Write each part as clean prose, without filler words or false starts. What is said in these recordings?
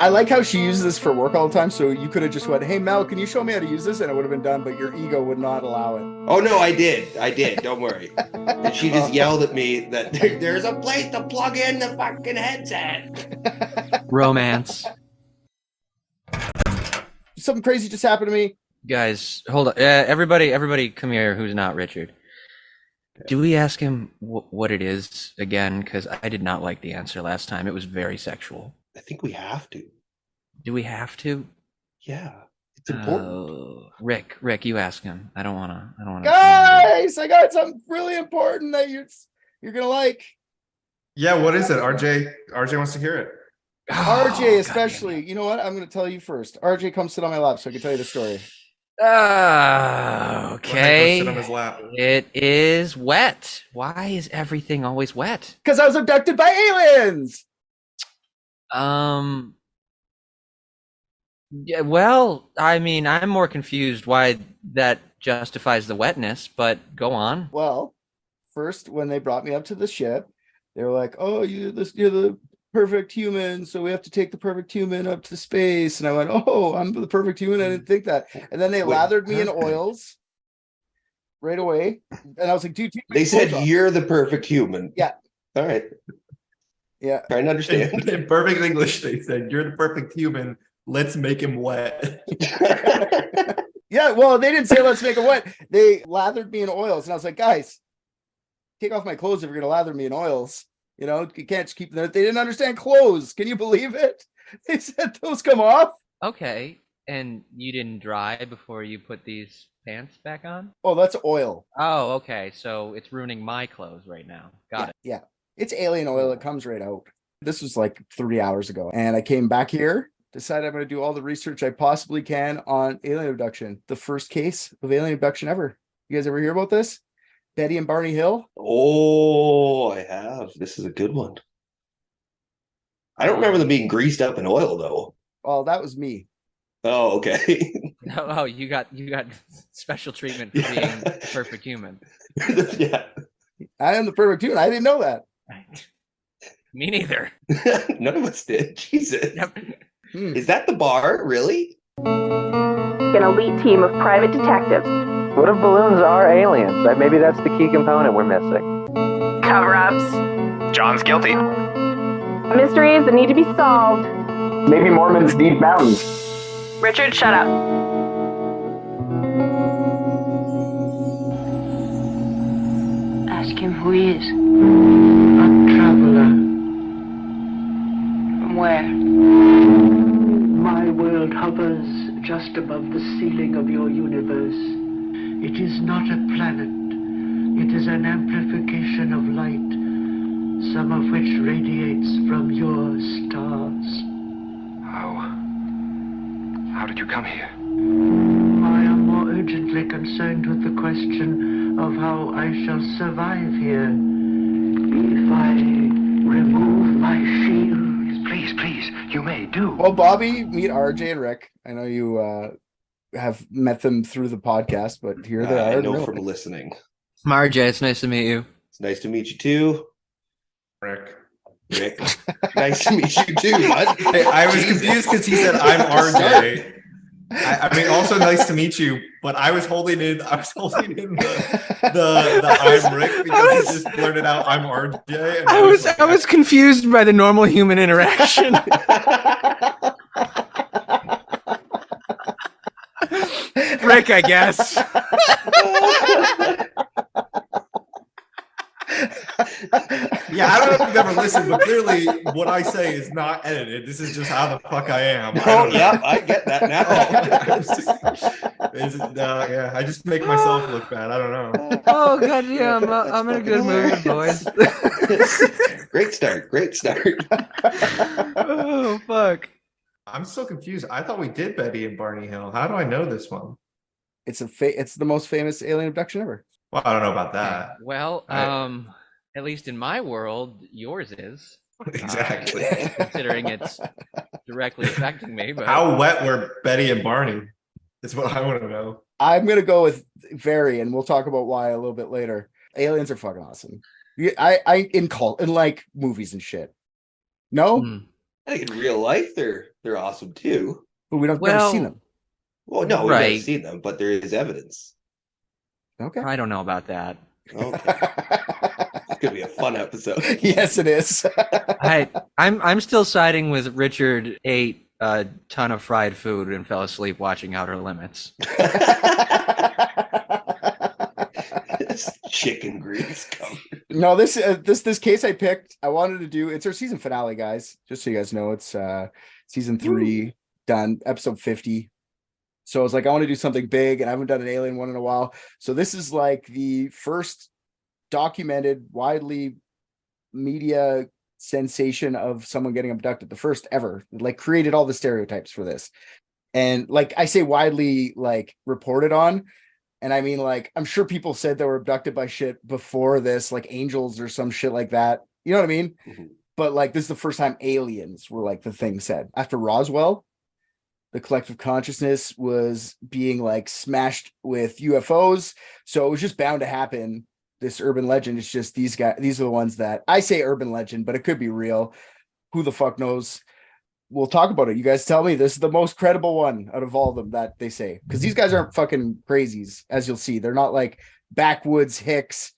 I like how she uses this for work all the time. So you could have just went, "Hey Mel, can you show me how to use this?" And it would have been done, but your ego would not allow it. Oh no, I did. Don't worry. And she just yelled at me that there's a place to plug in the fucking headset. Romance. Something crazy just happened to me. Guys, hold on. Everybody come here who's not Richard. Do we ask him what it is again? Because I did not like the answer last time. It was very sexual. I think we have to. Do we have to? Yeah, it's important. Rick, you ask him. I don't want to. Guys, I got something really important that you're gonna like. Yeah, what is it? RJ wants to hear it. RJ especially. You know what? I'm gonna tell you first. RJ, come sit on my lap so I can tell you the story. Okay. Sit on his lap. It is wet. Why is everything always wet? Because I was abducted by aliens. Yeah, well, I mean, I'm more confused why that justifies the wetness, but go on. Well, first, when they brought me up to the ship, they were like, "Oh, you're the perfect human, so we have to take the perfect human up to space." And I went, "Oh, I'm the perfect human. I didn't think that." And then they lathered me in oils right away. And I was like, "Dude, they said you're the perfect human." Yeah. All right. Yeah. Trying to understand. In perfect English, they said, "You're the perfect human. Let's make him wet." Yeah, well, they didn't say let's make it wet. They lathered me in oils. And I was like, "Guys, take off my clothes if you're going to lather me in oils. You know, you can't just keep them." They didn't understand clothes. Can you believe it? They said those come off. Okay, and you didn't dry before you put these pants back on? Oh, that's oil. Oh, okay, so it's ruining my clothes right now. Got it. Yeah, it's alien oil. It comes right out. This was like 3 hours ago. And I came back here, decided I'm going to do all the research I possibly can on alien abduction. The first case of alien abduction ever. You guys ever hear about this? Betty and Barney Hill? Oh, I have. This is a good one. I don't remember them being greased up in oil, though. Oh, that was me. Oh, okay. Oh, you got special treatment for being the perfect human. Yeah. I am the perfect human. I didn't know that. Me neither. None of us did. Jesus. Yep. Is that the bar? Really? An elite team of private detectives. What if balloons are aliens? Maybe that's the key component we're missing. Cover-ups. John's guilty. Mysteries that need to be solved. Maybe Mormons need mountains. Richard, shut up. Ask him who he is. A traveler. From where? My world hovers just above the ceiling of your universe. It is not a planet. It is an amplification of light, some of which radiates from your stars. How did you come here? I am more urgently concerned with the question of how I shall survive here. If I remove my shield. Please, you may do. Well, Bobby, meet RJ and Rick. I know you have met them through the podcast, but here they are. I know from listening. RJ, it's nice to meet you. It's nice to meet you, too. Rick. Nice to meet you, too, bud. Hey, I was confused because he said, "I'm RJ." I mean, also nice to meet you, but I was holding in the I'm Rick because he just blurted out "I'm RJ." And I was confused by the normal human interaction. Rick, I guess. Yeah, I don't know if you've ever listened, but clearly what I say is not edited. This is just how the fuck I am. I get that now. Yeah, I just make myself look bad. I don't know. Oh god, yeah, I'm in a good mood, boys. Great start. Oh fuck. I'm so confused. I thought we did Betty and Barney Hill. How do I know this one? It's it's the most famous alien abduction ever. Well, I don't know about that. Well, at least in my world, yours is. Exactly. Considering it's directly affecting me. But how wet were Betty and Barney? Is what I want to know. I'm gonna go with very, and we'll talk about why a little bit later. Aliens are fucking awesome. I in like movies and shit. No. I think in real life they're awesome too. But we don't never seen them. Well, no, we've never Right. seen them, but there is evidence. Okay. I don't know about that. Okay. It's gonna be a fun episode. Yes, it is. I'm still siding with Richard. Ate a ton of fried food and fell asleep watching Outer Limits. Chicken grease covered. No, this case I picked, I wanted to do. It's our season finale, guys. Just so you guys know, it's season 3 done, episode 50. So I was like, I want to do something big, and I haven't done an alien one in a while. So this is like the first documented, widely media sensation of someone getting abducted, the first ever. Like, created all the stereotypes for this, and like I say, widely like reported on. And I mean, like, I'm sure people said they were abducted by shit before this, like angels or some shit like that. You know what I mean? Mm-hmm. But like, this is the first time aliens were like the thing said. After Roswell, the collective consciousness was being like smashed with UFOs. So it was just bound to happen. This urban legend. It's just these guys. These are the ones that I say urban legend, but it could be real. Who the fuck knows? We'll talk about it. You guys tell me. This is the most credible one out of all of them that they say, because these guys aren't fucking crazies, as you'll see. They're not like backwoods hicks.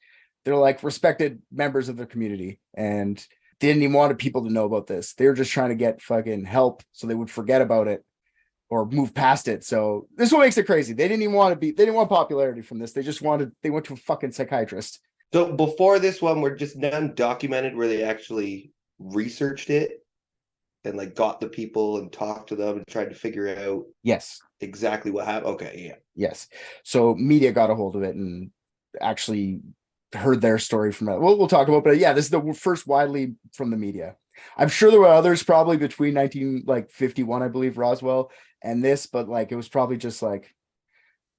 They're like respected members of their community, and they didn't even want people to know about this. They were just trying to get fucking help so they would forget about it or move past it. So this is what makes it crazy. They didn't even want to be. They didn't want popularity from this. They just wanted. They went to a fucking psychiatrist. So before this one, we're just none documented where they actually researched it and like got the people and talked to them and tried to figure out exactly what happened. Okay, yeah. Yes. So media got a hold of it and actually heard their story from it. We'll talk about, but yeah, this is the first widely from the media. I'm sure there were others probably between 1951, I believe, Roswell and this, but like it was probably just like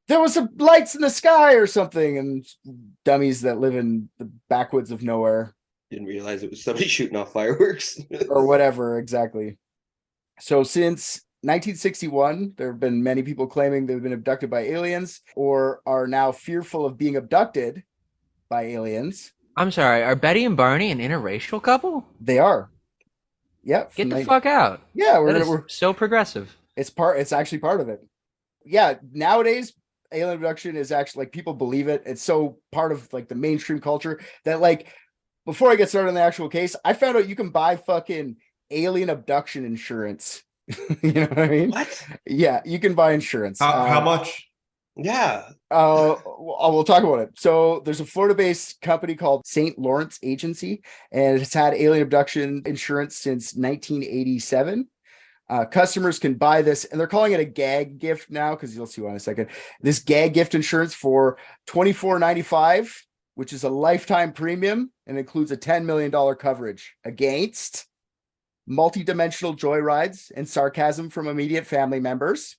there was some lights in the sky or something, and dummies that live in the backwoods of nowhere didn't realize it was somebody shooting off fireworks or whatever. Exactly. So since 1961, there have been many people claiming they've been abducted by aliens or are now fearful of being abducted by aliens. I'm sorry, are Betty and Barney an interracial couple? They are. Yeah. Get the fuck out. Yeah, we're so progressive. It's actually part of it. Yeah, nowadays alien abduction is actually like people believe it. It's so part of like the mainstream culture that like before I get started on the actual case, I found out you can buy fucking alien abduction insurance. You know what I mean? What? Yeah, you can buy insurance. How much? Yeah. We'll talk about it. So there's a Florida-based company called St. Lawrence Agency, and it's had alien abduction insurance since 1987. Customers can buy this, and they're calling it a gag gift now because you'll see why in a second. This gag gift insurance for $24.95, which is a lifetime premium and includes a $10 million coverage against multi-dimensional joyrides and sarcasm from immediate family members.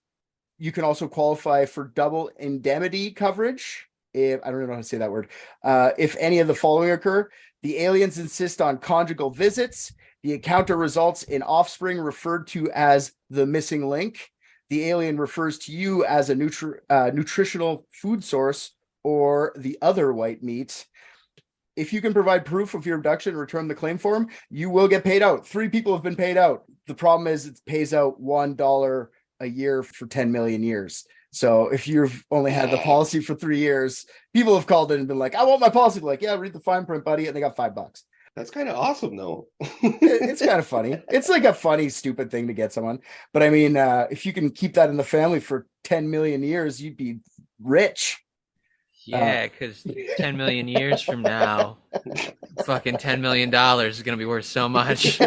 You can also qualify for double indemnity coverage. If I don't even know how to say that word. If any of the following occur, the aliens insist on conjugal visits. The encounter results in offspring referred to as the missing link. The alien refers to you as a nutritional food source or the other white meat. If you can provide proof of your abduction and return the claim form, you will get paid out. 3 people have been paid out. The problem is it pays out $1 a year for 10 million years. So if you've only had the policy for 3 years, people have called in and been like, I want my policy. Like, yeah, read the fine print, buddy. And they got $5. That's kind of awesome, though. It's kind of funny. It's like a funny, stupid thing to get someone. But I mean, if you can keep that in the family for 10 million years, you'd be rich. Yeah, because 10 million years from now, fucking $10 million is going to be worth so much.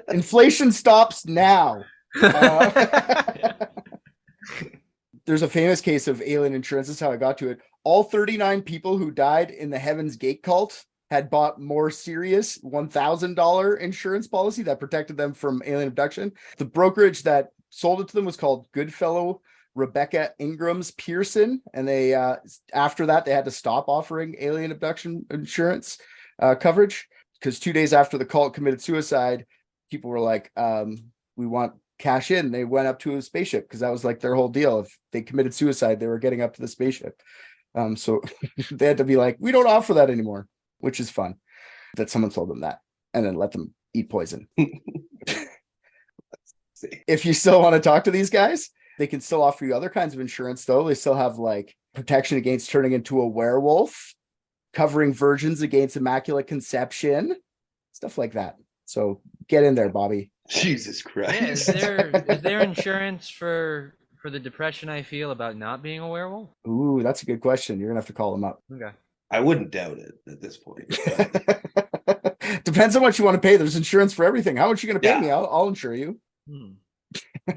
Inflation stops now. There's a famous case of alien insurance. This is how I got to it. All 39 people who died in the Heaven's Gate cult had bought more serious $1,000 insurance policy that protected them from alien abduction. The brokerage that sold it to them was called Goodfellow Rebecca Ingram's Pearson, and they after that they had to stop offering alien abduction insurance coverage because 2 days after the cult committed suicide, people were like, we want cash in. They went up to a spaceship because that was like their whole deal. If they committed suicide, they were getting up to the spaceship. So they had to be like, we don't offer that anymore, which is fun that someone told them that and then let them eat poison. If you still want to talk to these guys, they can still offer you other kinds of insurance, though. They still have like protection against turning into a werewolf, covering virgins against immaculate conception, stuff like that. So get in there, Bobby. Jesus Christ. Yeah, is there insurance for the depression I feel about not being a werewolf? Ooh, that's a good question. You're gonna have to call them up. Okay. I wouldn't doubt it at this point. Depends on what you want to pay. There's insurance for everything. How much are you gonna pay Yeah. me? I'll insure you. Hmm.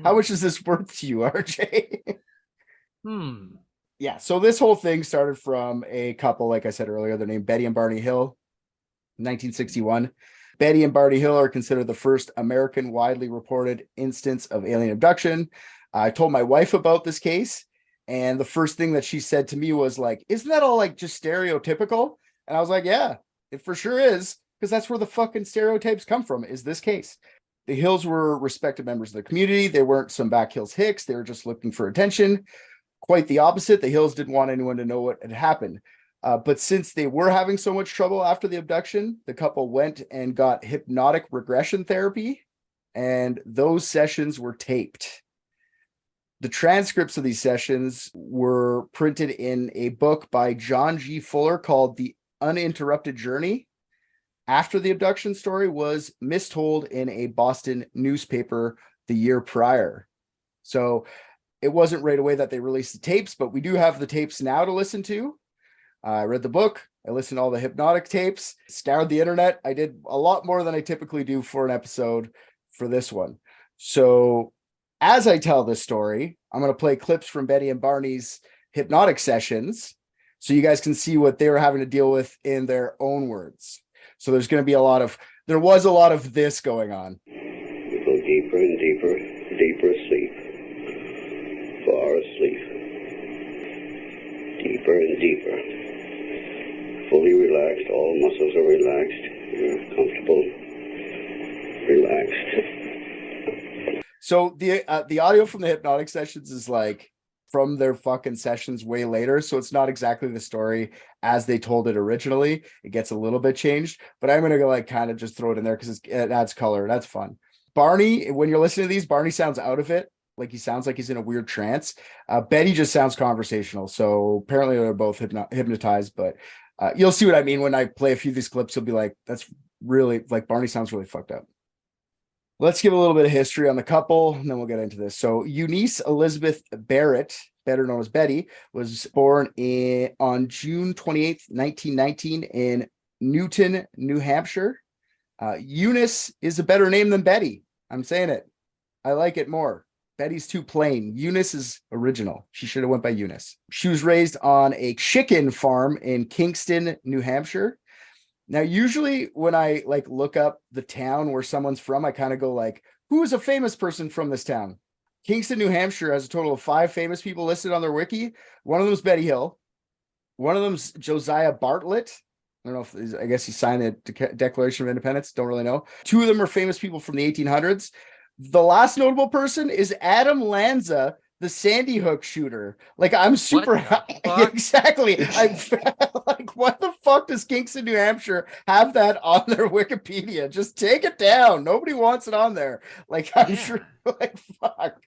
How much is this worth to you, RJ? Hmm. Yeah, so this whole thing started from a couple, like I said earlier, they're named Betty and Barney Hill, 1961. Betty and Barney Hill are considered the first American widely reported instance of alien abduction. I told my wife about this case, and the first thing that she said to me was like, isn't that all like just stereotypical? And I was like, yeah, it for sure is, because that's where the fucking stereotypes come from, is this case. The Hills were respected members of the community. They weren't some back Hills hicks. They were just looking for attention. Quite the opposite. The Hills didn't want anyone to know what had happened. But since they were having so much trouble after the abduction, the couple went and got hypnotic regression therapy, and those sessions were taped. The transcripts of these sessions were printed in a book by John G. Fuller called The Uninterrupted Journey, after the abduction story was mistold in a Boston newspaper the year prior. So it wasn't right away that they released the tapes, but we do have the tapes now to listen to. I read the book. I listened to all the hypnotic tapes, scoured the internet. I did a lot more than I typically do for an episode for this one. So as I tell this story, I'm going to play clips from Betty and Barney's hypnotic sessions so you guys can see what they were having to deal with in their own words. So there's going to be there was a lot of this going on. We go deeper and deeper, deeper asleep, far asleep, deeper and deeper, fully relaxed, all muscles are relaxed, you're comfortable, relaxed. So the audio from the hypnotic sessions is like from their fucking sessions way later. So it's not exactly the story as they told it originally. It gets a little bit changed, but I'm going to go like kind of just throw it in there because it adds color. That's fun. Barney, when you're listening to these, Barney sounds out of it. Like he sounds like he's in a weird trance. Betty just sounds conversational. So apparently they're both hypnotized, but you'll see what I mean when I play a few of these clips. You'll be like, that's really like Barney sounds really fucked up. Let's give a little bit of history on the couple, and then we'll get into this. So Eunice Elizabeth Barrett, better known as Betty, was born on June 28th, 1919 in Newton, New Hampshire. Eunice is a better name than Betty. I'm saying it. I like it more. Betty's too plain. Eunice is original. She should have went by Eunice. She was raised on a chicken farm in Kingston, New Hampshire. Now, usually when I like look up the town where someone's from, I kind of go like, who is a famous person from this town? Kingston, New Hampshire has a total of 5 famous people listed on their wiki. One of them is Betty Hill. One of them's Josiah Bartlett. I don't know if I guess he signed the Declaration of Independence. Don't really know. 2 of them are famous people from the 1800s. The last notable person is Adam Lanza, the Sandy Hook shooter. Like, I'm super exactly. I'm like, what the fuck does Kingston, New Hampshire have that on their Wikipedia? Just take it down. Nobody wants it on there. Like, I'm sure. Like, fuck.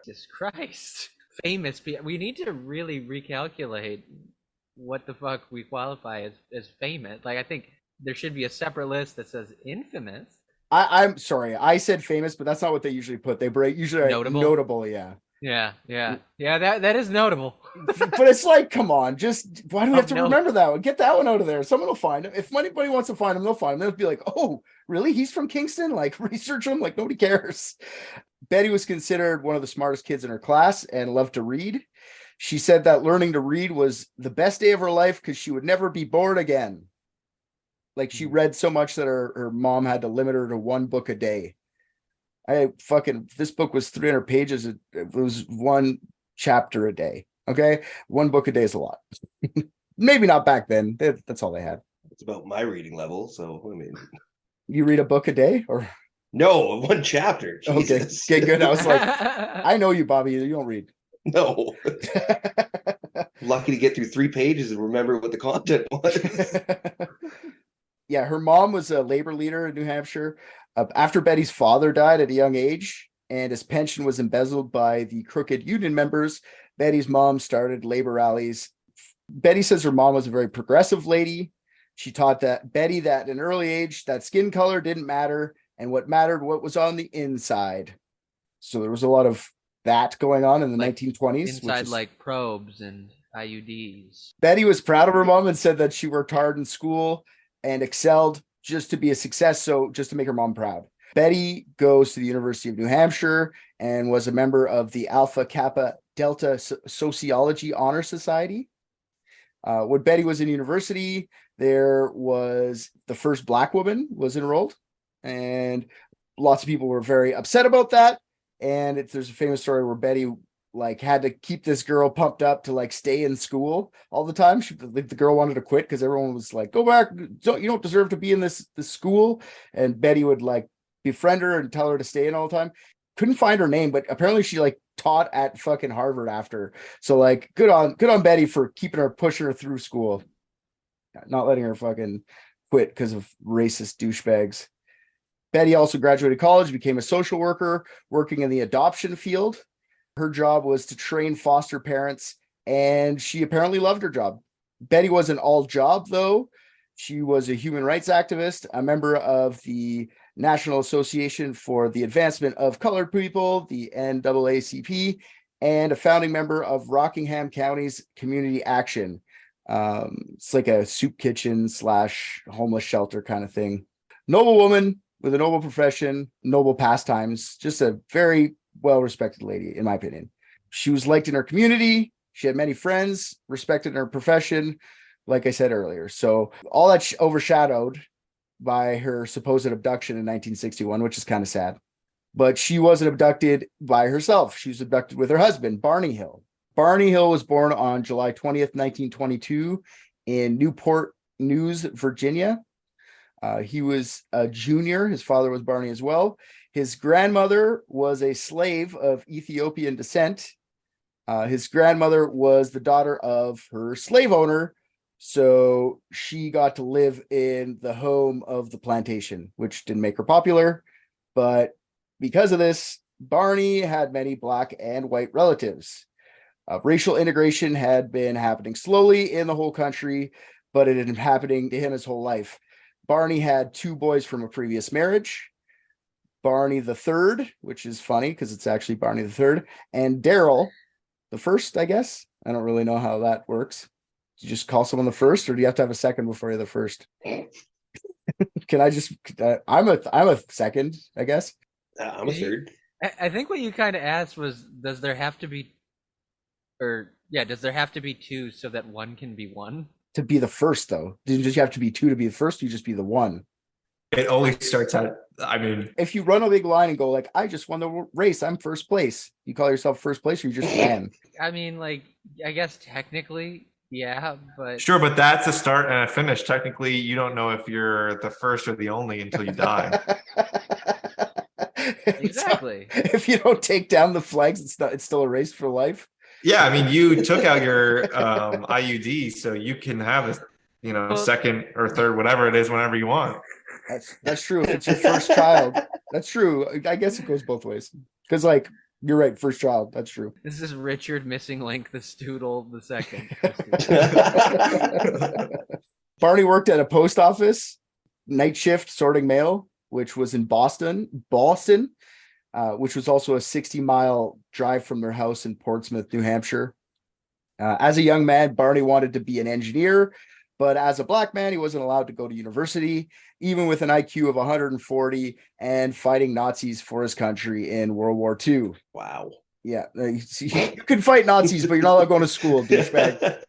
Jesus Christ. Famous people. We need to really recalculate what the fuck we qualify as famous. Like, I think there should be a separate list that says infamous. I'm sorry. I said famous, but that's not what they usually put. They usually notable. Yeah. Yeah. That is notable. But it's like, come on, just why do we have to remember that one? Get that one out of there. Someone will find him. If anybody wants to find him, they'll find him. They'll be like, oh, really? He's from Kingston? Like, research him. Like, nobody cares. Betty was considered one of the smartest kids in her class and loved to read. She said that learning to read was the best day of her life because she would never be bored again. Like, she read so much that her mom had to limit her to 1 book a day. This book was 300 pages. It was 1 chapter a day. Okay. 1 book a day is a lot. Maybe not back then. That's all they had. It's about my reading level. So, I mean, you read a book a day or no, 1 chapter. Jesus. Okay, good. I was like, I know you, Bobby. You don't read. No. Lucky to get through 3 pages and remember what the content was. Yeah, her mom was a labor leader in New Hampshire. After Betty's father died at a young age, and his pension was embezzled by the crooked union members, Betty's mom started labor rallies. Betty says her mom was a very progressive lady. She taught Betty that at an early age that skin color didn't matter, and what mattered what was on the inside. So there was a lot of that going on in the 1920s. Inside, like probes and IUDs. Betty was proud of her mom and said that she worked hard in school and excelled just to be a success, so just to make her mom proud. Betty goes to the University of New Hampshire and was a member of the Alpha Kappa Delta Sociology Honor Society. When Betty was in university, there was the first Black woman was enrolled, and lots of people were very upset about that. And there's a famous story where Betty had to keep this girl pumped up to stay in school all the time. The girl wanted to quit because everyone was like, "Go back! You don't deserve to be in this school." And Betty would befriend her and tell her to stay in all the time. Couldn't find her name, but apparently she taught at fucking Harvard after. So good on Betty for pushing her through school, not letting her fucking quit because of racist douchebags. Betty also graduated college, became a social worker, working in the adoption field. Her job was to train foster parents, and she apparently loved her job. Betty wasn't all job, though. She was a human rights activist, a member of the National Association for the Advancement of Colored People, the NAACP, and a founding member of Rockingham County's Community Action. It's like a soup kitchen / homeless shelter kind of thing. Noble woman with a noble profession, noble pastimes, just a very well-respected lady, in my opinion. She was liked in her community. She had many friends, respected in her profession, like I said earlier. So all that overshadowed by her supposed abduction in 1961, which is kind of sad. But she wasn't abducted by herself. She was abducted with her husband, Barney Hill. Barney Hill was born on July 20th, 1922 in Newport News, Virginia. He was a junior. His father was Barney as well. His grandmother was a slave of Ethiopian descent. His grandmother was the daughter of her slave owner, so she got to live in the home of the plantation, which didn't make her popular. But because of this, Barney had many Black and white relatives. Racial integration had been happening slowly in the whole country, but it had been happening to him his whole life. Barney had 2 boys from a previous marriage, Barney the Third, which is funny because it's actually Barney the Third, and Daryl the First, I guess. I don't really know how that works. Do you just call someone the first, or do you have to have a second before you're the first? Can I just? I'm a second, I guess. I'm a third. I think what you kind of asked was, does there have to be 2 so that one can be one? To be the first, though, did you have to be 2 to be the first? You just be the one. It only starts at. If you run a big line and go I just won the race, I'm first place. You call yourself first place, or you just ran? I guess technically, yeah, but Sure, but that's a start and a finish. Technically, you don't know if you're the first or the only until you die. Exactly. If you don't take down the flags, it's still a race for life. Yeah, you took out your IUD, so you can have a second or third, whatever it is, whenever you want. That's true. If it's your first child, that's true. I guess it goes both ways. Because you're right, first child. That's true. This is Richard Missing Link, the Stoodle the Second. Barney worked at a post office, night shift sorting mail, which was in Boston, which was also a 60-mile drive from their house in Portsmouth, New Hampshire. As a young man, Barney wanted to be an engineer, but as a Black man, he wasn't allowed to go to university, even with an IQ of 140 and fighting Nazis for his country in World War II. Wow. Yeah, you can fight Nazis, but you're not allowed going to school, douchebag.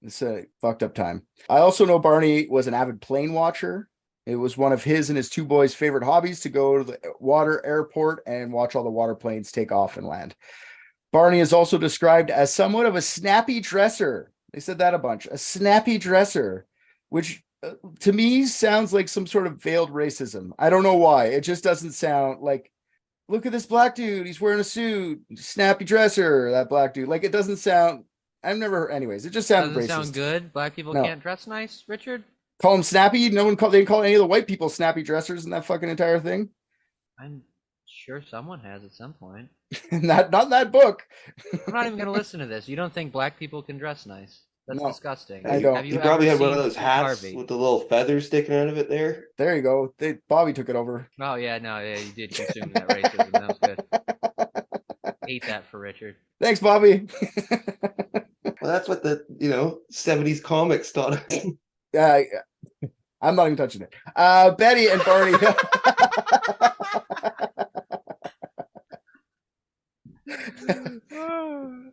It's a fucked up time. I also know Barney was an avid plane watcher. It was one of his and his 2 boys' favorite hobbies to go to the water airport and watch all the water planes take off and land. Barney is also described as somewhat of a snappy dresser. They said that a bunch. A snappy dresser, which to me sounds like some sort of veiled racism. I don't know why. It just doesn't sound like, look at this Black dude. He's wearing a suit. Snappy dresser, that Black dude. It doesn't sound, I've never heard, anyways. It just sounds racist. Doesn't sound good. Black people can't dress nice, Richard? Call them snappy? They didn't call any of the white people snappy dressers in that fucking entire thing. I'm Sure, someone has at some point. Not in that book. I'm not even going to listen to this. You don't think black people can dress nice? That's No, disgusting. I don't. Have you He probably ever had one of seen those Steve hats Harvey? with the little feathers sticking out of it there. There you go. Bobby took it over. Oh yeah, no, yeah, you did consume that racism. That was good. Ate that for Richard. Thanks, Bobby. Well, that's what the 70s comics taught us. I'm not even touching it. Betty and Barney.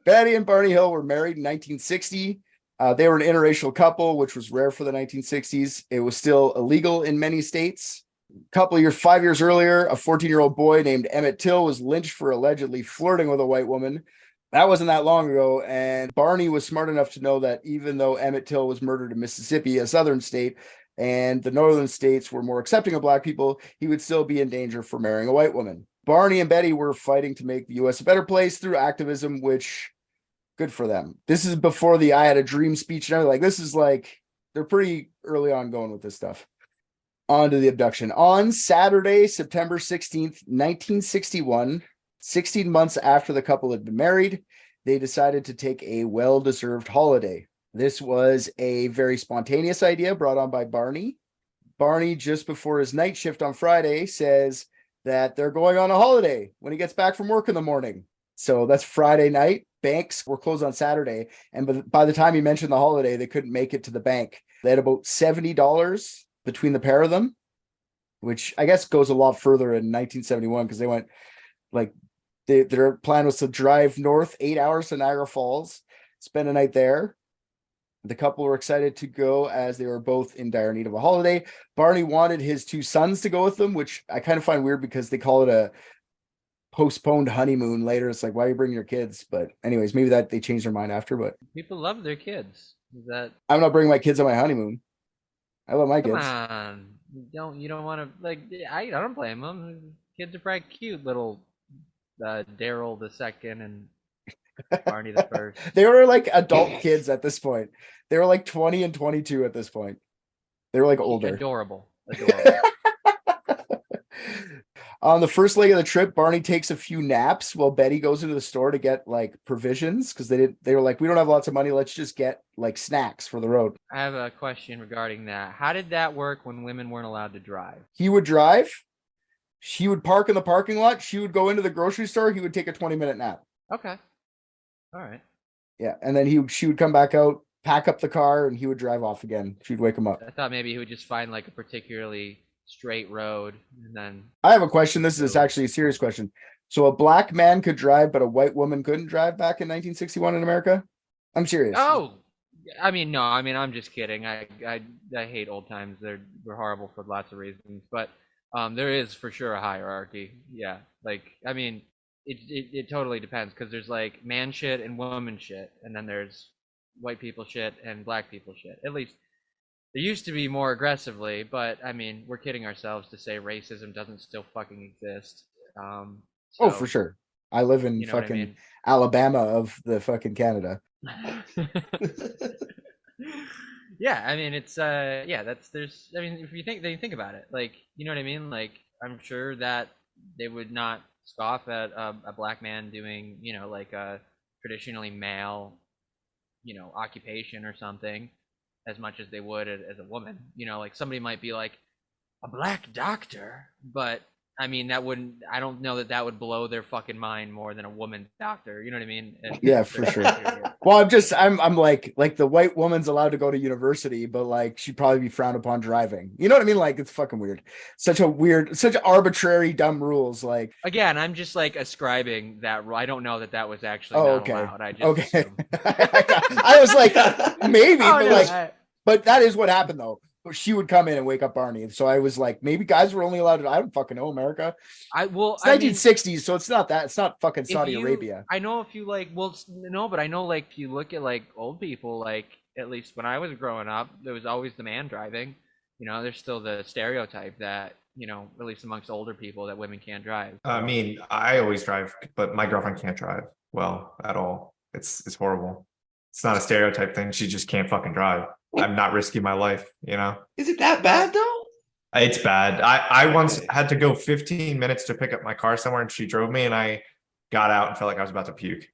Betty and Barney Hill were married in 1960. They were an interracial couple, which was rare for the 1960s. It was still illegal in many states. 5 years earlier, a 14-year-old boy named Emmett Till was lynched for allegedly flirting with a white woman. That wasn't that long ago. And Barney was smart enough to know that even though Emmett Till was murdered in Mississippi, a southern state, and the northern states were more accepting of black people, he would still be in danger for marrying a white woman. Barney and Betty were fighting to make the U.S. a better place through activism, which good for them. This is before the I Had a Dream speech and everything. Like, this is like, they're pretty early on going with this stuff. On to the abduction. On Saturday, September 16th, 1961, 16 months after the couple had been married, they decided to take a well-deserved holiday. This was a very spontaneous idea brought on by Barney. Barney, just before his night shift on Friday, says that they're going on a holiday when he gets back from work in the morning. So that's Friday night. Banks were closed on Saturday. And by the time he mentioned the holiday, they couldn't make it to the bank. They had about $70 between the pair of them, which I guess goes a lot further in 1971 because they went their plan was to drive north 8 hours to Niagara Falls, spend a night there. The couple were excited to go as they were both in dire need of a holiday. Barney wanted his two sons to go with them, which I kind of find weird because they call it a postponed honeymoon later. It's like, why are you bringing your kids? But anyways, maybe that they changed their mind after, but people love their kids. Is that I'm not bringing my kids on my honeymoon. I love my Come kids. on. You don't want to, I don't blame them. Kids are probably cute, little Daryl the second and Barney the first. They were like adult kids at this point. They were like 20 and 22 at this point. They were like older. Adorable. On the first leg of the trip, Barney takes a few naps while Betty goes into the store to get like provisions because they were like, we don't have lots of money. Let's just get like snacks for the road. I have a question regarding that. How did that work when women weren't allowed to drive? He would drive. She would park in the parking lot. She would go into the grocery store. He would take a 20-minute nap. Okay. All right. Yeah. And then she would come back out, pack up the car, and he would drive off again. She'd wake him up. I thought maybe he would just find like a particularly straight road and then. I have a question. This is actually a serious question. So a black man could drive, but a white woman couldn't drive back in 1961 in America? I'm serious. Oh, I mean, no, I mean, I'm just kidding. I hate old times. They're horrible for lots of reasons, but there is for sure a hierarchy. Yeah. Like, I mean, it totally depends because there's like man shit and woman shit. And then there's white people shit and black people shit. At least there used to be more aggressively, but I mean, we're kidding ourselves to say racism doesn't still fucking exist. Oh, for sure. I live in fucking Alabama of the fucking Canada. Yeah, I mean, it's I mean, if you think about it, like, you know what I mean? Like, I'm sure that they would not scoff at a black man doing, like a traditionally male, occupation or something as much as they would as a woman. Like somebody might be like a black doctor, but I mean, I don't know that would blow their fucking mind more than a woman doctor. You know what I mean? Yeah, for sure. Well, I'm like the white woman's allowed to go to university, but like she'd probably be frowned upon driving. You know what I mean? Like, it's fucking weird. Such arbitrary, dumb rules. Like, again, I'm just like ascribing that. I don't know that was actually not allowed. I just I was like, maybe, but that is what happened though. She would come in and wake up Barney. So I was like, maybe guys were only allowed to, I don't fucking know, America. It's 1960s, so it's not fucking Saudi Arabia. I know if you but I know like if you look at like old people, like at least when I was growing up, there was always the man driving. There's still the stereotype that, at least amongst older people, that women can't drive. I mean, I always drive, but my girlfriend can't drive well at all. It's horrible. It's not a stereotype thing. She just can't fucking drive. I'm not risking my life, Is it that bad though? It's bad. I once had to go 15 minutes to pick up my car somewhere, and she drove me, and I got out and felt like I was about to puke.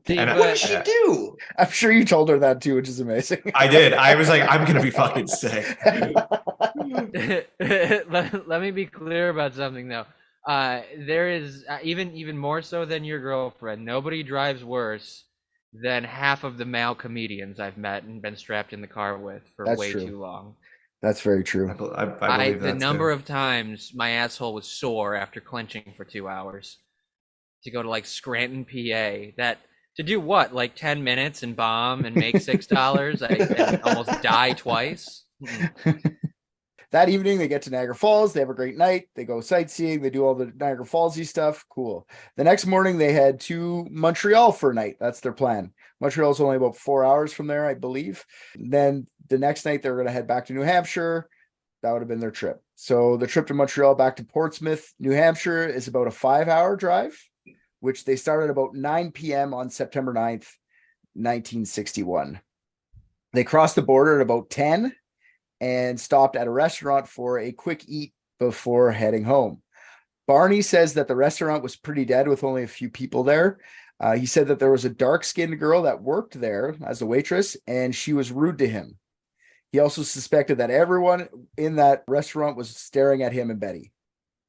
And what did she do? I'm sure you told her that too, which is amazing. I did. I was like, I'm gonna be fucking sick. Let me be clear about something though. There is even more so than your girlfriend. Nobody drives worse than half of the male comedians I've met and been strapped in the car with for way too long. That's very true. I believe the that number too. of times my asshole was sore after clenching for 2 hours to go to like Scranton, PA. That to do what? Like 10 minutes and bomb and make $6? I almost die twice. That evening, they get to Niagara Falls. They have a great night. They go sightseeing. They do all the Niagara Fallsy stuff. Cool. The next morning, they head to Montreal for a night. That's their plan. Montreal is only about 4 hours from there, I believe. Then the next night, they're going to head back to New Hampshire. That would have been their trip. So the trip to Montreal back to Portsmouth, New Hampshire is about a 5-hour drive, which they started about 9 p.m. on September 9th, 1961. They crossed the border at about 10 and stopped at a restaurant for a quick eat before heading home. Barney says that the restaurant was pretty dead with only a few people there. He said that there was a dark-skinned girl that worked there as a waitress, and she was rude to him. He also suspected that everyone in that restaurant was staring at him and Betty,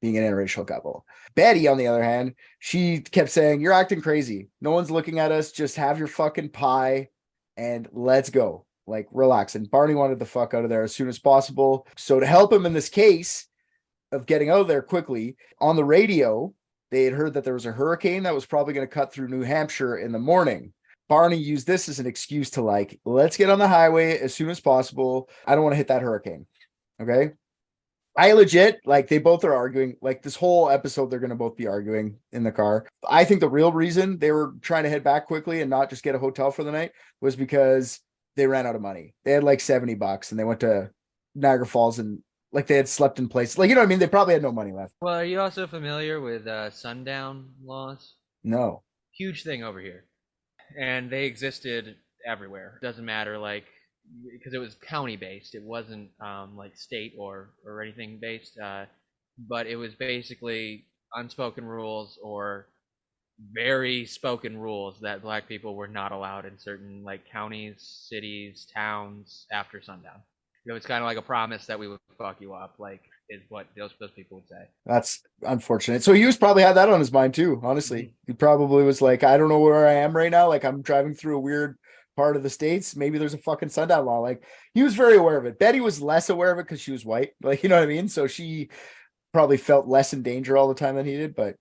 being an interracial couple. Betty, on the other hand, she kept saying, "You're acting crazy. No one's looking at us. Just have your fucking pie and let's go. Like, relax." And Barney wanted the fuck out of there as soon as possible. So to help him in this case of getting out of there quickly, on the radio, they had heard that there was a hurricane that was probably going to cut through New Hampshire in the morning. Barney used this as an excuse to like, let's get on the highway as soon as possible. I don't want to hit that hurricane. Okay. I legit, like, they both are arguing, like, this whole episode, they're going to both be arguing in the car. I think the real reason they were trying to head back quickly and not just get a hotel for the night was because they ran out of money. They had like $70 and they went to Niagara Falls and like they had slept in place. Like, you know what I mean? They probably had no money left. Well, are you also familiar with sundown laws? No. Huge thing over here. And they existed everywhere. Doesn't matter, like, because it was county based. It wasn't like state or anything based. But it was basically unspoken rules or very spoken rules that black people were not allowed in certain like counties, cities, towns after sundown. It was kind of like a promise that we would fuck you up, like, is what those people would say. That's unfortunate. So Hughes probably had that on his mind too, honestly. Mm-hmm. He probably was like, I don't know where I am right now. Like, I'm driving through a weird part of the States. Maybe there's a fucking sundown law. Like, he was very aware of it. Betty was less aware of it because she was white. Like, you know what I mean? So she probably felt less in danger all the time than he did. But,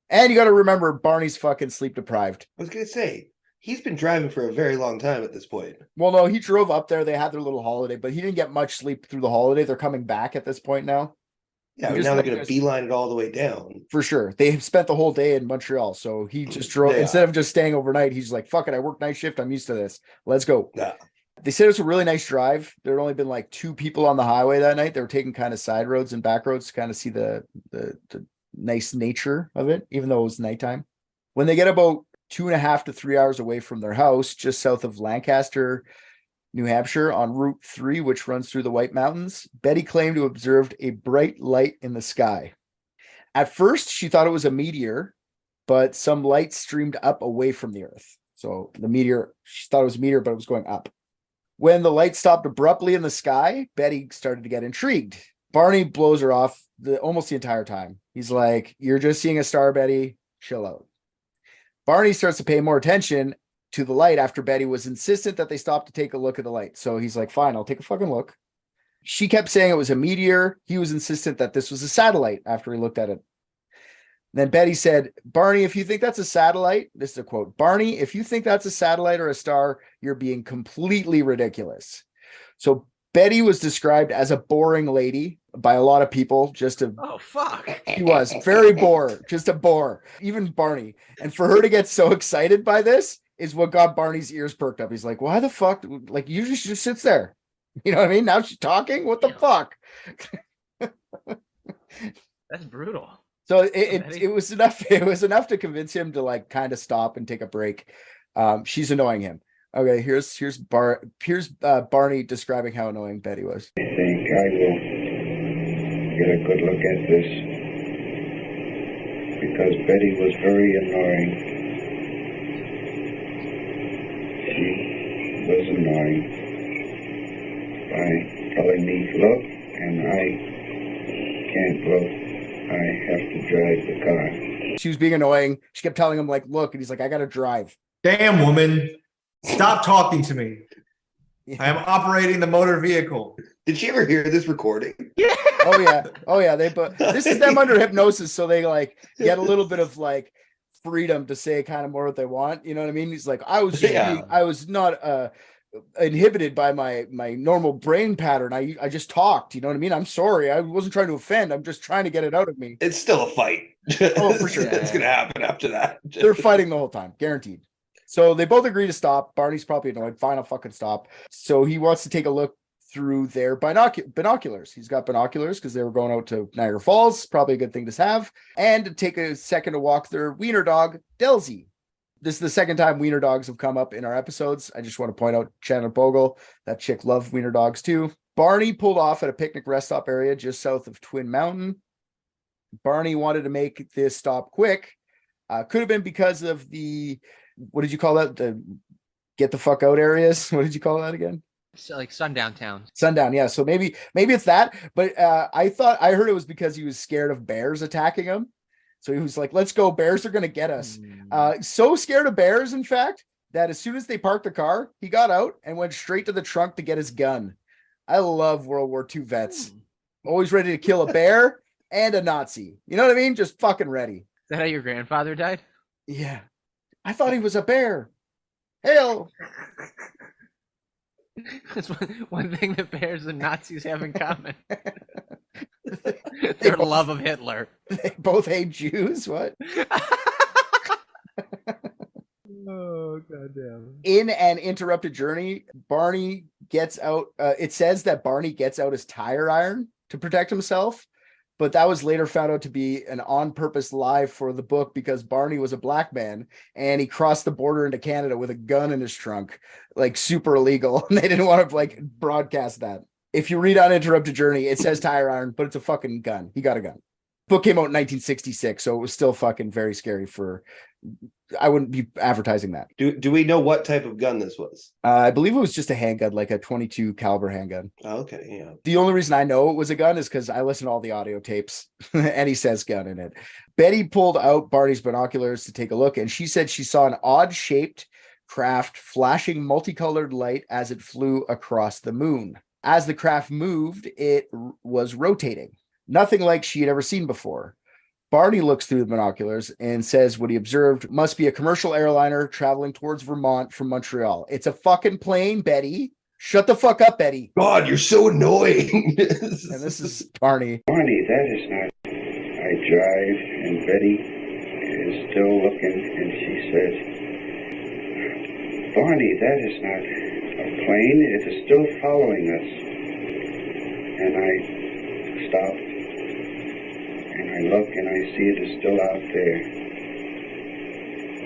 and you got to remember, Barney's fucking sleep deprived. I was going to say, he's been driving for a very long time at this point. Well, no, he drove up there. They had their little holiday, but he didn't get much sleep through the holiday. They're coming back at this point now. Yeah, now they're going to beeline it all the way down. For sure. They spent the whole day in Montreal. So he just drove, instead of just staying overnight, he's like, fuck it, I work night shift. I'm used to this. Let's go. Yeah. They said it's a really nice drive. There had only been like 2 people on the highway that night. They were taking kind of side roads and back roads to kind of see the nice nature of it, even though it was nighttime. When they get about 2.5 to 3 hours away from their house, just south of Lancaster, New Hampshire, on Route 3, which runs through the White Mountains, Betty claimed to have observed a bright light in the sky. At first, she thought it was a meteor, but some light streamed up away from the Earth. So the meteor, she thought it was a meteor, but it was going up. When the light stopped abruptly in the sky, Betty started to get intrigued. Barney blows her off almost the entire time. He's like, "You're just seeing a star, Betty. Chill out." Barney starts to pay more attention to the light after Betty was insistent that they stop to take a look at the light. So he's like, fine, I'll take a fucking look. She kept saying it was a meteor. He was insistent that this was a satellite after he looked at it. Then Betty said, "Barney, if you think that's a satellite," this is a quote, "Barney, if you think that's a satellite or a star, you're being completely ridiculous." So Betty was described as a boring lady by a lot of people. Oh, fuck. She was very bore, just a bore, even Barney. And for her to get so excited by this is what got Barney's ears perked up. He's like, why the fuck? Like, you just sits there. You know what I mean? Now she's talking. What the fuck? That's brutal. So it was enough. It was enough to convince him to like kind of stop and take a break. She's annoying him. Okay, here's Barney describing how annoying Betty was. I think I will get a good look at this, because Betty was very annoying. She was annoying by telling me, look, and I can't look. I have to drive the car. She was being annoying. She kept telling him, like, look, and he's like, I gotta drive. Damn, woman. Stop talking to me. Yeah. I am operating the motor vehicle. Did she ever hear this recording? Oh yeah. This is them under hypnosis, so they like get a little bit of like freedom to say kind of more what they want. You know what I mean? He's like, I was not inhibited by my normal brain pattern. I just talked. You know what I mean? I'm sorry. I wasn't trying to offend. I'm just trying to get it out of me. It's still a fight. Oh, for sure. It's gonna happen after that. They're fighting the whole time, guaranteed. So they both agree to stop. Barney's probably annoyed. Fine, I'll fucking stop. So he wants to take a look through their binoculars. He's got binoculars because they were going out to Niagara Falls. Probably a good thing to have. And to take a second to walk their wiener dog, Delsey. This is the second time wiener dogs have come up in our episodes. I just want to point out Shannon Bogle. That chick loved wiener dogs too. Barney pulled off at a picnic rest stop area just south of Twin Mountain. Barney wanted to make this stop quick. Could have been because of the, what did you call that? The get the fuck out areas. What did you call that again? So, like sundown towns. Sundown, yeah. So maybe it's that. But I heard it was because he was scared of bears attacking him. So he was like, let's go. Bears are going to get us. So scared of bears, in fact, that as soon as they parked the car, he got out and went straight to the trunk to get his gun. I love World War II vets. Always ready to kill a bear and a Nazi. You know what I mean? Just fucking ready. Is that how your grandfather died? Yeah. I thought he was a bear. Hail. That's one thing that bears and Nazis have in common. Their love of Hitler. They both hate Jews. What? Oh, goddamn. In an interrupted journey, Barney gets out. It says that Barney gets out his tire iron to protect himself, but that was later found out to be an on-purpose lie for the book because Barney was a black man and he crossed the border into Canada with a gun in his trunk, like super illegal. And they didn't want to like broadcast that. If you read Uninterrupted Journey, it says tire iron, but it's a fucking gun. He got a gun. Book came out in 1966, so it was still fucking very scary for. I wouldn't be advertising that. Do we know what type of gun this was? I believe it was just a handgun, like a 22 caliber handgun. Oh, okay, yeah. The only reason I know it was a gun is because I listened to all the audio tapes and he says gun in it. Betty pulled out Barney's binoculars to take a look, and she said she saw an odd-shaped craft flashing multicolored light as it flew across the moon. As the craft moved, it was rotating. Nothing like she had ever seen before. Barney looks through the binoculars and says what he observed must be a commercial airliner traveling towards Vermont from Montreal. It's a fucking plane, Betty. Shut the fuck up, Betty. God, you're so annoying. And this is Barney. Barney, that is not. I drive, and Betty is still looking, and she says, Barney, that is not a plane. It is still following us. And I stop. And I look and I see it is still out there,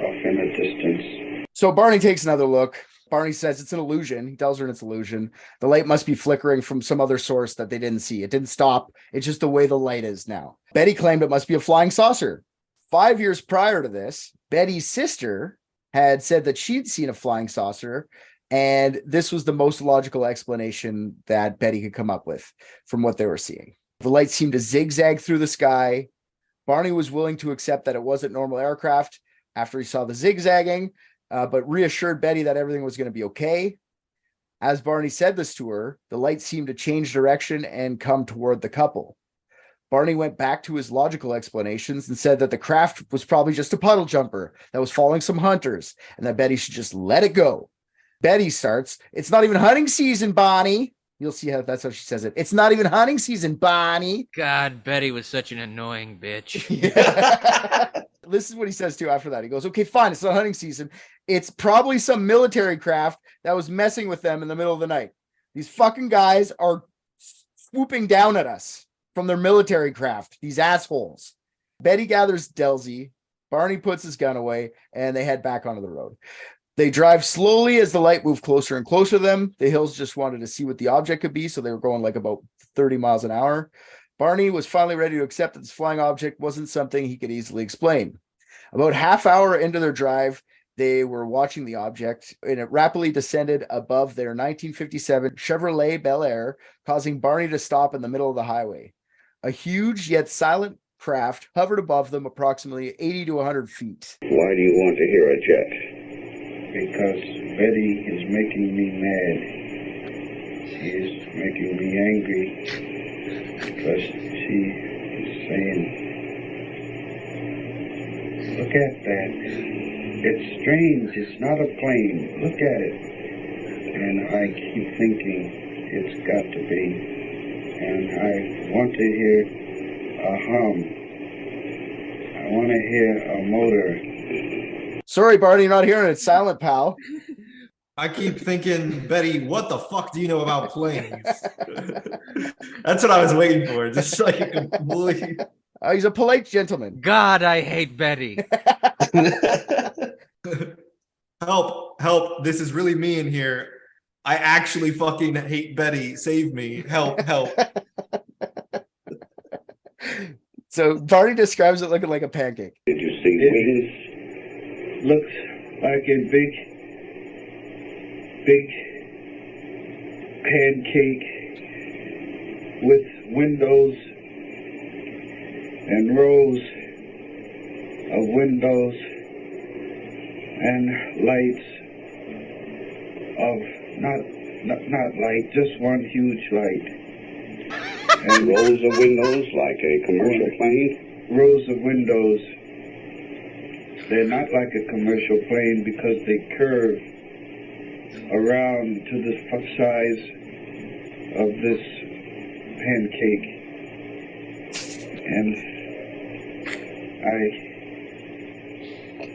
off in the distance. So Barney takes another look. Barney says it's an illusion. He tells her it's an illusion. The light must be flickering from some other source that they didn't see. It didn't stop. It's just the way the light is now. Betty claimed it must be a flying saucer. 5 years prior to this, Betty's sister had said that she'd seen a flying saucer, and this was the most logical explanation that Betty could come up with from what they were seeing. The light seemed to zigzag through the sky. Barney was willing to accept that it wasn't normal aircraft after he saw the zigzagging, but reassured Betty that everything was going to be okay. As Barney said this to her, the light seemed to change direction and come toward the couple. Barney went back to his logical explanations and said that the craft was probably just a puddle jumper that was following some hunters and that Betty should just let it go. Betty starts, "It's not even hunting season, Bonnie." You'll see how that's how she says it. "It's not even hunting season, Bonnie." God, Betty was such an annoying bitch. Yeah. This is what he says too after that. He goes, "Okay, fine. It's not hunting season. It's probably some military craft that was messing with them in the middle of the night. These fucking guys are swooping down at us from their military craft. These assholes." Betty gathers Delsey. Barney puts his gun away and they head back onto the road. They drive slowly as the light moved closer and closer to them. The Hills just wanted to see what the object could be, so they were going like about 30 miles an hour. Barney was finally ready to accept that this flying object wasn't something he could easily explain. About half hour into their drive, they were watching the object, and it rapidly descended above their 1957 Chevrolet Bel Air, causing Barney to stop in the middle of the highway. A huge yet silent craft hovered above them approximately 80 to 100 feet. Why do you want to hear a jet? Because Betty is making me mad. She is making me angry because she is saying, look at that. It's strange. It's not a plane. Look at it. And I keep thinking it's got to be. And I want to hear a hum. I want to hear a motor. Sorry, Barney, not hearing it. It's silent, pal. I keep thinking, Betty, what the fuck do you know about planes? That's what I was waiting for. Just like a complete... He's a polite gentleman. God, I hate Betty. Help. This is really me in here. I actually fucking hate Betty. Save me. Help. So Barney describes it looking like a pancake. Did you see wings? Looks like a big pancake with windows and rows of windows and lights of not light, just one huge light. And rows of windows like a commercial plane? Rows of windows. They're not like a commercial plane because they curve around to the size of this pancake. And I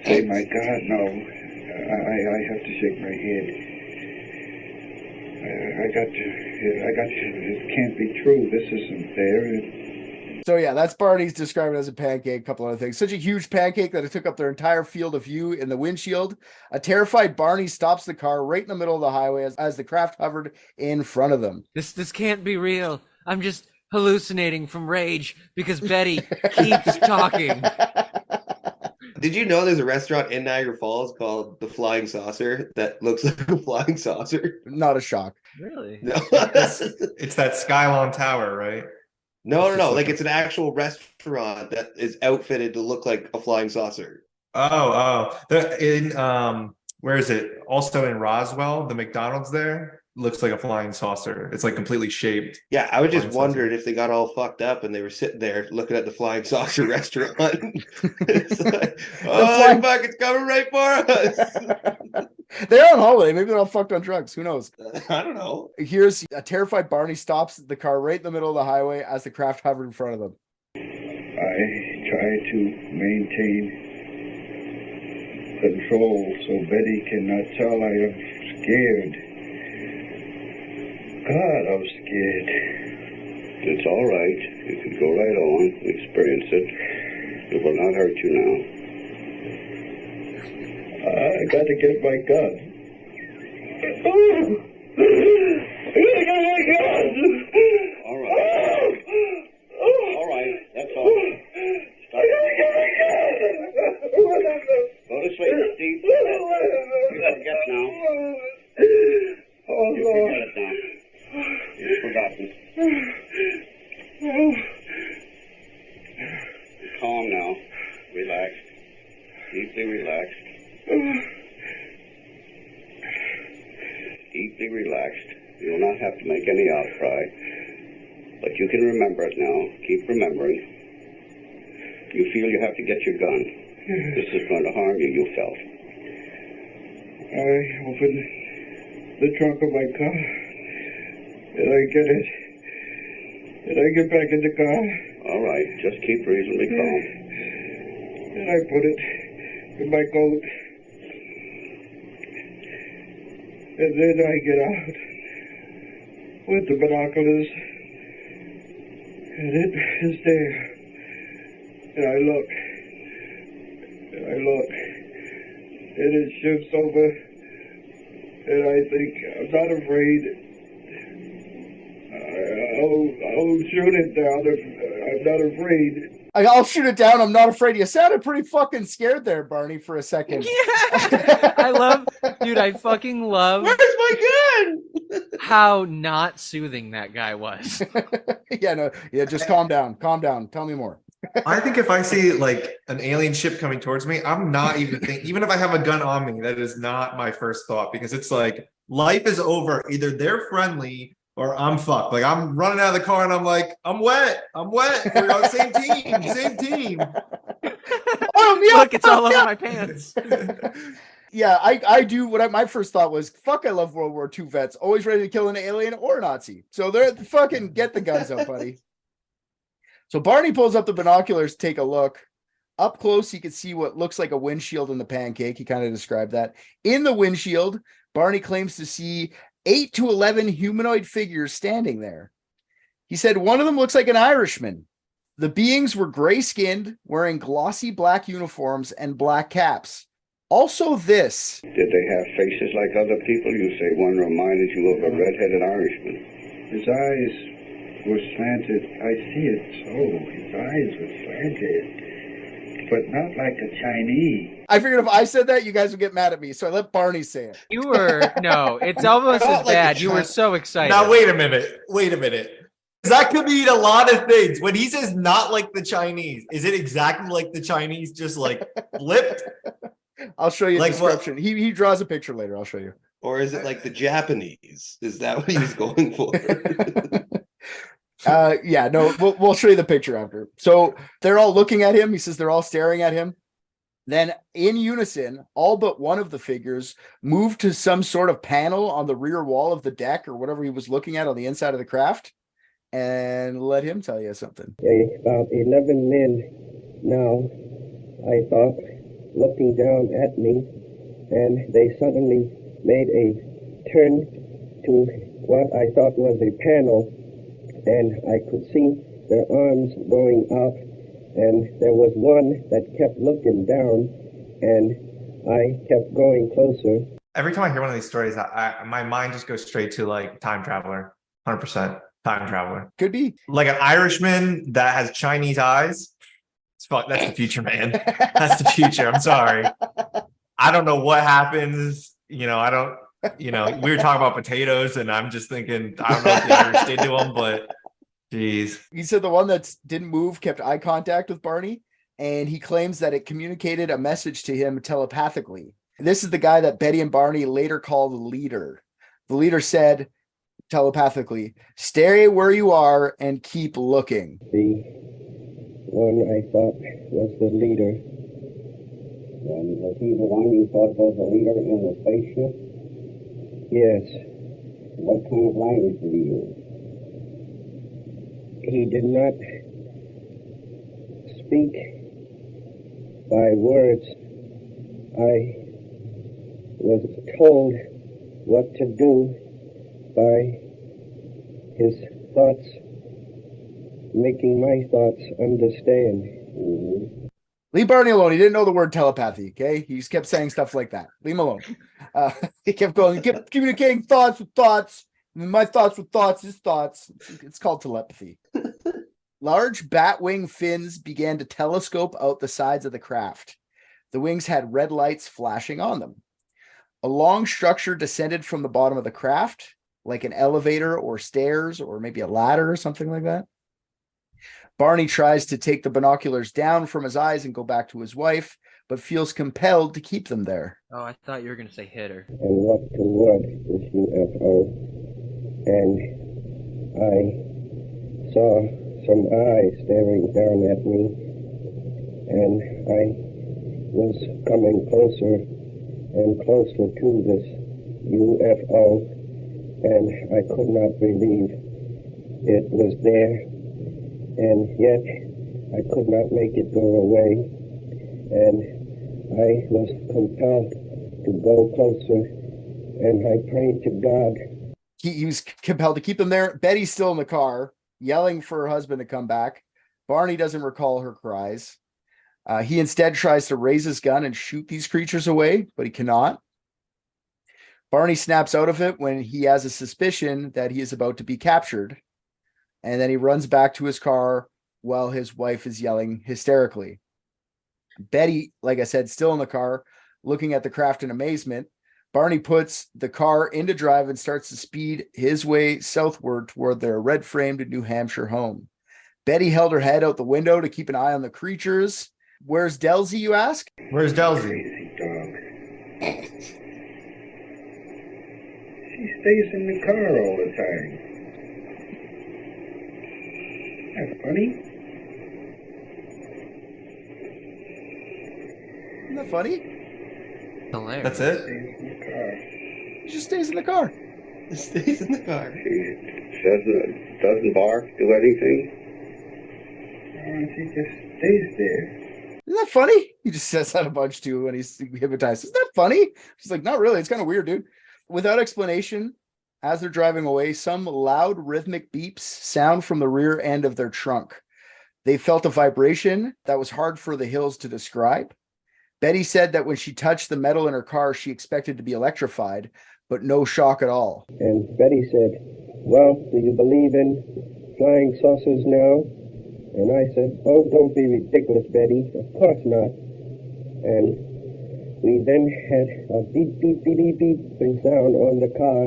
say, my God, no. I have to shake my head. I got to, it can't be true. This isn't there. So yeah, that's Barney's described as a pancake, a couple other things. Such a huge pancake that it took up their entire field of view in the windshield. A terrified Barney stops the car right in the middle of the highway as the craft hovered in front of them. This can't be real. I'm just hallucinating from rage because Betty keeps talking. Did you know there's a restaurant in Niagara Falls called the Flying Saucer that looks like a flying saucer? Not a shock. Really? No. It's that Skylon Tower, right? No. Like it's an actual restaurant that is outfitted to look like a flying saucer. Where is it? Also in Roswell, the McDonald's there looks like a flying saucer. It's like completely shaped. Yeah, I was just wondering if they got all fucked up and they were sitting there looking at the flying saucer restaurant. It's like, oh, fuck, it's coming right for us. They're on holiday. Maybe they're all fucked on drugs. Who knows? I don't know. Here's a terrified Barney stops the car right in the middle of the highway as the craft hovered in front of them. I try to maintain control so Betty cannot tell I am scared. God, I'm scared. It's all right. You can go right on, experience it. It will not hurt you now. I got to get my gun. All right. All right, that's all. Stop. Go to sleep, Steve. You forget now. You forget it now. You've forgotten. Calm now. Relaxed. Deeply relaxed. Deeply relaxed. You will not have to make any outcry. But you can remember it now. Keep remembering. You feel you have to get your gun. This is going to harm you, you felt. I opened the trunk of my car. Did I get it? Did I get back in the car? All right, just keep reasonably calm. Then I put it in my coat. And then I get out with the binoculars. And it is there. And I look. And I look. And it shifts over. And I think, I'm not afraid. I'll shoot it down not afraid. I'll shoot it down. I'm not afraid. You sounded pretty fucking scared there, Barney, for a second. Yeah. I fucking love. Where's my gun? How not soothing that guy was. Just calm down. Calm down. Tell me more. I think if I see like an alien ship coming towards me, I'm not even thinking, even if I have a gun on me, that is not my first thought, because it's like life is over. Either they're friendly or I'm fucked. Like I'm running out of the car and I'm like, I'm wet. We're on the same team. Look, it's all over my pants. Yeah, I do. My first thought was, fuck, I love World War II vets, always ready to kill an alien or a Nazi. So they're fucking get the guns out, buddy. So Barney pulls up the binoculars to take a look. Up close, he could see what looks like a windshield in the pancake. He kind of described that. In the windshield, Barney claims to see 8 to 11 humanoid figures standing there. He said one of them looks like an Irishman. The beings were gray-skinned, wearing glossy black uniforms and black caps. Also this. Did they have faces like other people? You say one reminded you of a red-headed Irishman. His eyes were slanted. I see it so. His eyes were slanted, but not like a Chinese. I figured if I said that, you guys would get mad at me, so I let Barney say it. It's almost as bad. You were so excited. Now, wait a minute. That could mean a lot of things. When he says not like the Chinese, is it exactly like the Chinese, just like flipped? I'll show you the description. He draws a picture later. I'll show you. Or is it like the Japanese? Is that what he's going for? We'll show you the picture after. So they're all looking at him. He says they're all staring at him. Then in unison, all but one of the figures moved to some sort of panel on the rear wall of the deck or whatever he was looking at on the inside of the craft, and let him tell you something. About 11 men now, I thought, looking down at me, and they suddenly made a turn to what I thought was a panel, and I could see their arms going up, and there was one that kept looking down, and I kept going closer. Every time I hear one of these stories, my mind just goes straight to like time traveler, 100% time traveler. Could be like an Irishman that has Chinese eyes. That's the future, man. That's the future. I'm sorry. I don't know what happens. We were talking about potatoes, and I'm just thinking, I don't know if the Irish did to them, but geez. He said the one that didn't move kept eye contact with Barney, and he claims that it communicated a message to him telepathically. This is the guy that Betty and Barney later called the leader. The leader said telepathically, "Stay where you are and keep looking." The one I thought was the leader. And was he the one you thought was the leader in the spaceship? Yes. What kind of language did he use? He did not speak by words. I was told what to do by his thoughts, making my thoughts understand. Mm-hmm. Leave Barney alone. He didn't know the word telepathy, okay? He just kept saying stuff like that. Leave him alone. He kept communicating thoughts with thoughts. My thoughts with thoughts, his thoughts. It's called telepathy. Large bat wing fins began to telescope out the sides of the craft. The wings had red lights flashing on them. A long structure descended from the bottom of the craft, like an elevator or stairs or maybe a ladder or something like that. Barney tries to take the binoculars down from his eyes and go back to his wife, but feels compelled to keep them there. Oh, I thought you were going to say hit her. And walked toward this UFO, and I saw some eyes staring down at me, and I was coming closer and closer to this UFO, and I could not believe it was there. And yet, I could not make it go away, and I was compelled to go closer, and I prayed to God. He was compelled to keep them there. Betty's still in the car, yelling for her husband to come back. Barney doesn't recall her cries. He instead tries to raise his gun and shoot these creatures away, but he cannot. Barney snaps out of it when he has a suspicion that he is about to be captured. And then he runs back to his car, while his wife is yelling hysterically. Betty, like I said, still in the car, looking at the craft in amazement. Barney puts the car into drive and starts to speed his way southward toward their red-framed New Hampshire home. Betty held her head out the window to keep an eye on the creatures. Where's Delsey, you ask? Where's Delsey? Crazy dog. She stays in the car all the time. That's funny. Isn't that funny? Hilarious. That's it? Stays in the car. He just stays in the car. It stays in the car. She doesn't bark, do anything. She just stays there. Isn't that funny? He just says that a bunch too when he's hypnotized. Isn't that funny? She's like, not really. It's kind of weird, dude. Without explanation, as they're driving away, some loud rhythmic beeps sound from the rear end of their trunk. They felt a vibration that was hard for the Hills to describe. Betty said that when she touched the metal in her car, she expected to be electrified, but no shock at all. And Betty said, well, do you believe in flying saucers now? And I said, oh, don't be ridiculous, Betty. Of course not. And we then had a beep, beep, beep, beep, beep sound on the car,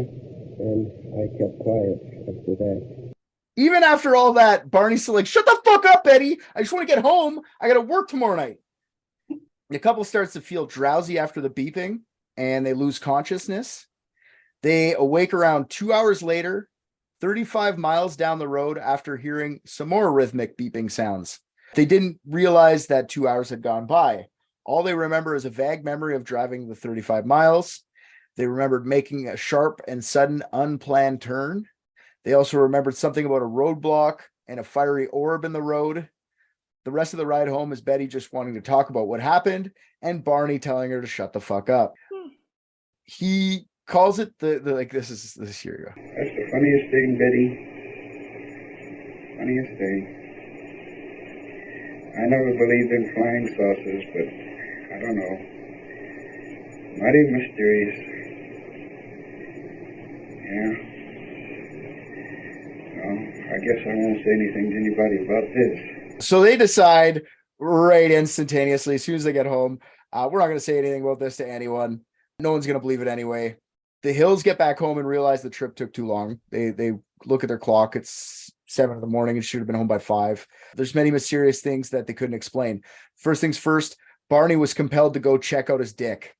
and I kept quiet after that. Even after all that, Barney's still like, shut the fuck up, Betty. I just want to get home. I got to work tomorrow night. The couple starts to feel drowsy after the beeping, and they lose consciousness. They awake around 2 hours later, 35 miles down the road after hearing some more rhythmic beeping sounds. They didn't realize that 2 hours had gone by. All they remember is a vague memory of driving the 35 miles. They remembered making a sharp and sudden unplanned turn. They also remembered something about a roadblock and a fiery orb in the road. The rest of the ride home is Betty just wanting to talk about what happened and Barney telling her to shut the fuck up. He calls it the like, this is here you go. That's the funniest thing, Betty. Funniest thing. I never believed in flying saucers, but I don't know. Mighty mysterious. Yeah. Well, I guess I won't say anything to anybody about this. So they decide right instantaneously, as soon as they get home, we're not going to say anything about this to anyone. No one's going to believe it anyway. The Hills get back home and realize the trip took too long. They look at their clock. It's 7 in the morning. It should have been home by 5. There's many mysterious things that they couldn't explain. First things first, Barney was compelled to go check out his dick.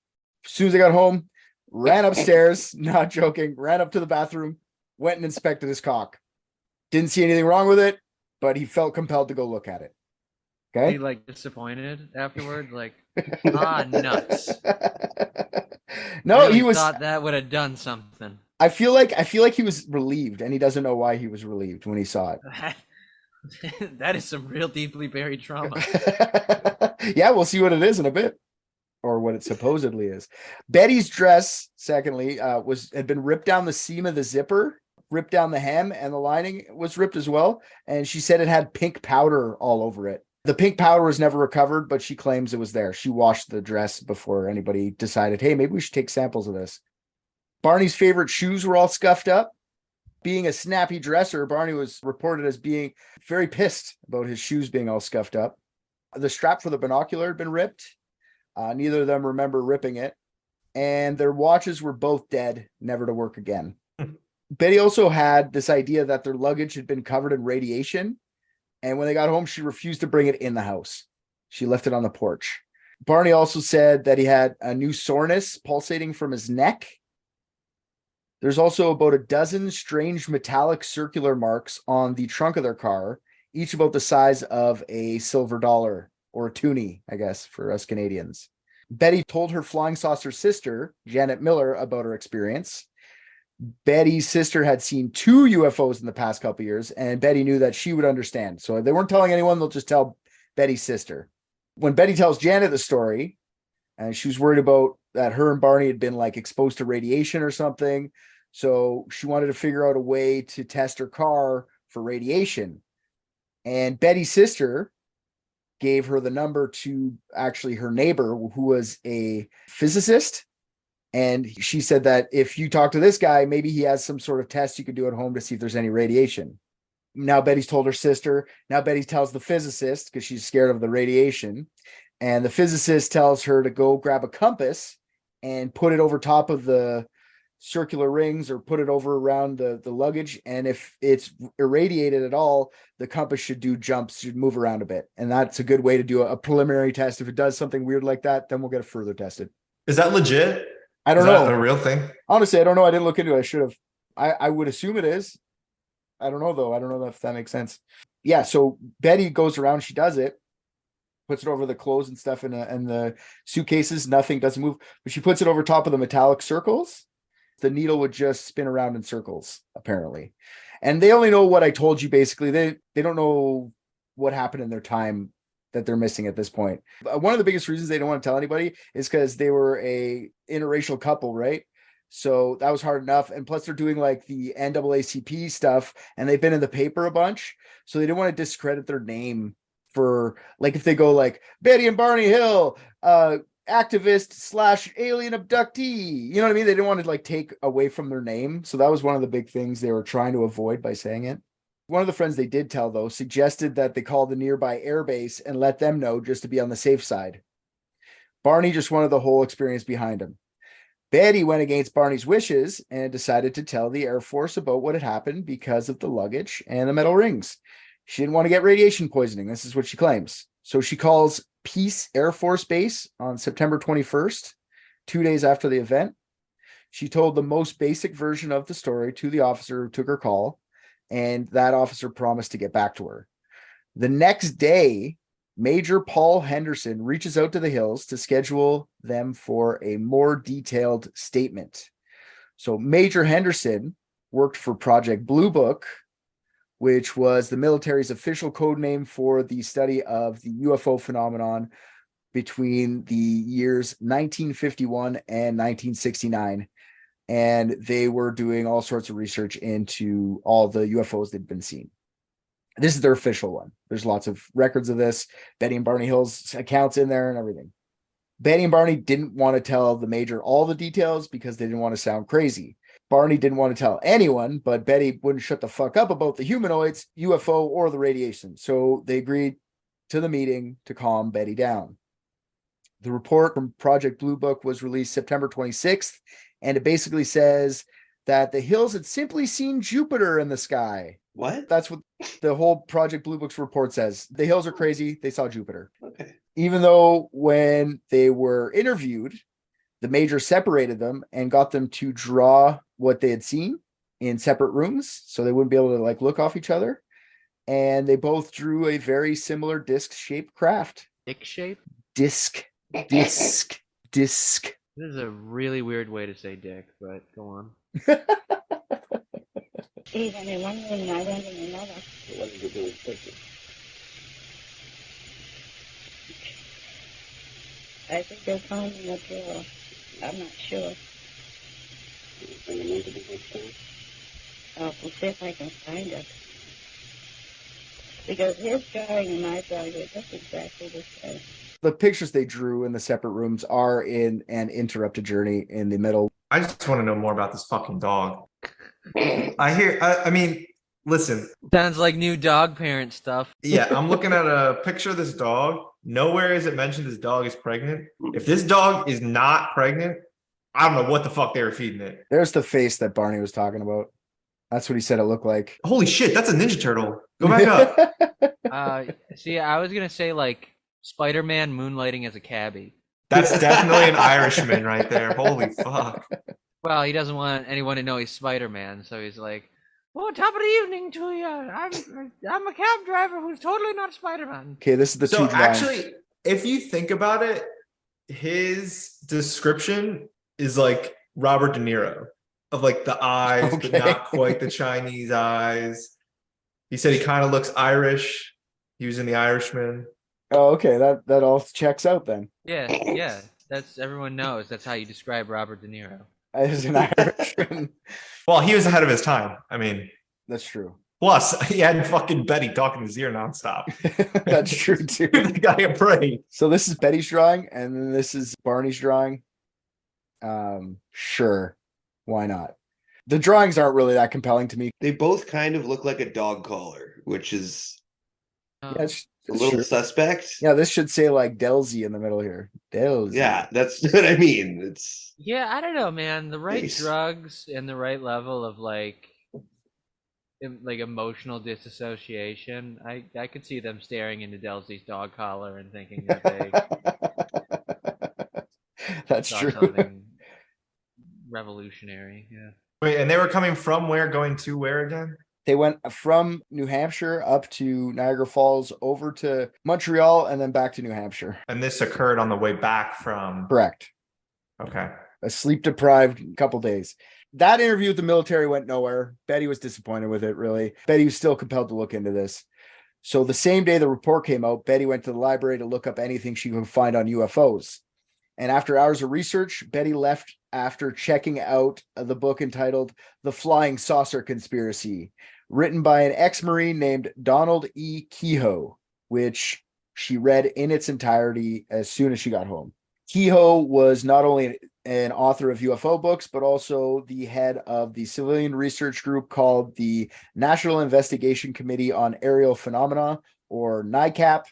As soon as they got home, ran upstairs, not joking, ran up to the bathroom, went and inspected his cock. Didn't see anything wrong with it, but he felt compelled to go look at it. Okay. He like disappointed afterward, like, nuts. No, really he was thought that would have done something. I feel like he was relieved, and he doesn't know why he was relieved when he saw it. That is some real deeply buried trauma. Yeah, we'll see what it is in a bit, or what it supposedly is. Betty's dress, secondly, had been ripped down the seam of the zipper, ripped down the hem, and the lining was ripped as well. And she said it had pink powder all over it. The pink powder was never recovered, but she claims it was there. She washed the dress before anybody decided, hey, maybe we should take samples of this. Barney's favorite shoes were all scuffed up. Being a snappy dresser, Barney was reported as being very pissed about his shoes being all scuffed up. The strap for the binocular had been ripped. Neither of them remember ripping it. And their watches were both dead, never to work again. Betty also had this idea that their luggage had been covered in radiation. And when they got home, she refused to bring it in the house. She left it on the porch. Barney also said that he had a new soreness pulsating from his neck. There's also about a dozen strange metallic circular marks on the trunk of their car, each about the size of a silver dollar, or a toonie, I guess, for us Canadians. Betty told her flying saucer sister, Janet Miller, about her experience. Betty's sister had seen 2 UFOs in the past couple of years, and Betty knew that she would understand. So they weren't telling anyone, they'll just tell Betty's sister. When Betty tells Janet the story, and she was worried about that her and Barney had been like exposed to radiation or something. So she wanted to figure out a way to test her car for radiation. And Betty's sister gave her the number to actually her neighbor, who was a physicist. And she said that if you talk to this guy, maybe he has some sort of test you could do at home to see if there's any radiation. Now Betty's told her sister. Now Betty tells the physicist because she's scared of the radiation. And the physicist tells her to go grab a compass and put it over top of the circular rings or put it over around the luggage. And if it's irradiated at all, the compass should move around a bit. And that's a good way to do a preliminary test. If it does something weird like that, then we'll get it further tested. Is that legit? I don't know. Is that a real thing? Honestly, I don't know. I didn't look into it. I should have. I would assume it is. I don't know, though. I don't know if that makes sense. Yeah, so Betty goes around, she does it, puts it over the clothes and stuff in the suitcases. Nothing doesn't move, but she puts it over top of the metallic circles. The needle would just spin around in circles, apparently. And they only know what I told you, basically. They don't know what happened in their time that they're missing at this point. One of the biggest reasons they don't want to tell anybody is because they were a interracial couple, right? So that was hard enough. And plus they're doing like the NAACP stuff and they've been in the paper a bunch. So they didn't want to discredit their name for like, if they go like Betty and Barney Hill, activist / alien abductee, you know what I mean? They didn't want to like take away from their name. So that was one of the big things they were trying to avoid by saying it. One of the friends they did tell, though, suggested that they call the nearby airbase and let them know just to be on the safe side. Barney just wanted the whole experience behind him. Betty went against Barney's wishes and decided to tell the Air Force about what had happened because of the luggage and the metal rings. She didn't want to get radiation poisoning. This is what she claims. So she calls Peace Air Force Base on September 21st, 2 days after the event. She told the most basic version of the story to the officer who took her call, and that officer promised to get back to her. The next day, Major Paul Henderson reaches out to the Hills to schedule them for a more detailed statement. So Major Henderson worked for Project Blue Book, which was the military's official code name for the study of the UFO phenomenon between the years 1951 and 1969. And they were doing all sorts of research into all the UFOs that had been seen. This is their official one. There's lots of records of this. Betty and Barney Hill's accounts in there and everything. Betty and Barney didn't want to tell the major all the details because they didn't want to sound crazy. Barney didn't want to tell anyone, but Betty wouldn't shut the fuck up about the humanoids, UFO, or the radiation. So they agreed to the meeting to calm Betty down. The report from Project Blue Book was released September 26th, and it basically says that the Hills had simply seen Jupiter in the sky. What? That's what the whole Project Blue Book's report says. The Hills are crazy. They saw Jupiter. Okay. Even though when they were interviewed, the major separated them and got them to draw what they had seen in separate rooms so they wouldn't be able to like look off each other. And they both drew a very similar disc-shaped craft. Dick shape? Disc. This is a really weird way to say dick, but go on. He's in one room and I went in another. What did you do with pictures? I think they found in the drawer. I'm not sure. Bring them into the bookstore? We'll see if I can find it. Because his drawing and my drawing are just exactly the same. The pictures they drew in the separate rooms are in an interrupted journey in the middle. I just want to know more about this fucking dog. I mean, listen. Sounds like new dog parent stuff. Yeah, I'm looking at a picture of this dog. Nowhere is it mentioned this dog is pregnant. If this dog is not pregnant, I don't know what the fuck they were feeding it. There's the face that Barney was talking about. That's what he said it looked like. Holy shit, that's a Ninja Turtle. Go back up. See, I was gonna say like Spider-Man moonlighting as a cabbie. That's definitely an Irishman right there. Holy fuck. Well, he doesn't want anyone to know he's Spider-Man, so he's like, "Well, top of the evening to you. I'm a cab driver who's totally not Spider-Man." Okay, this is the so two drawings. actually, if you think about it, his description is like Robert De Niro, of like the eyes, but not quite the Chinese eyes. He said he kind of looks Irish. He was in The Irishman. Oh, okay. That all checks out then. Yeah. That's everyone knows. That's how you describe Robert De Niro. As an Irishman. Well, he was ahead of his time. I mean, that's true. Plus, he had fucking Betty talking in his ear nonstop. That's true too. The guy a prey. So this is Betty's drawing, and then this is Barney's drawing. Sure, why not? The drawings aren't really that compelling to me. They both kind of look like a dog collar, which is Yeah, a little true. suspect. Yeah, this should say like Delsey in the middle here. Delsey. Yeah, that's what I mean. It's I don't know, man. The right drugs and the right level of like emotional disassociation. I could see them staring into Delsey's dog collar and thinking that they that's saw true. something revolutionary. Yeah. Wait, and they were coming from where? Going to where again? They went from New Hampshire up to Niagara Falls, over to Montreal, and then back to New Hampshire. And this occurred on the way back from... Correct. Okay. A sleep-deprived couple days. That interview with the military went nowhere. Betty was disappointed with it, really. Betty was still compelled to look into this. So the same day the report came out, Betty went to the library to look up anything she could find on UFOs. And after hours of research, Betty left after checking out the book entitled The Flying Saucer Conspiracy, written by an ex-Marine named Donald E. Kehoe, which she read in its entirety as soon as she got home. Kehoe was not only an author of UFO books, but also the head of the civilian research group called the National Investigation Committee on Aerial Phenomena, or NICAP.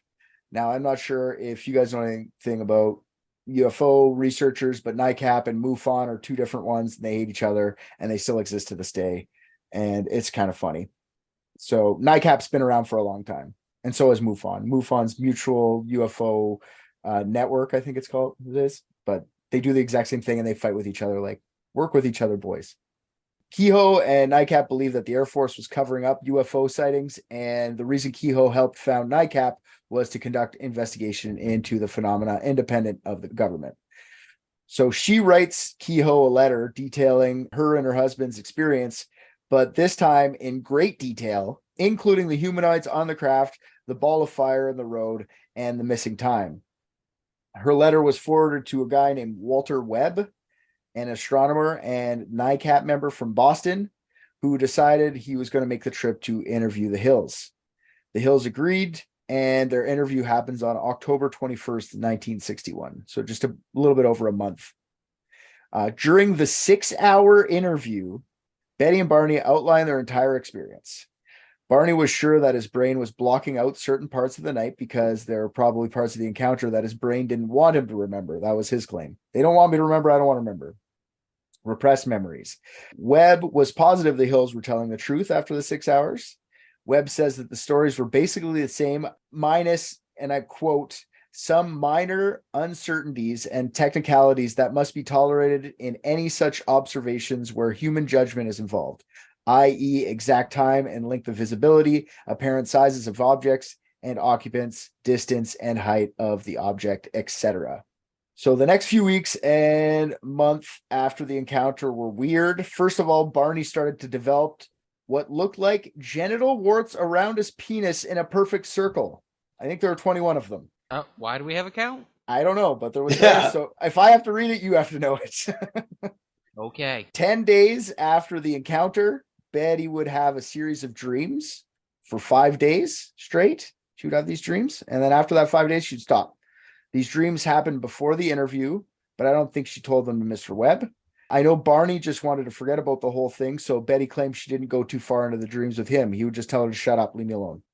Now, I'm not sure if you guys know anything about UFO researchers, but NICAP and MUFON are two different ones, and they hate each other, and they still exist to this day. And it's kind of funny. So NICAP's been around for a long time, and so has MUFON. MUFON's Mutual UFO Network, I think it's called. It is, but they do the exact same thing, and they fight with each other. Like, work with each other, boys. Kehoe and NICAP believe that the Air Force was covering up UFO sightings, and the reason Kehoe helped found NICAP was to conduct investigation into the phenomena independent of the government. So she writes Kehoe a letter detailing her and her husband's experience, but this time in great detail, including the humanoids on the craft, the ball of fire in the road, and the missing time. Her letter was forwarded to a guy named Walter Webb, an astronomer and NICAP member from Boston, who decided he was going to make the trip to interview the Hills. The Hills agreed, and their interview happens on October 21st, 1961. So just a little bit over a month. During the 6-hour interview, Betty and Barney outlined their entire experience. Barney was sure that his brain was blocking out certain parts of the night because there were probably parts of the encounter that his brain didn't want him to remember. That was his claim. They don't want me to remember. I don't want to remember. Repressed memories. Webb was positive the Hills were telling the truth after the 6 hours. Webb says that the stories were basically the same, minus, and I quote, some minor uncertainties and technicalities that must be tolerated in any such observations where human judgment is involved, i.e. exact time and length of visibility, apparent sizes of objects and occupants, distance and height of the object, etc. So the next few weeks and month after the encounter were weird. First of all, Barney started to develop what looked like genital warts around his penis in a perfect circle. I think there were 21 of them. Why do we have a count? I don't know, but there was there. So if I have to read it, you have to know it. Okay. 10 days after the encounter, Betty would have a series of dreams for 5 days straight. She would have these dreams. And then after that 5 days, she'd stop. These dreams happened before the interview, but I don't think she told them to Mr. Webb. I know Barney just wanted to forget about the whole thing, so Betty claims she didn't go too far into the dreams with him. He would just tell her to shut up, leave me alone.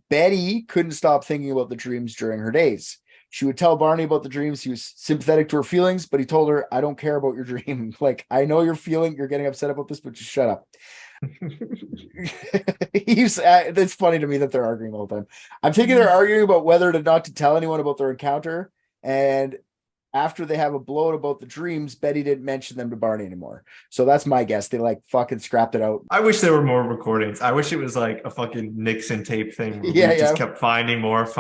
Betty couldn't stop thinking about the dreams during her days. She would tell Barney about the dreams. He was sympathetic to her feelings, but he told her, I don't care about your dream. Like, I know you're getting upset about this, but just shut up. It's funny to me that they're arguing all the time. I'm thinking they're arguing about whether to not to tell anyone about their encounter, and after they have a blowout about the dreams, Betty didn't mention them to Barney anymore. So that's my guess. They like fucking scrapped it out. I wish there were more recordings. I wish it was like a fucking Nixon tape thing. Where Yeah, we just kept finding more.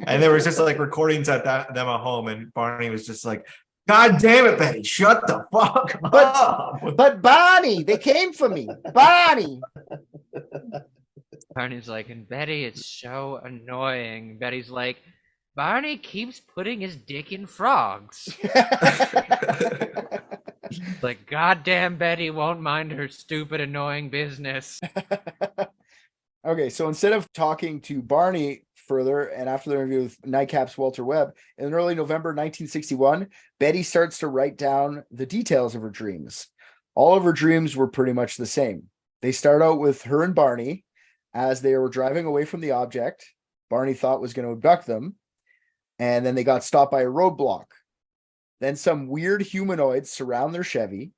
And there was just like recordings at them at home, and Barney was just like, God damn it, Betty, shut the fuck up. But Barney, they came for me. Barney. Barney's like, and Betty, it's so annoying. Betty's like, Barney keeps putting his dick in frogs. Like, goddamn Betty won't mind her stupid, annoying business. Okay, so instead of talking to Barney further, and after the interview with NICAP's Walter Webb, in early November 1961, Betty starts to write down the details of her dreams. All of her dreams were pretty much the same. They start out with her and Barney as they were driving away from the object Barney thought was going to abduct them, and then they got stopped by a roadblock. Then some weird humanoids surround their Chevy.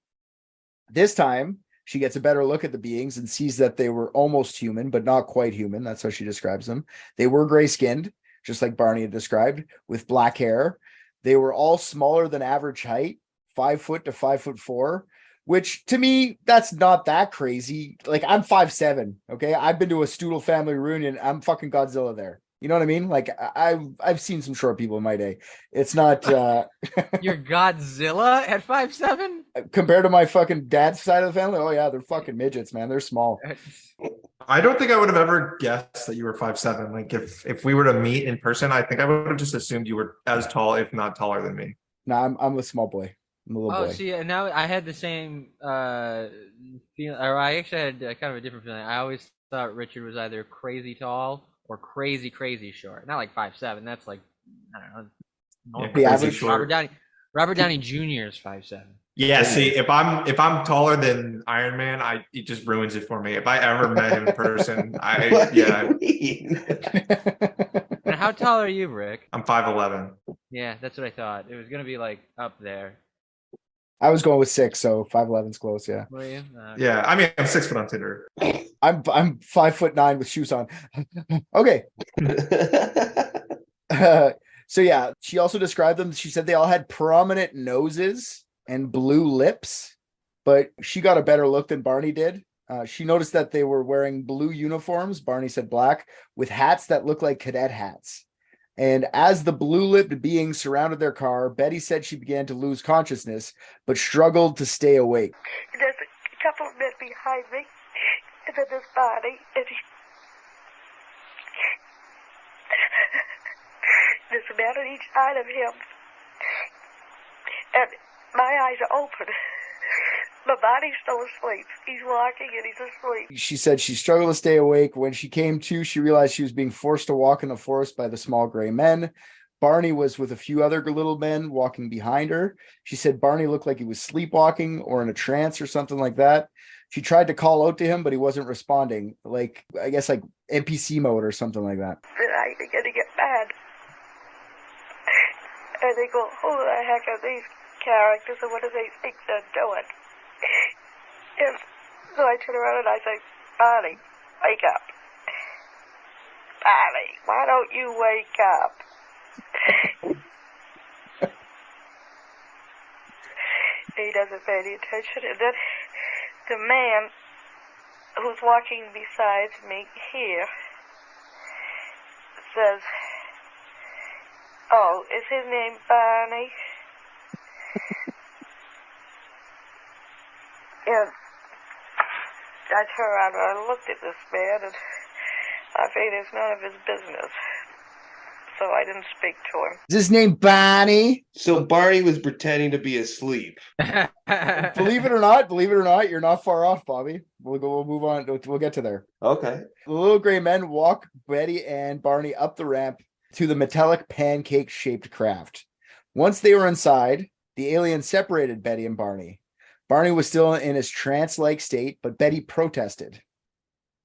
This time, she gets a better look at the beings and sees that they were almost human, but not quite human. That's how she describes them. They were gray-skinned, just like Barney had described, with black hair. They were all smaller than average height, 5 foot to 5'4", which to me, that's not that crazy. Like, I'm 5'7", okay? I've been to a Stoodle family reunion. I'm fucking Godzilla there. You know what I mean? Like, I've seen some short people in my day. It's not You're Godzilla at 5'7"? Compared to my fucking dad's side of the family. Oh yeah, they're fucking midgets, man. They're small. I don't think I would have ever guessed that you were 5'7". Like if we were to meet in person, I think I would have just assumed you were as tall, if not taller than me. No, I'm a small boy. I'm a little boy. Oh, see, now I had the same feeling, or I actually had kind of a different feeling. I always thought Richard was either crazy tall or crazy short. Not like 5'7". That's like, I don't know. The average short. Robert Downey Jr. is 5'7". Yeah, see, if I'm taller than Iron Man, it just ruins it for me. If I ever met him in person, And how tall are you, Rick? I'm 5'11". Yeah, that's what I thought. It was gonna be like up there. I was going with 6, so 5'11's close. Yeah. Were you? Yeah, I mean, I'm 6 foot on Tinder. I'm 5'9" with shoes on. Okay. So yeah, she also described them. She said they all had prominent noses and blue lips, but she got a better look than Barney did. She noticed that they were wearing blue uniforms. Barney said black, with hats that look like cadet hats. And as the blue-lipped beings surrounded their car, Betty said she began to lose consciousness, but struggled to stay awake. There's a couple of men behind me, and then there's Barney, and there's a man on each side of him, and my eyes are open. My body's still asleep. He's walking and he's asleep. She said she struggled to stay awake. When she came to, she realized she was being forced to walk in the forest by the small gray men. Barney was with a few other little men walking behind her. She said Barney looked like he was sleepwalking or in a trance or something like that. She tried to call out to him, but he wasn't responding. Like, I guess like NPC mode or something like that. And I begin to get mad. And they go, who the heck are these characters and what do they think they're doing? And so I turn around and I say, Barney, wake up. Barney, why don't you wake up? He doesn't pay any attention. And then the man who's walking beside me here says, oh, is his name Barney? And I turned around and I looked at this man, and I figured it's none of his business. So I didn't speak to him. Is his name Barney? So Barney was pretending to be asleep. Believe it or not, you're not far off, Bobby. We'll move on. We'll get to there. Okay. The little gray men walk Betty and Barney up the ramp to the metallic pancake-shaped craft. Once they were inside, the aliens separated Betty and Barney. Barney was still in his trance-like state, but Betty protested.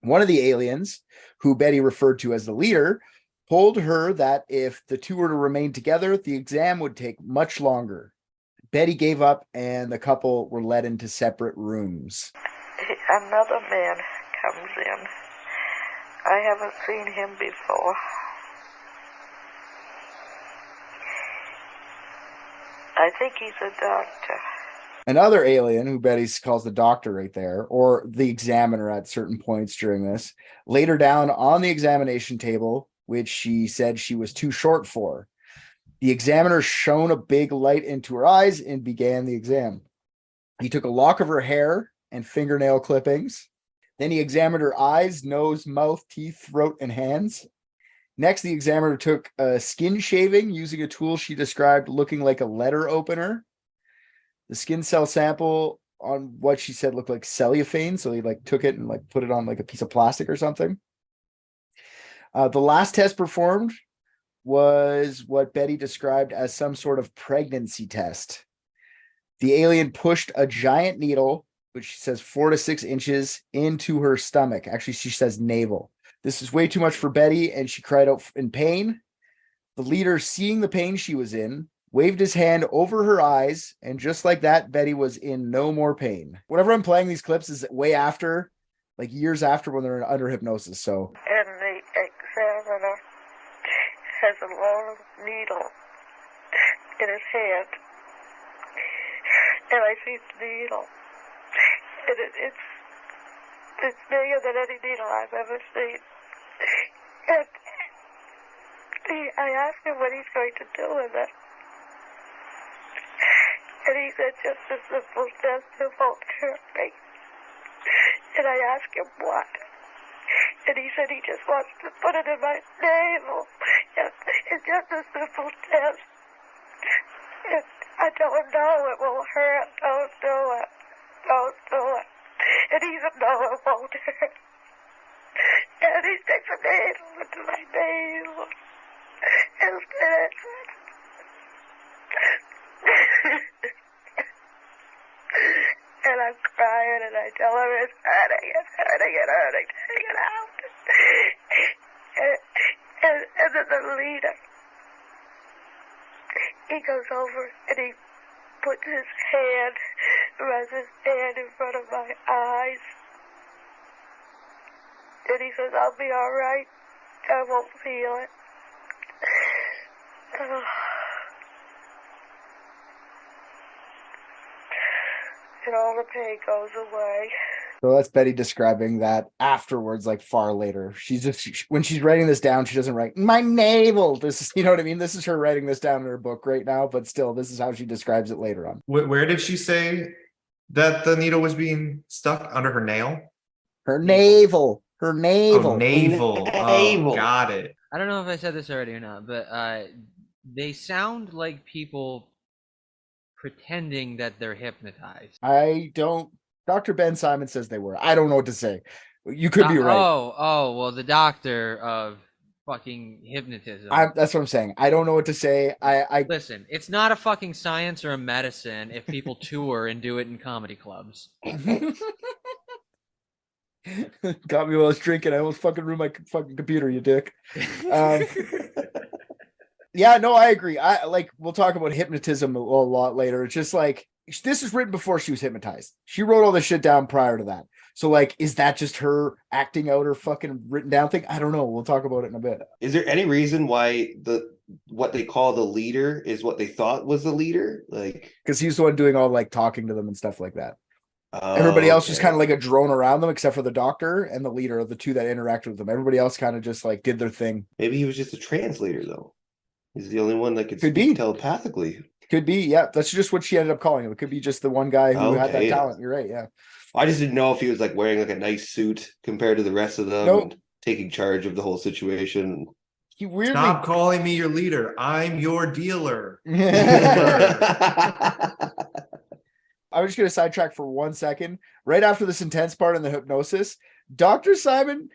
One of the aliens, who Betty referred to as the leader, told her that if the two were to remain together, the exam would take much longer. Betty gave up, and the couple were led into separate rooms. Another man comes in. I haven't seen him before. I think he's a doctor. Another alien, who Betty calls the doctor right there, or the examiner at certain points during this, laid her down on the examination table, which she said she was too short for. The examiner shone a big light into her eyes and began the exam. He took a lock of her hair and fingernail clippings. Then he examined her eyes, nose, mouth, teeth, throat, and hands. Next, the examiner took a skin shaving using a tool she described looking like a letter opener. The skin cell sample on what she said looked like cellophane, so he took it and put it on a piece of plastic or something. The last test performed was what Betty described as some sort of pregnancy test. The alien pushed a giant needle which she says 4 to 6 inches into her stomach. Actually, she says navel. This is way too much for Betty, and she cried out in pain. The leader, seeing the pain she was in, waved his hand over her eyes, and just like that, Betty was in no more pain. Whenever I'm playing these clips is way after, like years after when they're under hypnosis. So. And the examiner has a long needle in his hand, and I see the needle, and it's bigger than any needle I've ever seen. And I asked him what he's going to do with it, and he said just a simple test, it won't hurt me. And I asked him what, and he said he just wants to put it in my navel. It's just a simple test. And I told him, no, it will hurt. Don't do it. Don't do it. And he said, no, it won't hurt. And he sticks a needle into my navel. And I'm crying, and I tell him it's hurting, take it out. And then the leader, he goes over and he puts his hand, runs his hand in front of my eyes. And he says, I'll be all right. I won't feel it. And all the pain goes away. So that's Betty describing that afterwards, like far later. She's just, when she's writing this down, she doesn't write my navel. This is, you know what I mean? This is her writing this down in her book right now, but still, this is how she describes it later on. Where did she say that the needle was being stuck? Under her nail? Her navel. Her navel. Oh, navel. Oh, got it. I don't know if I said this already or not, but they sound like people pretending that they're hypnotized. I don't. Dr. Ben Simon says they were. I don't know what to say. You could be right. Oh, well, the doctor of fucking hypnotism. That's what I'm saying. I don't know what to say. I listen. It's not a fucking science or a medicine if people tour and do it in comedy clubs. Got me while I was drinking. I almost fucking ruined my fucking computer, you dick. Yeah, no, I agree. We'll talk about hypnotism a lot later. It's just like, this is written before she was hypnotized. She wrote all this shit down prior to that. So, like, is that just her acting out her fucking written down thing? I don't know. We'll talk about it in a bit. Is there any reason why what they call the leader is what they thought was the leader? Like, because he's the one doing all like talking to them and stuff like that. Everybody else was kind of like a drone around them, except for the doctor and the leader, the two that interacted with them. Everybody else kind of just like did their thing. Maybe he was just a translator, though. He's the only one that could speak telepathically. Could be, yeah. That's just what she ended up calling him. It could be just the one guy who had that talent. You're right, yeah. I just didn't know if he was like wearing like a nice suit compared to the rest of them, and taking charge of the whole situation. He weirdly Stop calling me your leader. I'm your dealer. I'm just going to sidetrack for 1 second. Right after this intense part in the hypnosis, Dr. Simon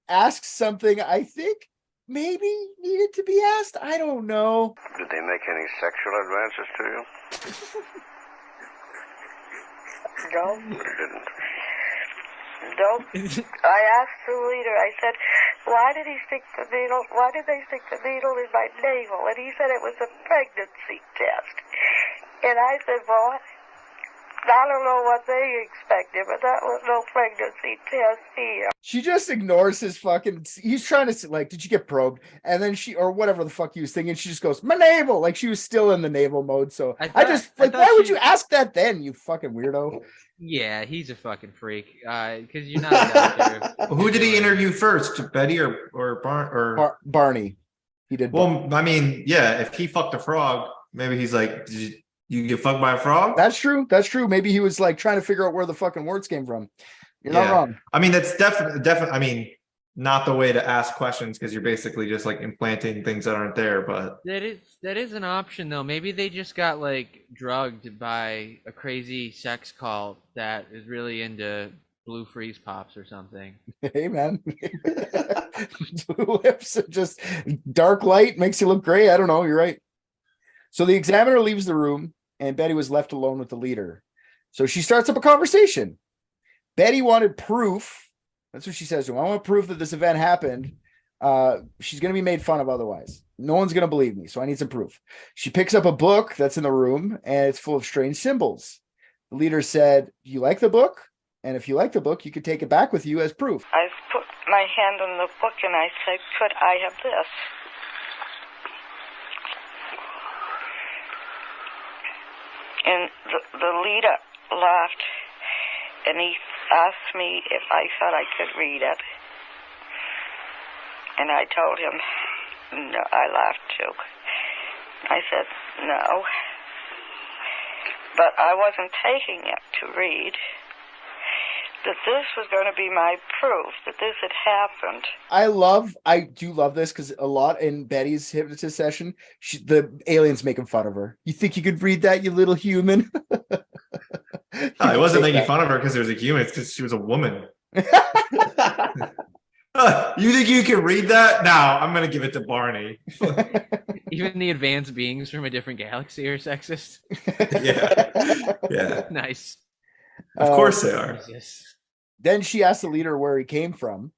asks something I think maybe needed to be asked. I don't know. Did they make any sexual advances to you? No. They didn't. No. I asked the leader, I said, why did they stick the needle in my navel? And he said it was a pregnancy test. And I said, well, I don't know what they expected, but that was no pregnancy test here. She just ignores his fucking, he's trying to like, did you get probed? And then or whatever the fuck he was thinking, she just goes, my navel. Like she was still in the navel mode. So why would you ask that then, you fucking weirdo? Yeah, he's a fucking freak. Because you're not a doctor. Who did he interview first? Betty or Barney? He did. Well, I mean, yeah, if he fucked a frog, maybe he's like, did you get fucked by a frog? That's true. Maybe he was like trying to figure out where the fucking words came from. You're not wrong. I mean, that's definitely. I mean, not the way to ask questions because you're basically just like implanting things that aren't there. But that is an option though. Maybe they just got like drugged by a crazy sex cult that is really into blue freeze pops or something. Hey man, blue lips, just dark light makes you look gray. I don't know. You're right. So the examiner leaves the room, and Betty was left alone with the leader. So she starts up a conversation. Betty wanted proof. That's what she says to him. I want proof that this event happened. She's going to be made fun of otherwise. No one's going to believe me, so I need some proof. She picks up a book that's in the room, and it's full of strange symbols. The leader said, do you like the book? And if you like the book, you could take it back with you as proof. I put my hand on the book and I said, could I have this? And the leader laughed, and he asked me if I thought I could read it. And I told him, no, I laughed too. I said, no. But I wasn't taking it to read. That this was going to be my proof that this had happened. I do love this because a lot in Betty's hypnotist session, the aliens making fun of her. You think you could read that, you little human? I wasn't making fun of her because it was a human. It's because she was a woman. You think you can read that? Now I'm going to give it to Barney. Even the advanced beings from a different galaxy are sexist. Yeah. Nice. Of course they are. Jesus. Then she asked the leader where he came from,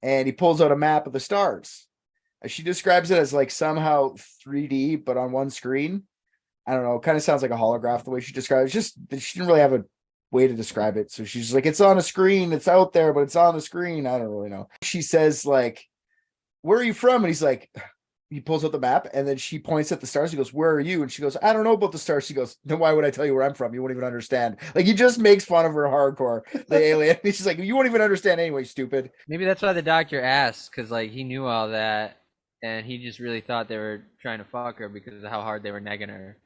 and he pulls out a map of the stars. She describes it as like somehow 3D, but on one screen. I don't know. It kind of sounds like a holograph the way she describes it. Just she didn't really have a way to describe it. So she's like, it's on a screen. It's out there, but it's on the screen. I don't really know. She says like, where are you from? And he's like, he pulls out the map, and then she points at the stars. He goes, where are you? And she goes, I don't know about the stars. She goes, then why would I tell you where I'm from? You won't even understand. Like, he just makes fun of her hardcore, the alien. She's like, you won't even understand anyway, stupid. Maybe that's why the doctor asked, because like he knew all that, and he just really thought they were trying to fuck her because of how hard they were negging her.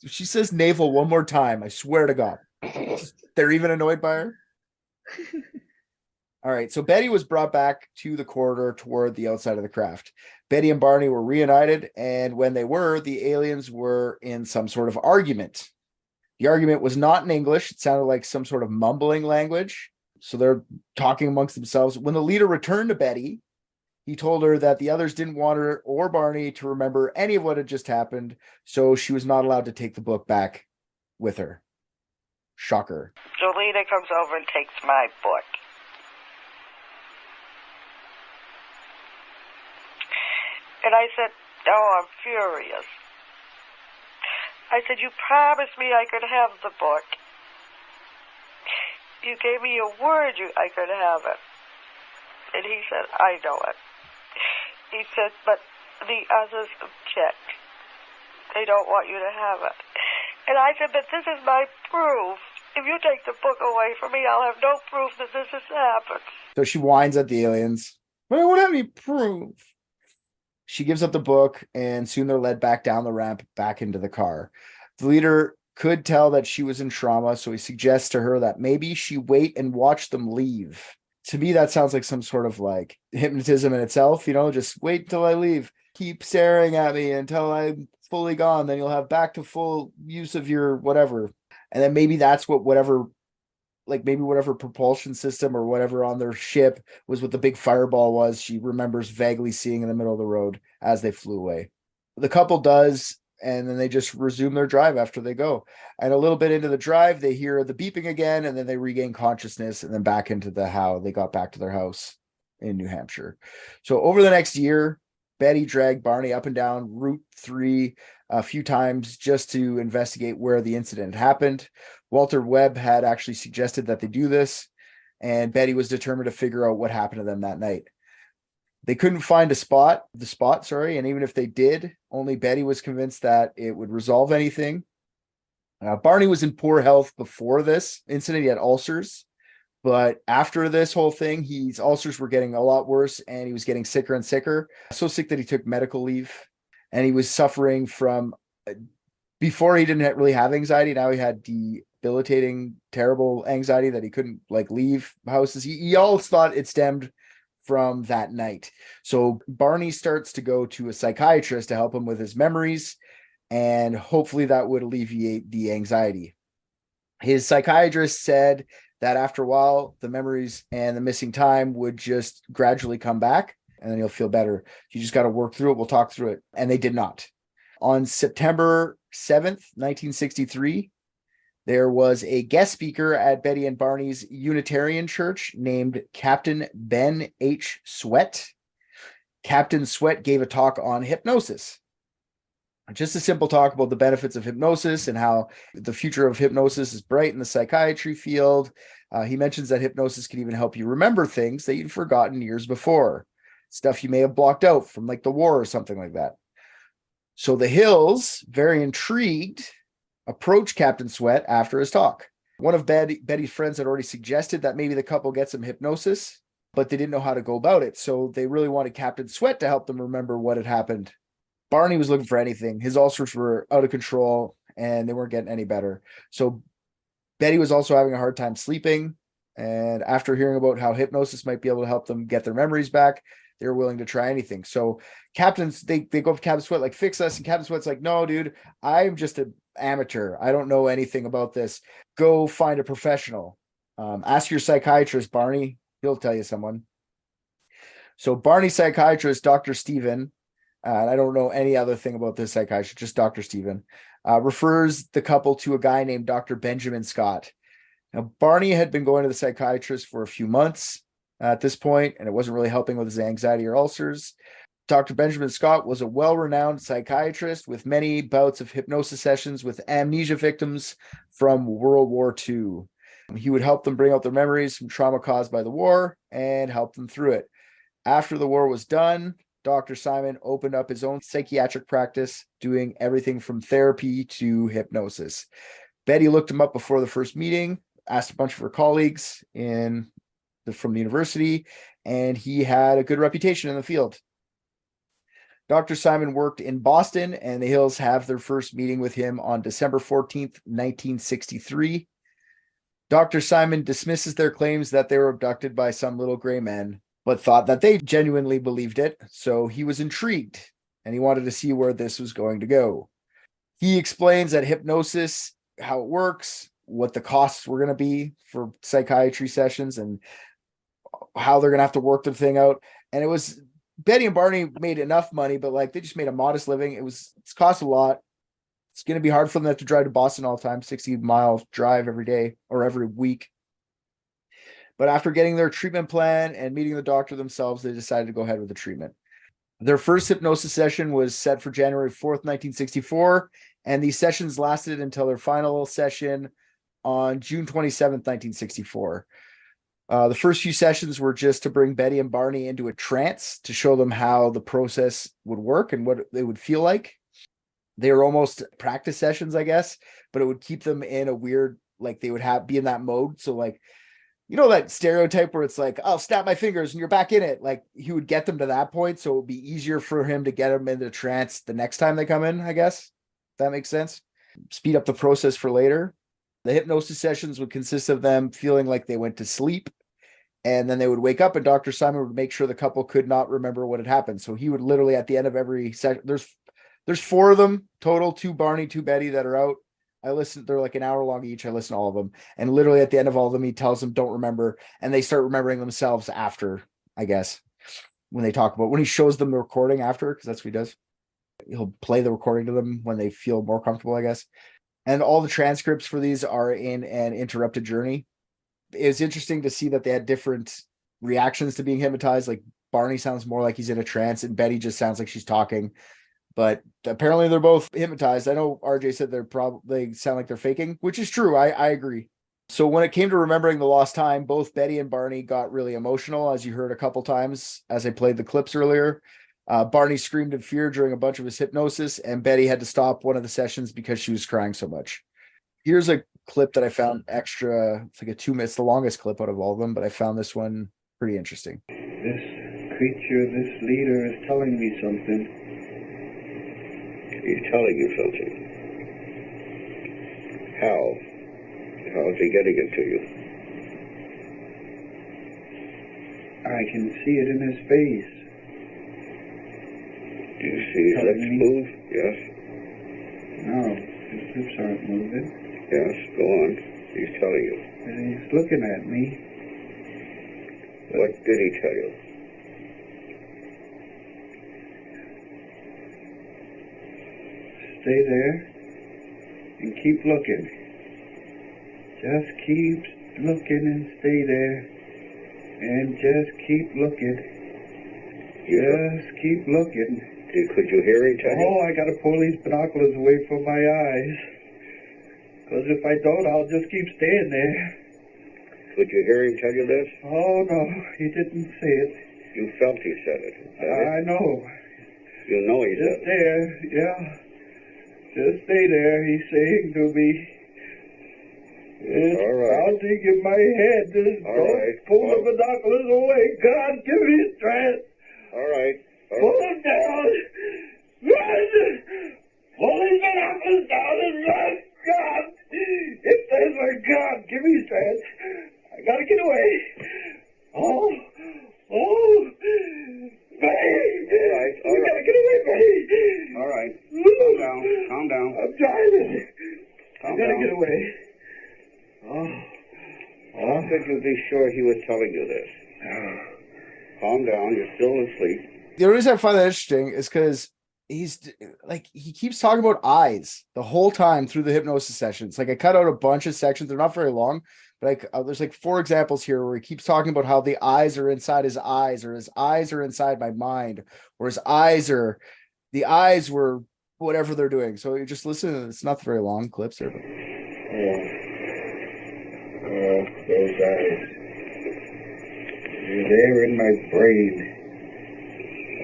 She says navel one more time. I swear to God. They're even annoyed by her. All right, so Betty was brought back to the corridor toward the outside of the craft. Betty and Barney were reunited, and when they were, the aliens were in some sort of argument. The argument was not in English. It sounded like some sort of mumbling language. So they're talking amongst themselves. When the leader returned to Betty, he told her that the others didn't want her or Barney to remember any of what had just happened, so she was not allowed to take the book back with her. Shocker. The leader comes over and takes my book. And I said, oh, I'm furious. I said, you promised me I could have the book. You gave me a word I could have it. And he said, I know it. He said, but the others object. They don't want you to have it. And I said, but this is my proof. If you take the book away from me, I'll have no proof that this has happened. So she whines at the aliens. But I won't have any proof. She gives up the book, and soon they're led back down the ramp back into the car. The leader could tell that she was in trauma, so he suggests to her that maybe she wait and watch them leave. To me, that sounds like some sort of like hypnotism in itself, just wait until I leave. Keep staring at me until I'm fully gone, then you'll have back to full use of your whatever. And then maybe that's whatever propulsion system or whatever on their ship was what the big fireball was. She remembers vaguely seeing in the middle of the road as they flew away. The couple does, and then they just resume their drive after they go. And a little bit into the drive, they hear the beeping again, and then they regain consciousness, and then back into how they got back to their house in New Hampshire. So over the next year, Betty dragged Barney up and down Route 3 a few times just to investigate where the incident happened. Walter Webb had actually suggested that they do this, and Betty was determined to figure out what happened to them that night. They couldn't find the spot, and even if they did, only Betty was convinced that it would resolve anything. Barney was in poor health before this incident. He had ulcers, but after this whole thing, his ulcers were getting a lot worse, and he was getting sicker and sicker. So sick that he took medical leave, and he was suffering from, before he didn't really have anxiety, now he had debilitating, terrible anxiety that he couldn't leave houses. He all thought it stemmed from that night. So Barney starts to go to a psychiatrist to help him with his memories, and hopefully that would alleviate the anxiety. His psychiatrist said that after a while, the memories and the missing time would just gradually come back, and then he'll feel better. You just got to work through it. We'll talk through it. And they did not. On September 7th, 1963, there was a guest speaker at Betty and Barney's Unitarian church named Captain Ben H. Sweat. Captain Sweat gave a talk on hypnosis. Just a simple talk about the benefits of hypnosis and how the future of hypnosis is bright in the psychiatry field. He mentions that hypnosis can even help you remember things that you'd forgotten years before, stuff you may have blocked out from like the war or something like that. So the Hills, very intrigued, approached Captain Sweat after his talk. One of Betty's friends had already suggested that maybe the couple get some hypnosis, but they didn't know how to go about it. So they really wanted Captain Sweat to help them remember what had happened. Barney was looking for anything. His ulcers were out of control and they weren't getting any better. So Betty was also having a hard time sleeping. And after hearing about how hypnosis might be able to help them get their memories back, they were willing to try anything. So they go up to Captain Sweat, like, fix us. And Captain Sweat's like, no, dude, I'm just an amateur. I don't know anything about this. Go find a professional. Ask your psychiatrist, Barney. He'll tell you someone. So Barney's psychiatrist, Dr. Stephen, and I don't know any other thing about this psychiatrist, just Dr. Stephen, refers the couple to a guy named Dr. Benjamin Scott. Now, Barney had been going to the psychiatrist for a few months at this point, and it wasn't really helping with his anxiety or ulcers. Dr. Benjamin Scott was a well-renowned psychiatrist with many bouts of hypnosis sessions with amnesia victims from World War II. He would help them bring out their memories from trauma caused by the war and help them through it. After the war was done, Dr. Simon opened up his own psychiatric practice, doing everything from therapy to hypnosis. Betty looked him up before the first meeting, asked a bunch of her colleagues from the university, and he had a good reputation in the field. Dr. Simon worked in Boston, and the Hills have their first meeting with him on December 14th, 1963. Dr. Simon dismisses their claims that they were abducted by some little gray men, but thought that they genuinely believed it. So he was intrigued and he wanted to see where this was going to go. He explains that hypnosis, how it works, what the costs were going to be for psychiatry sessions, and how they're going to have to work the thing out. And it was, Betty and Barney made enough money, but like they just made a modest living. It's cost a lot. It's going to be hard for them to have to drive to Boston all the time, 60-mile drive every day or every week. But after getting their treatment plan and meeting the doctor themselves, they decided to go ahead with the treatment. Their first hypnosis session was set for January 4th, 1964, and these sessions lasted until their final session on June 27th, 1964. The first few sessions were just to bring Betty and Barney into a trance to show them how the process would work and what they would feel like. They were almost practice sessions, I guess, but it would keep them in a weird, like they would be in that mode. So like, you know, that stereotype where it's like, I'll snap my fingers and you're back in it. Like he would get them to that point. So it would be easier for him to get them into trance the next time they come in, I guess. If that makes sense. Speed up the process for later. The hypnosis sessions would consist of them feeling like they went to sleep. And then they would wake up and Dr. Simon would make sure the couple could not remember what had happened. So he would literally at the end of every session, there's 4 of them total, 2 Barney, 2 Betty that are out. I listen, they're like an hour long each. I listen to all of them. And literally at the end of all of them, he tells them, don't remember. And they start remembering themselves after, I guess, when he shows them the recording after, because that's what he does. He'll play the recording to them when they feel more comfortable, I guess. And all the transcripts for these are in an interrupted journey. It was interesting to see that they had different reactions to being hypnotized. Like Barney sounds more like he's in a trance and Betty just sounds like she's talking. But apparently they're both hypnotized. I know RJ said they sound like they're faking, which is true. I agree. So when it came to remembering the lost time, both Betty and Barney got really emotional, as you heard a couple times as I played the clips earlier. Barney screamed in fear during a bunch of his hypnosis, and Betty had to stop one of the sessions because she was crying so much. Here's a clip that I found extra. It's like a 2 minutes, the longest clip out of all of them, but I found this one pretty interesting. This creature, this leader is telling me something. He's telling you something. How? How is he getting it to you? I can see it in his face. Do you see his lips move? Yes. No, his lips aren't moving. Yes, go on. He's telling you. And he's looking at me. What did he tell you? stay there and keep looking. Just keep looking and stay there. And just keep looking. Just keep looking. Could you hear him tell you? Oh, I gotta pull these binoculars away from my eyes. Because if I don't, I'll just keep staying there. Could you hear him tell you this? Oh, no, he didn't say it. You felt he said it. I know. You know he Just said it. there, yeah. Just stay there, he's saying to me. It's All right. pounding in my head. Just All don't right. pull the binoculars away. God, give me strength. All right. All Pull right. them down. Run! Pull these binoculars down and run. God, if there's a God, give me strength. I gotta get away. Oh, Betty! All right. We gotta get away, Betty! All right. Calm down. Calm down. I'm driving. I Calm gotta down. get away. How could you be sure he was telling you this? Calm down. You're still asleep. The reason I find that interesting is because he's like, he keeps talking about eyes the whole time through the hypnosis sessions. Like, I cut out a bunch of sections. They're not very long, but like there's like 4 examples here where he keeps talking about how the eyes are inside his eyes, or his eyes are inside my mind, or the eyes were whatever they're doing. So you just listen. It's not very long clips there. But... Those eyes. They're there in my brain.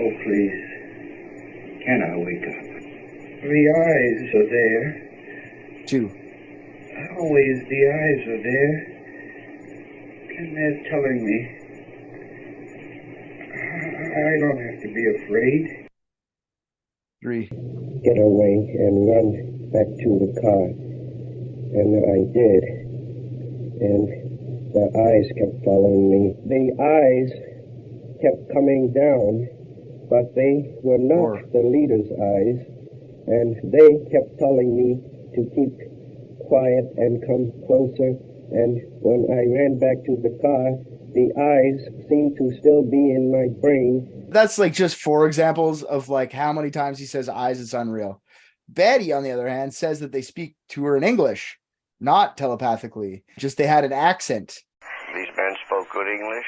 Oh, please. Can I wake up? The eyes are there. 2. Always the eyes are there. And they're telling me. I don't have to be afraid. 3. Get away and run back to the car. And I did. And the eyes kept following me. The eyes kept coming down, but they were not the leader's eyes, and they kept telling me to keep quiet and come closer, and when I ran back to the car, the eyes seemed to still be in my brain. That's like just 4 examples of like how many times he says eyes. It's unreal. Betty, on the other hand, says that they speak to her in English, not telepathically. Just they had an accent. These men spoke good English?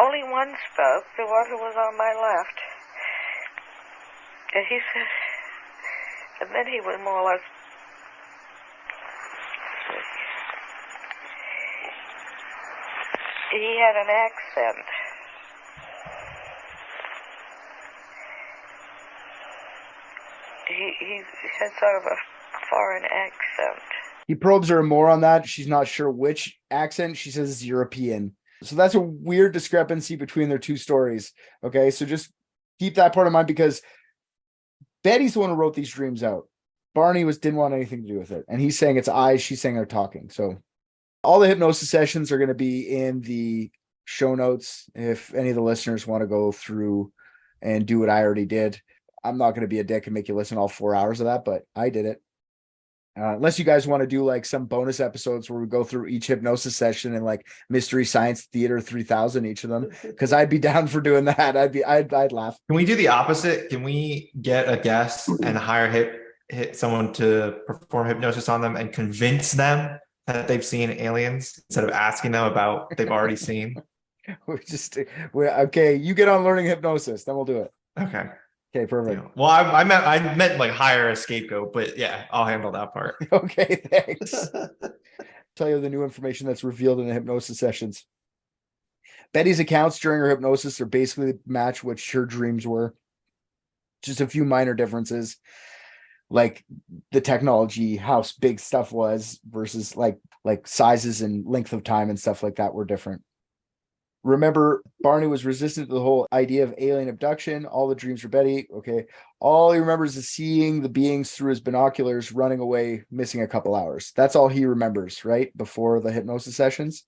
Only one spoke, the one who was on my left. And he said, and then he was more or less, he had an accent. He had sort of a foreign accent. He probes her more on that. She's not sure which accent. She says it's European. So that's a weird discrepancy between their 2 stories. Okay, so just keep that part in mind, because Betty's the one who wrote these dreams out. Barney didn't want anything to do with it. And he's saying it's eyes. She's saying they're talking. So all the hypnosis sessions are going to be in the show notes if any of the listeners want to go through and do what I already did. I'm not going to be a dick and make you listen all 4 hours of that, but I did it. Unless you guys want to do like some bonus episodes where we go through each hypnosis session and like Mystery Science Theater 3000 each of them, because I'd be down for doing that. I'd laugh. Can we do the opposite? Can we get a guest and hire someone to perform hypnosis on them and convince them that they've seen aliens instead of asking them about what they've already seen? We're okay. You get on learning hypnosis, then we'll do it. Okay. Okay, perfect. Yeah. Well, I meant like hire a scapegoat, but yeah, I'll handle that part. Okay, thanks. Tell you the new information that's revealed in the hypnosis sessions. Betty's accounts during her hypnosis are basically match what her dreams were. Just a few minor differences, like the technology, how big stuff was versus like sizes and length of time and stuff like that were different. Remember, Barney was resistant to the whole idea of alien abduction. All the dreams were Betty. Okay. All he remembers is seeing the beings through his binoculars, running away, missing a couple hours. That's all he remembers, right? Before the hypnosis sessions.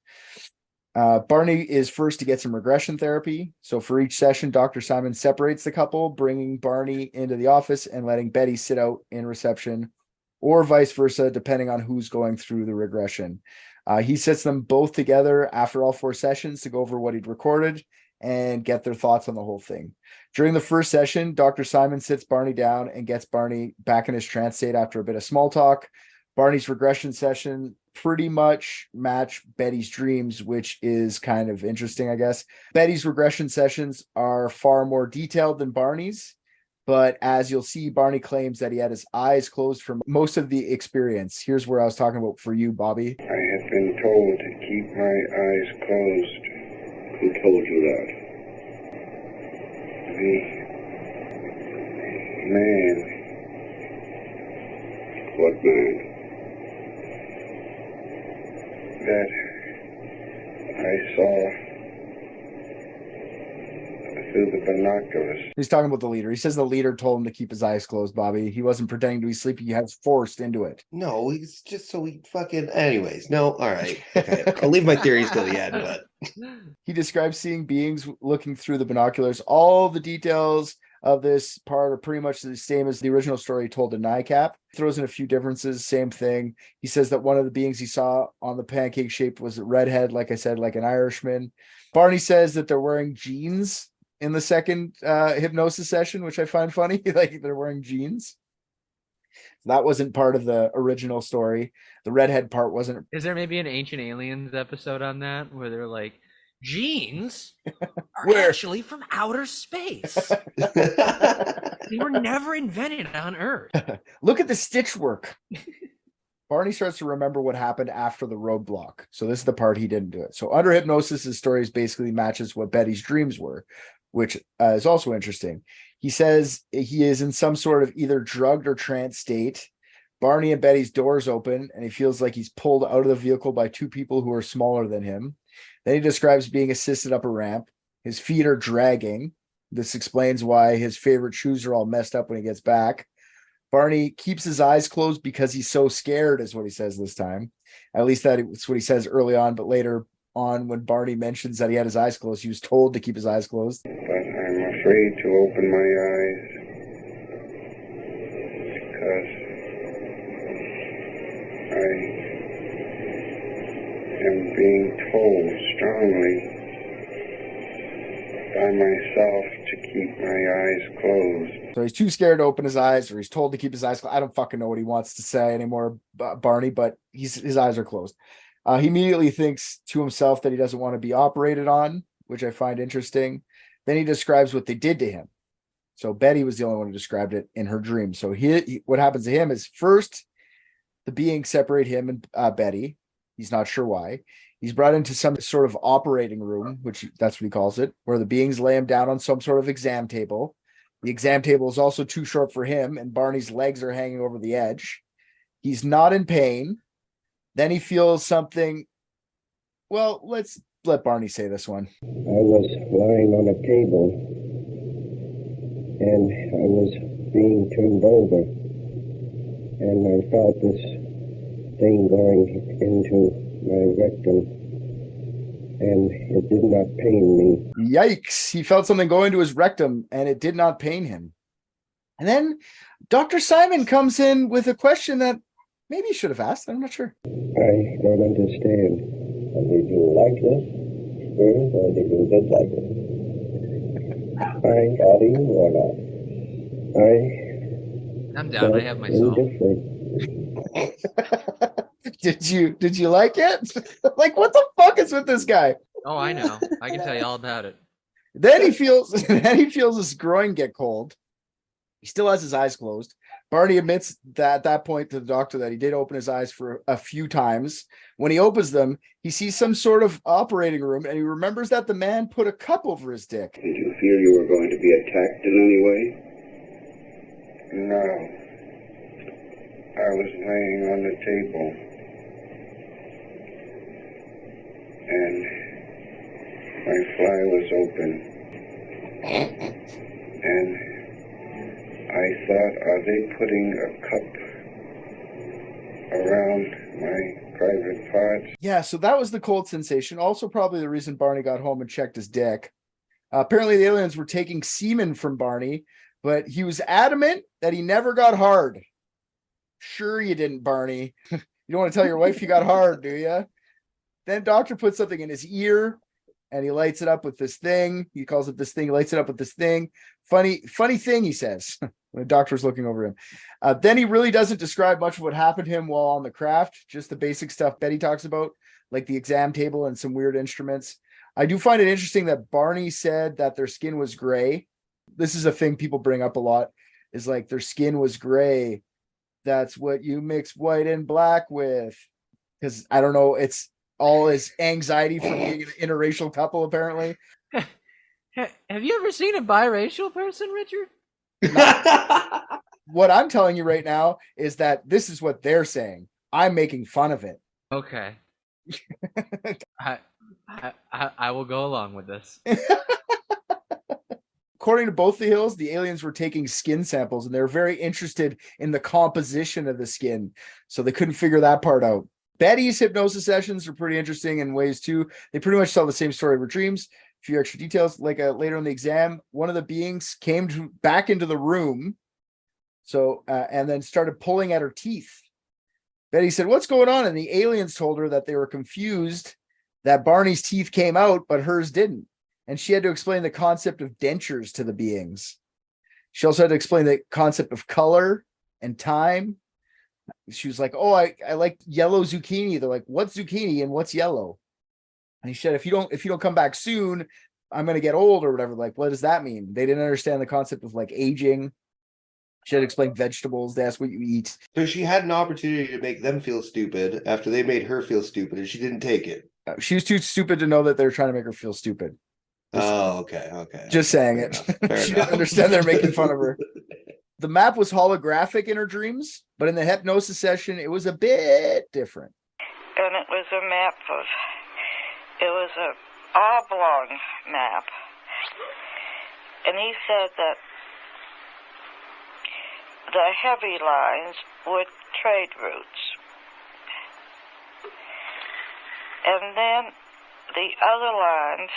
Barney is first to get some regression therapy. So for each session, Dr. Simon separates the couple, bringing Barney into the office and letting Betty sit out in reception, or vice versa, depending on who's going through the regression. He sits them both together after all 4 sessions to go over what he'd recorded and get their thoughts on the whole thing. During the first session, Dr. Simon sits Barney down and gets Barney back in his trance state after a bit of small talk. Barney's regression session pretty much match Betty's dreams, which is kind of interesting, I guess. Betty's regression sessions are far more detailed than Barney's, but as you'll see, Barney claims that he had his eyes closed for most of the experience. Here's where I was talking about for you, Bobby. I have been told to keep my eyes closed. Who told you that? The man. What man? That I saw through the binoculars. He's talking about the leader. He says the leader told him to keep his eyes closed, Bobby. He wasn't pretending to be sleepy. He was forced into it. No, he's just so he fucking... Anyways, no, all right. Okay. I'll leave my theories till the end, but... He describes seeing beings looking through the binoculars. All the details of this part are pretty much the same as the original story told in NICAP. Throws in a few differences, same thing. He says that one of the beings he saw on the pancake shape was a redhead, like I said, like an Irishman. Barney says that they're wearing jeans in the second hypnosis session, which I find funny. Like they're wearing jeans. That wasn't part of the original story. The redhead part wasn't. Is there maybe an Ancient Aliens episode on that where they're like, jeans are actually from outer space? They were never invented on Earth. Look at the stitch work. Barney starts to remember what happened after the roadblock. So this is the part he didn't do it. So under hypnosis, his stories basically matches what Betty's dreams were, which is also interesting. He says he is in some sort of either drugged or trance state. Barney and Betty's doors open, and he feels like he's pulled out of the vehicle by two people who are smaller than him. Then he describes being assisted up a ramp. His feet are dragging. This explains why his favorite shoes are all messed up when he gets back. Barney keeps his eyes closed because he's so scared, is what he says this time. At least that's what he says early on, but later on when Barney mentions that he had his eyes closed, he was told to keep his eyes closed. But I'm afraid to open my eyes because I am being told strongly by myself to keep my eyes closed. So he's too scared to open his eyes, or he's told to keep his eyes closed. I don't fucking know what he wants to say anymore, Barney, but his eyes are closed. He immediately thinks to himself that he doesn't want to be operated on, which I find interesting. Then he describes what they did to him. So Betty was the only one who described it in her dream. So what happens to him is first, the beings separate him and Betty. He's not sure why. He's brought into some sort of operating room, which that's what he calls it, where the beings lay him down on some sort of exam table. The exam table is also too short for him, and Barney's legs are hanging over the edge. He's not in pain. Then he feels something. Well, let's let Barney say this one. I was lying on a table, and I was being turned over, and I felt this thing going into my rectum, and it did not pain me. Yikes. He felt something go into his rectum, and it did not pain him. And then Dr. Simon comes in with a question that maybe he should have asked. I'm not sure. I don't understand. Did you like this experience, or did you dislike it? Are you or not? I'm down. I have my soul. Did you like it? Like, what the fuck is with this guy? Oh, I know. I can tell you all about it. Then he feels his groin get cold. He still has his eyes closed. Barney admits that at that point to the doctor that he did open his eyes for a few times. When he opens them, he sees some sort of operating room, and he remembers that the man put a cup over his dick. Did you feel you were going to be attacked in any way? No. I was laying on the table, and my fly was open, and I thought, are they putting a cup around my private parts? Yeah, so that was the cold sensation. Also probably the reason Barney got home and checked his dick. Apparently the aliens were taking semen from Barney, but he was adamant that he never got hard. Sure you didn't, Barney. You don't want to tell your wife you got hard, do you? Then doctor put something in his ear, and he lights it up with this thing. He calls it this thing. He lights it up with this thing. Funny thing, he says, when the doctor's looking over him. Then he really doesn't describe much of what happened to him while on the craft, just the basic stuff Betty talks about, like the exam table and some weird instruments. I do find it interesting that Barney said that their skin was gray. This is a thing people bring up a lot, is like their skin was gray. That's what you mix white and black with. Because I don't know, it's all his anxiety from being an interracial couple, apparently. Have you ever seen a biracial person, Richard? What I'm telling you right now is that this is what they're saying. I'm making fun of it. Okay. I will go along with this. According to both the Hills, the aliens were taking skin samples and they were very interested in the composition of the skin. So they couldn't figure that part out. Betty's hypnosis sessions are pretty interesting in ways too. They pretty much tell the same story of her dreams. A few extra details, like later in the exam, one of the beings came back into the room. So, and then started pulling at her teeth. Betty said, "What's going on?" And the aliens told her that they were confused that Barney's teeth came out, but hers didn't. And she had to explain the concept of dentures to the beings. She also had to explain the concept of color and time. She was like, "Oh, I like yellow zucchini." They're like, "What's zucchini and what's yellow?" And he said, if you don't come back soon, I'm going to get old or whatever. Like, what does that mean? They didn't understand the concept of like aging. She had to explain vegetables. They asked what you eat. So she had an opportunity to make them feel stupid after they made her feel stupid, and she didn't take it. She was too stupid to know that they were trying to make her feel stupid. Okay. Just saying it. She didn't understand they're making fun of her. The map was holographic in her dreams, but in the hypnosis session, it was a bit different. And it was a map of, it was an oblong map. And he said that the heavy lines were trade routes. And then the other lines,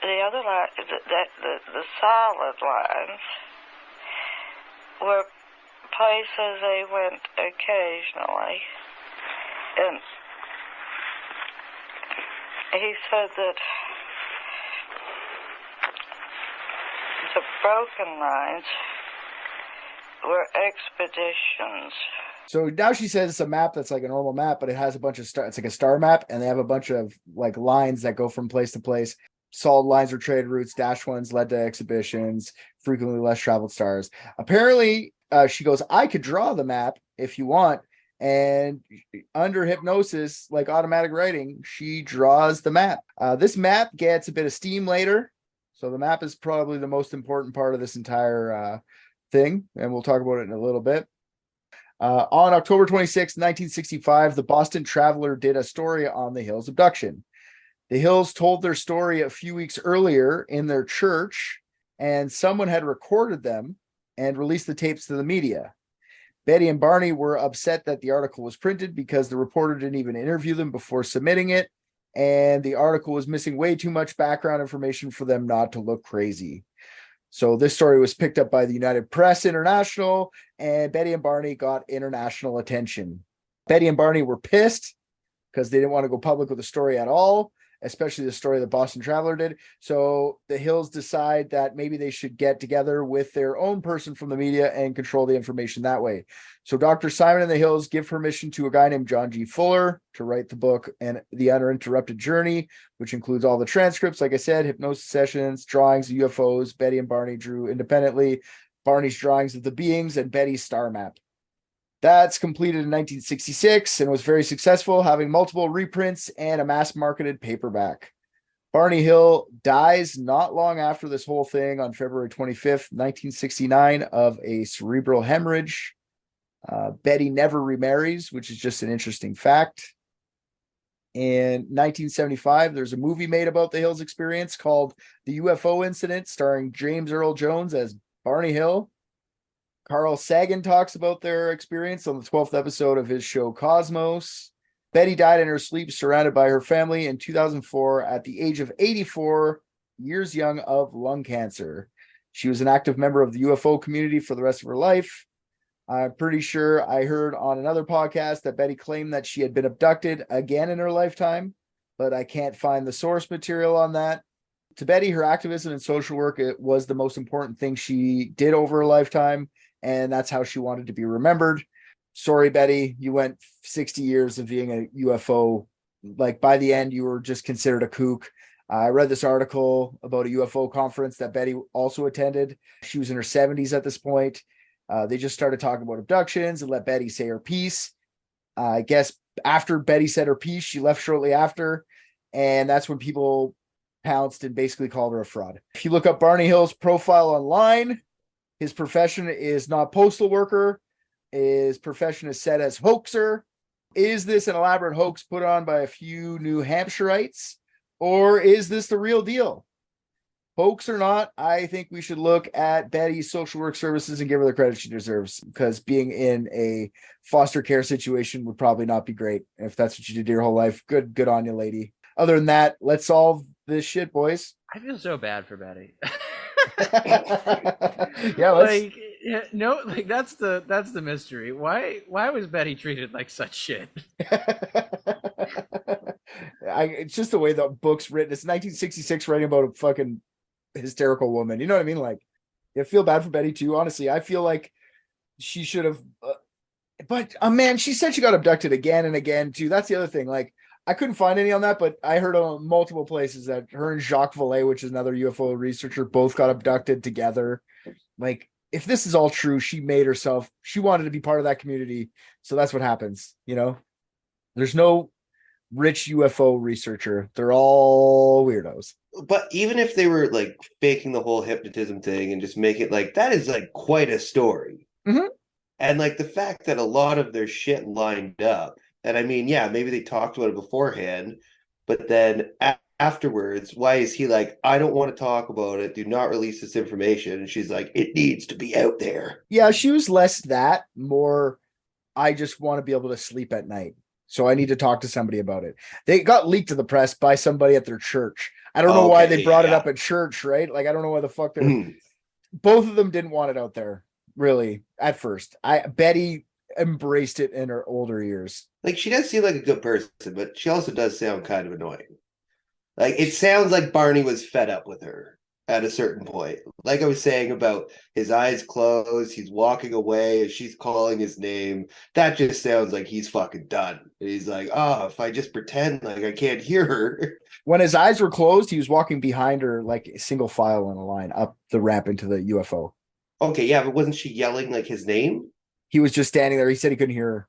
the solid lines were places they went occasionally. And he said that the broken lines were expeditions. So now she says it's a map that's like a normal map, but it has a bunch of it's like a star map, and they have a bunch of like lines that go from place to place. Solid lines are trade routes, dashed ones led to exhibitions, frequently less traveled stars. Apparently, she goes, "I could draw the map if you want." And under hypnosis, like automatic writing, she draws the map. This map gets a bit of steam later. So the map is probably the most important part of this entire thing. And we'll talk about it in a little bit. On October 26, 1965, the Boston Traveler did a story on the Hills abduction. The Hills told their story a few weeks earlier in their church, and someone had recorded them and released the tapes to the media. Betty and Barney were upset that the article was printed because the reporter didn't even interview them before submitting it, and the article was missing way too much background information for them not to look crazy. So this story was picked up by the United Press International, and Betty and Barney got international attention. Betty and Barney were pissed because they didn't want to go public with the story at all, especially the story that Boston Traveler did. So the Hills decide that maybe they should get together with their own person from the media and control the information that way. So Dr. Simon and the Hills give permission to a guy named John G. Fuller to write the book and The Uninterrupted Journey, which includes all the transcripts, like I said, hypnosis sessions, drawings of UFOs. Betty and Barney drew independently, Barney's drawings of the beings, and Betty's star map. That's completed in 1966 and was very successful, having multiple reprints and a mass-marketed paperback. Barney Hill dies not long after this whole thing on February 25th, 1969, of a cerebral hemorrhage. Betty never remarries, which is just an interesting fact. In 1975, there's a movie made about the Hills experience called The UFO Incident, starring James Earl Jones as Barney Hill. Carl Sagan talks about their experience on the 12th episode of his show Cosmos. Betty died in her sleep, surrounded by her family in 2004 at the age of 84 years young of lung cancer. She was an active member of the UFO community for the rest of her life. I'm pretty sure I heard on another podcast that Betty claimed that she had been abducted again in her lifetime, but I can't find the source material on that. To Betty, her activism and social work, it was the most important thing she did over her lifetime, and that's how she wanted to be remembered. Sorry, Betty, you went 60 years of being a UFO. Like, by the end, you were just considered a kook. I read this article about a UFO conference that Betty also attended. She was in her 70s at this point. They just started talking about abductions and let Betty say her piece. I guess after Betty said her piece, she left shortly after. And that's when people pounced and basically called her a fraud. If you look up Barney Hill's profile online, his profession is not postal worker. His profession is set as hoaxer. Is this an elaborate hoax put on by a few New Hampshireites? Or is this the real deal? Hoax or not, I think we should look at Betty's social work services and give her the credit she deserves, because being in a foster care situation would probably not be great. If that's what you did your whole life, good on you, lady. Other than that, let's solve this shit, boys. I feel so bad for Betty. Yeah, like, no, like that's the mystery. Why was Betty treated like such shit? It's just the way the book's written. It's 1966 writing about a fucking hysterical woman. You know what I mean? Like, I feel bad for Betty too. Honestly, I feel like she should have. But man, she said she got abducted again and again too. That's the other thing. Like, I couldn't find any on that, but I heard on multiple places that her and Jacques Vallée, which is another UFO researcher, both got abducted together. Like, if this is all true, she made herself. She wanted to be part of that community, so that's what happens. You know, there's no rich UFO researcher. They're all weirdos. But even if they were like faking the whole hypnotism thing and just make it like that, is like quite a story. Mm-hmm. And like the fact that a lot of their shit lined up. And I mean, yeah, maybe they talked about it beforehand, but then afterwards, why is he like, I don't want to talk about it. Do not release this information. And she's like, it needs to be out there. Yeah, she was less that, more, I just want to be able to sleep at night. So I need to talk to somebody about it. They got leaked to the press by somebody at their church. I don't know why they brought it up at church, right? Like, I don't know why the fuck they're... Both of them didn't want it out there, really, at first. Betty embraced it in her older years. Like, she does seem like a good person, but she also does sound kind of annoying. Like, it sounds like Barney was fed up with her at a certain point. Like I was saying about his eyes closed, he's walking away as she's calling his name. That just sounds like he's fucking done. He's like, oh, if I just pretend like I can't hear her. When his eyes were closed, he was walking behind her like single file in a line up the ramp into the UFO. Okay, yeah, but wasn't she yelling like his name? He was just standing there. He said he couldn't hear her.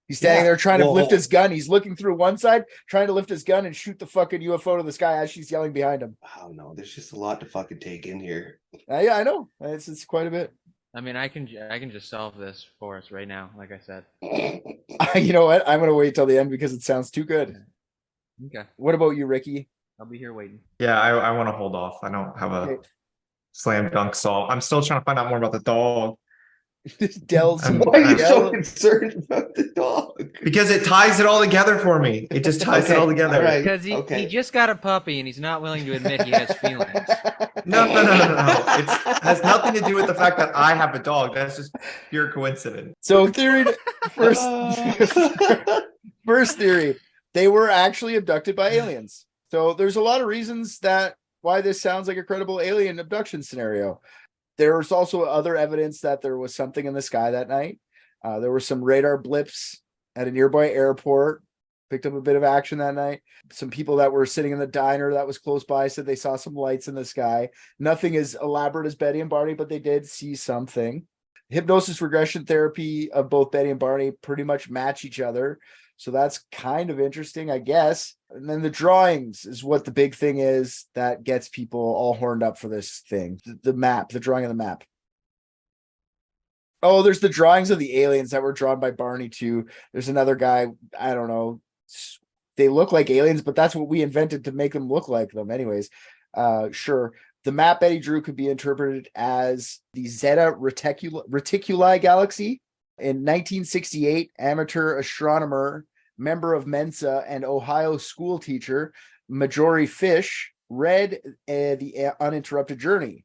He's standing there trying to lift his gun. He's looking through one side, trying to lift his gun and shoot the fucking UFO to the sky as she's yelling behind him. Oh no, there's just a lot to fucking take in here. Yeah, I know. It's quite a bit. I mean, I can just solve this for us right now, like I said. You know what? I'm gonna wait till the end because it sounds too good. Okay. What about you, Ricky? I'll be here waiting. Yeah, I want to hold off. I don't have a slam dunk solve. I'm still trying to find out more about the dog. Delsey. Why are you so concerned about the dog? Because it ties it all together for me. It just ties it all together. Because he just got a puppy and he's not willing to admit he has feelings. No. It has nothing to do with the fact that I have a dog. That's just pure coincidence. So first theory, they were actually abducted by aliens. So there's a lot of reasons why this sounds like a credible alien abduction scenario. There's also other evidence that there was something in the sky that night. There were some radar blips at a nearby airport, picked up a bit of action that night. Some people that were sitting in the diner that was close by said they saw some lights in the sky. Nothing as elaborate as Betty and Barney, but they did see something. Hypnosis regression therapy of both Betty and Barney pretty much match each other. So that's kind of interesting, I guess. And then the drawings is what the big thing is that gets people all horned up for this thing. The map, the drawing of the map. Oh, there's the drawings of the aliens that were drawn by Barney too. There's another guy, I don't know. They look like aliens, but that's what we invented to make them look like them anyways. Sure. The map Betty drew could be interpreted as the Zeta Reticuli galaxy. In 1968, amateur astronomer, member of Mensa, and Ohio school teacher Marjorie Fish read the Uninterrupted Journey.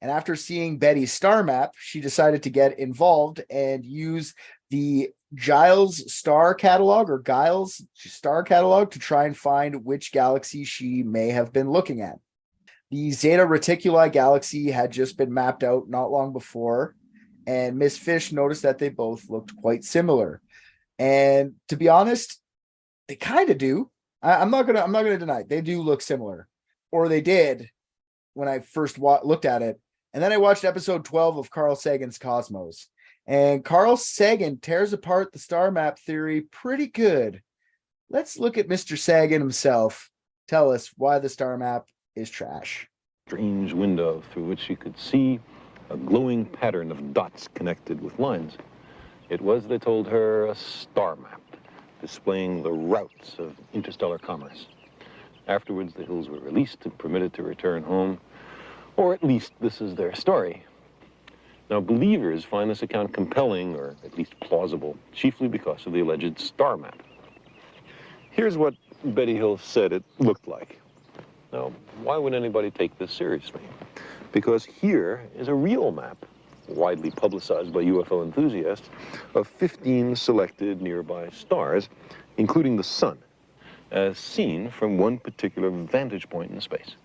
And after seeing Betty's star map, she decided to get involved and use the Giles star catalog to try and find which galaxy she may have been looking at. The Zeta Reticuli galaxy had just been mapped out not long before, and Miss Fish noticed that they both looked quite similar. And to be honest, they kind of do. I'm not gonna deny it. They do look similar, or they did when I first looked at it. And then I watched episode 12 of Carl Sagan's Cosmos, and Carl Sagan tears apart the star map theory pretty good. Let's look at Mr. Sagan himself tell us why the star map is trash. Strange window through which she could see a glowing pattern of dots connected with lines. It was, they told her, a star map displaying the routes of interstellar commerce. Afterwards, the Hills were released and permitted to return home, or at least this is their story. Now, believers find this account compelling, or at least plausible, chiefly because of the alleged star map. Here's what Betty Hill said it looked like. Now, why would anybody take this seriously? Because here is a real map, widely publicized by UFO enthusiasts, of 15 selected nearby stars, including the sun, as seen from one particular vantage point in space.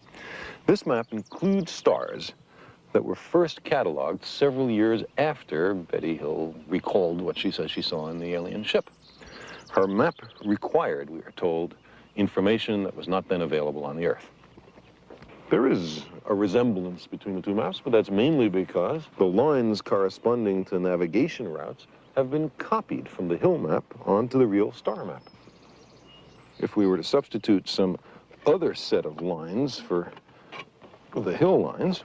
This map includes stars that were first cataloged several years after Betty Hill recalled what she says she saw in the alien ship. Her map required, we are told, information that was not then available on the Earth. There is a resemblance between the two maps, but that's mainly because the lines corresponding to navigation routes have been copied from the Hill map onto the real star map. If we were to substitute some other set of lines for the Hill lines,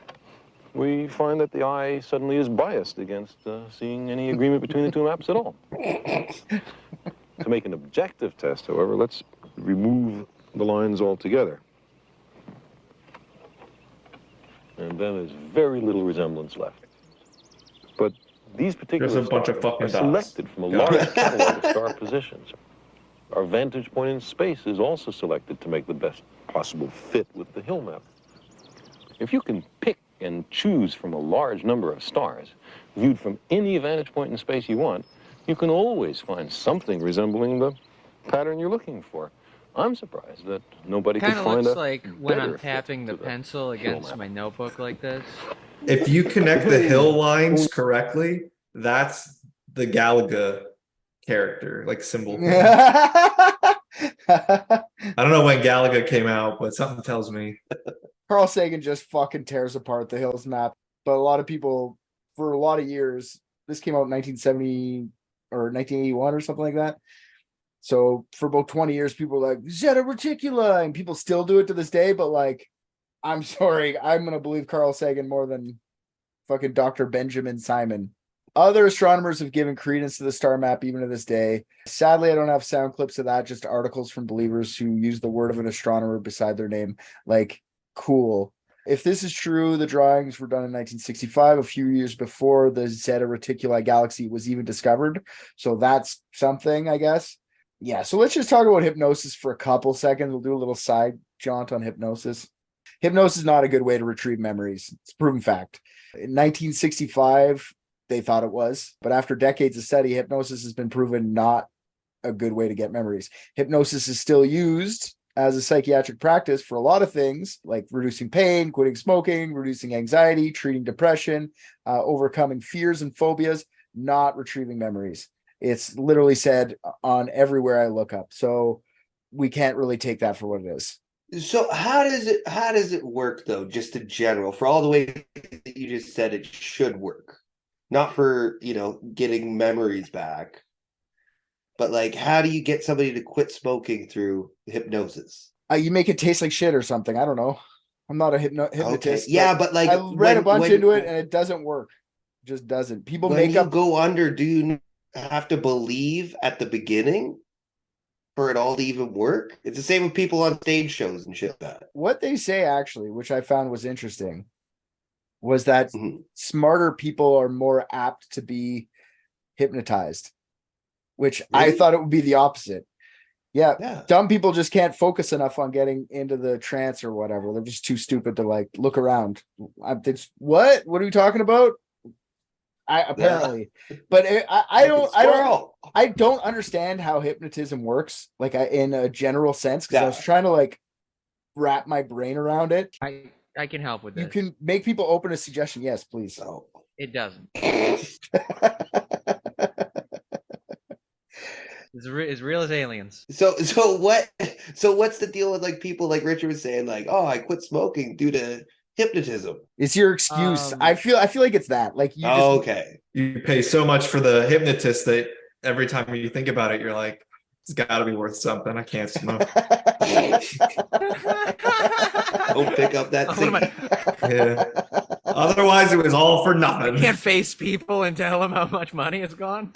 we find that the eye suddenly is biased against seeing any agreement between the two maps at all. To make an objective test, however, let's remove the lines altogether. And then there's very little resemblance left. But these particular There's a bunch of fucking are dots. selected from a large catalog of star positions. Our vantage point in space is also selected to make the best possible fit with the Hill map. If you can pick and choose from a large number of stars, viewed from any vantage point in space you want, you can always find something resembling the pattern you're looking for. I'm surprised that nobody could Kind of find looks a like when I'm better tapping fit the to pencil Hill against map. my notebook like this. If you connect the Hill lines correctly, that's the Galaga character, like symbol thing. I don't know when Galaga came out, but something tells me. Carl Sagan just fucking tears apart the Hills map. But a lot of people, for a lot of years, this came out in 1970 or 1981 or something like that. So for about 20 years, people were like, Zeta Reticuli, and people still do it to this day. But like, I'm sorry, I'm going to believe Carl Sagan more than fucking Dr. Benjamin Simon. Other astronomers have given credence to the star map even to this day. Sadly, I don't have sound clips of that, just articles from believers who use the word of an astronomer beside their name. Like, cool. If this is true, the drawings were done in 1965, a few years before the Zeta Reticuli galaxy was even discovered. So that's something, I guess. Yeah, so let's just talk about hypnosis for a couple seconds. We'll do a little side jaunt on hypnosis. Hypnosis is not a good way to retrieve memories. It's a proven fact. In 1965, they thought it was, but after decades of study, hypnosis has been proven not a good way to get memories. Hypnosis is still used as a psychiatric practice for a lot of things, like reducing pain, quitting smoking, reducing anxiety, treating depression, overcoming fears and phobias, not retrieving memories. It's literally said on everywhere I look up. So we can't really take that for what it is. So how does it work though, just in general, for all the ways that you just said it should work? Not for, getting memories back, but like, how do you get somebody to quit smoking through hypnosis? You make it taste like shit or something. I don't know. I'm not a hypnotist. Okay. Yeah, but like, I read a bunch into it and it doesn't work. It just doesn't. People when make you up. Go under, do you have to believe at the beginning for it all to even work? It's the same with people on stage shows and shit like that. What they say, actually, which I found was interesting, was that smarter people are more apt to be hypnotized, which really? I thought it would be the opposite. Yeah. Dumb people just can't focus enough on getting into the trance or whatever. They're just too stupid to like look around. What are we talking about? Apparently, but I don't understand how hypnotism works, like in a general sense, because I was trying to like wrap my brain around it. I can help with this. You can make people open a suggestion. Yes, please. Oh. It doesn't. As real as aliens. So what's the deal with like people like Richard was saying, like, oh, I quit smoking due to hypnotism? It's your excuse. I feel like it's that. Like you okay. You pay so much for the hypnotist that every time you think about it, you're like, it's gotta be worth something. I can't smoke. Don't pick up that thing. Yeah. Otherwise it was all for nothing. I can't face people and tell them how much money it's gone.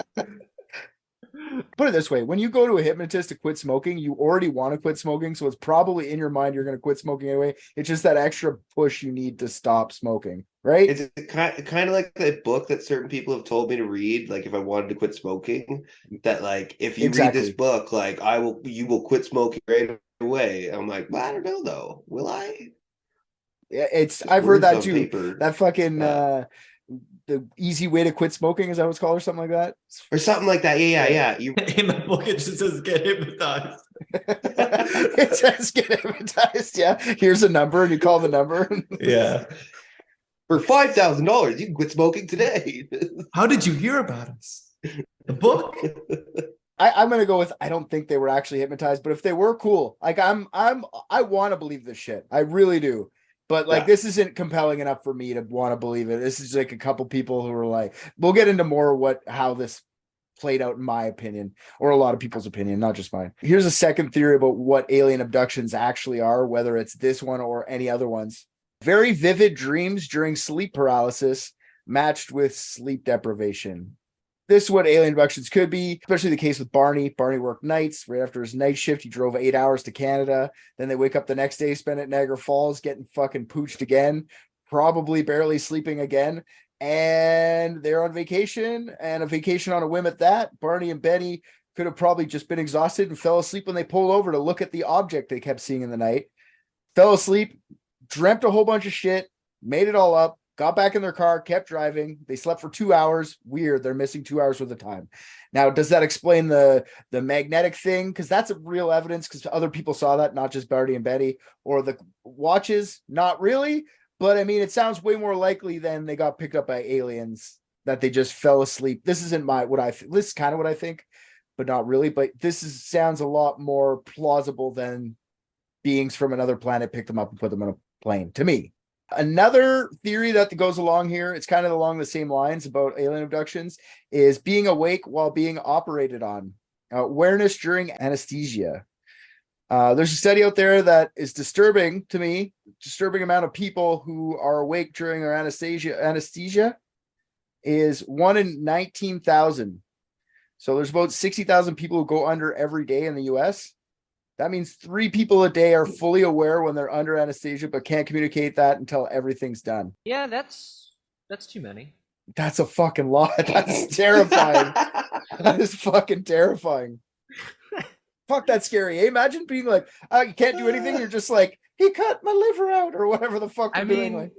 Put it this way, when you go to a hypnotist to quit smoking, you already want to quit smoking, so it's probably in your mind you're going to quit smoking anyway. It's just that extra push you need to stop smoking, right? It's kind of like that book that certain people have told me to read, like if I wanted to quit smoking, that like if you read this book, like you will quit smoking right away. I'm like, well, I don't know though. Will I? Yeah, I've heard that too. Paper. That fucking the easy way to quit smoking, is that what it's called, or something like that? Or something like that. Yeah. In the book, it just says get hypnotized. It says get hypnotized. Yeah. Here's a number, and you call the number. Yeah. For $5,000, you can quit smoking today. How did you hear about us? The book? I'm gonna go with I don't think they were actually hypnotized, but if they were, cool. Like I want to believe this shit. I really do. But like this isn't compelling enough for me to want to believe it. This is like a couple people who are like, we'll get into more how this played out in my opinion, or a lot of people's opinion, not just mine. Here's a second theory about what alien abductions actually are, whether it's this one or any other ones. Very vivid dreams during sleep paralysis matched with sleep deprivation. This is what alien abductions could be, especially the case with Barney. Barney worked nights. Right after his night shift, he drove 8 hours to Canada. Then they wake up the next day, spend at Niagara Falls, getting fucking pooched again, probably barely sleeping again. And they're on vacation, and a vacation on a whim at that. Barney and Betty could have probably just been exhausted and fell asleep when they pulled over to look at the object they kept seeing in the night. Fell asleep, dreamt a whole bunch of shit, made it all up. Got back in their car, kept driving. They slept for 2 hours. Weird. They're missing 2 hours worth of time. Now, does that explain the magnetic thing? Because that's real evidence, because other people saw that, not just Barney and Betty. Or the watches, not really. But I mean, it sounds way more likely than they got picked up by aliens, that they just fell asleep. This isn't this is kind of what I think, but not really. But sounds a lot more plausible than beings from another planet picked them up and put them on a plane, to me. Another theory that goes along here, it's kind of along the same lines about alien abductions, is being awake while being operated on. Awareness during anesthesia. There's a study out there that is disturbing to me. Disturbing amount of people who are awake during their anesthesia is 1 in 19,000. So there's about 60,000 people who go under every day in the US. That means 3 people a day are fully aware when they're under anesthesia, but can't communicate that until everything's done. Yeah, that's too many. That's a fucking lot. That's terrifying. That is fucking terrifying. Fuck, that's scary. Imagine being like, you can't do anything. You're just like, he cut my liver out, or whatever the fuck you're doing. Like,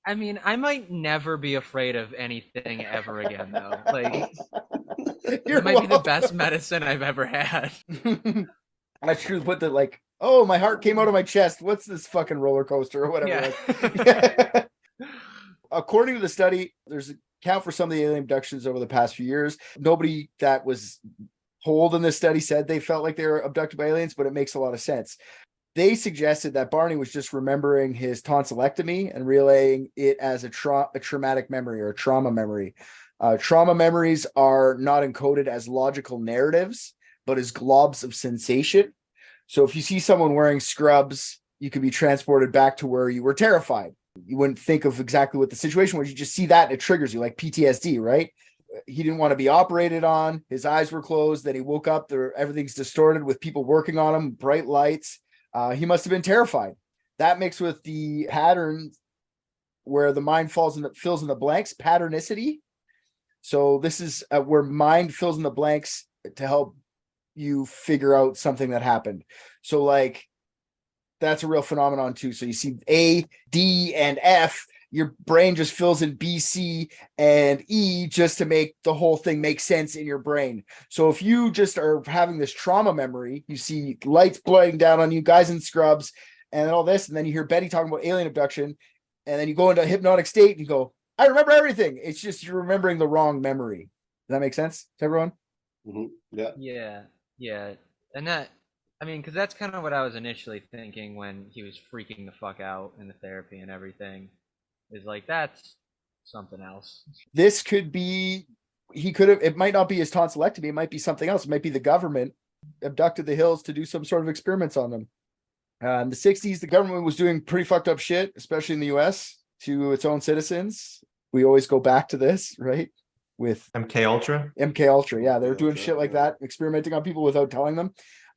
I mean, I might never be afraid of anything ever again, though. Like, it might be the best medicine I've ever had. I should put that, like, oh, my heart came out of my chest. What's this fucking roller coaster or whatever? Yeah. According to the study, there's a count for some of the alien abductions over the past few years. Nobody that was polled in this study said they felt like they were abducted by aliens, but it makes a lot of sense. They suggested that Barney was just remembering his tonsillectomy and relaying it as a traumatic memory or a trauma memory. Trauma memories are not encoded as logical narratives, but as globs of sensation. So if you see someone wearing scrubs, you could be transported back to where you were terrified. You wouldn't think of exactly what the situation was. You just see that and it triggers you, like PTSD, right? He didn't want to be operated on. His eyes were closed. Then he woke up. Everything's distorted with people working on him, bright lights. He must have been terrified. That mixed with the pattern where the mind fills in the blanks, patternicity. So this is where mind fills in the blanks to help you figure out something that happened. So like that's a real phenomenon too. So you see A, D, and F, your brain just fills in B, C, and E just to make the whole thing make sense in your brain. So if you just are having this trauma memory, you see lights blowing down on you, guys in scrubs, and all this, and then you hear Betty talking about alien abduction, and then you go into a hypnotic state and you go, I remember everything. It's just you're remembering the wrong memory. Does that make sense to everyone? Yeah. Yeah. And that, I mean, because that's kind of what I was initially thinking when he was freaking the fuck out in the therapy and everything. Is like, that's something else. This could be, he could have, it might not be his tonsillectomy. It might be something else. It might be the government abducted the Hills to do some sort of experiments on them. In the 60s, the government was doing pretty fucked up shit, especially in the US, to its own citizens. We always go back to this, right? With MK Ultra. Yeah, they're doing shit like that, experimenting on people without telling them.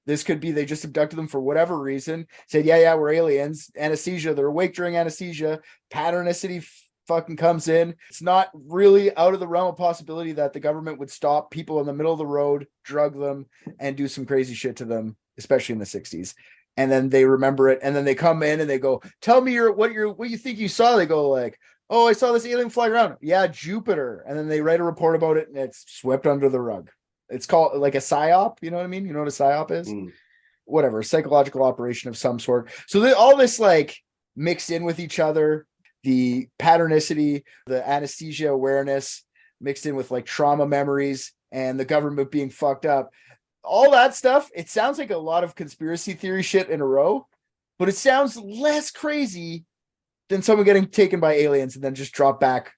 This could be they just abducted them for whatever reason, said, yeah, we're aliens, anesthesia, they're awake during anesthesia, patternicity fucking comes in. It's not really out of the realm of possibility that the government would stop people in the middle of the road, drug them, and do some crazy shit to them, especially in the 60s. And then they remember it, and then they come in and they go, tell me what you think you saw. They go like, oh, I saw this alien flying around. Yeah, Jupiter. And then they write a report about it and it's swept under the rug. It's called like a psyop. You know what I mean? You know what a psyop is? Whatever, a psychological operation of some sort. So all this like mixed in with each other, the patternicity, the anesthesia awareness mixed in with like trauma memories and the government being fucked up. All that stuff, it sounds like a lot of conspiracy theory shit in a row, but it sounds less crazy than someone getting taken by aliens and then just drop back.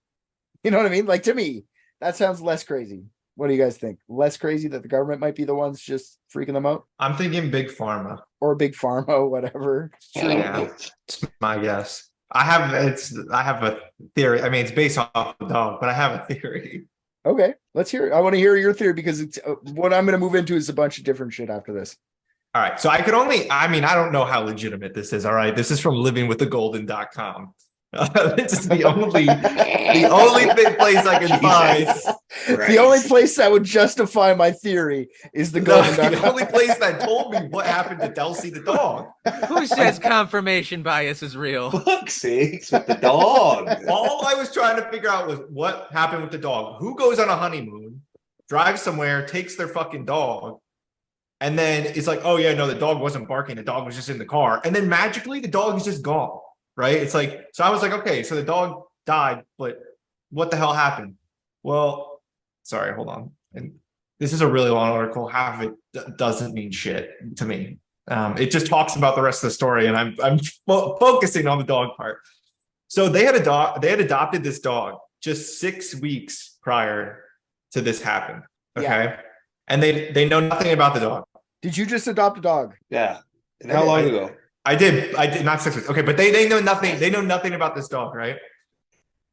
You know what I mean? Like, to me, that sounds less crazy. What do you guys think? Less crazy that the government might be the ones just freaking them out? I'm thinking big pharma. Or big pharma, whatever. Yeah, it's my guess. I have a theory. I mean, it's based off the dog, but I have a theory. Okay, let's hear it. I want to hear your theory because it's what I'm going to move into is a bunch of different shit after this. All right. So I don't know how legitimate this is. All right. This is from livingwiththegolden.com. This is the only place I can find. Right. The only place that would justify my theory is the golden.com. The only place that told me what happened to Delsey the dog. Who says confirmation bias is real? Fuck's sakes with the dog. All I was trying to figure out was what happened with the dog. Who goes on a honeymoon, drives somewhere, takes their fucking dog, and then it's like, oh yeah, no, the dog wasn't barking. The dog was just in the car. And then magically the dog is just gone, right? It's like, so I was like, okay, so the dog died, but what the hell happened? Well, sorry, hold on. And this is a really long article. Half of it doesn't mean shit to me. It just talks about the rest of the story, and I'm focusing on the dog part. So they had adopted this dog just 6 weeks prior to this happened. Okay. Yeah. And they know nothing about the dog. Did you just adopt a dog? Yeah. And how long ago? I did not 6 weeks. Okay, but they know nothing. They know nothing about this dog, right?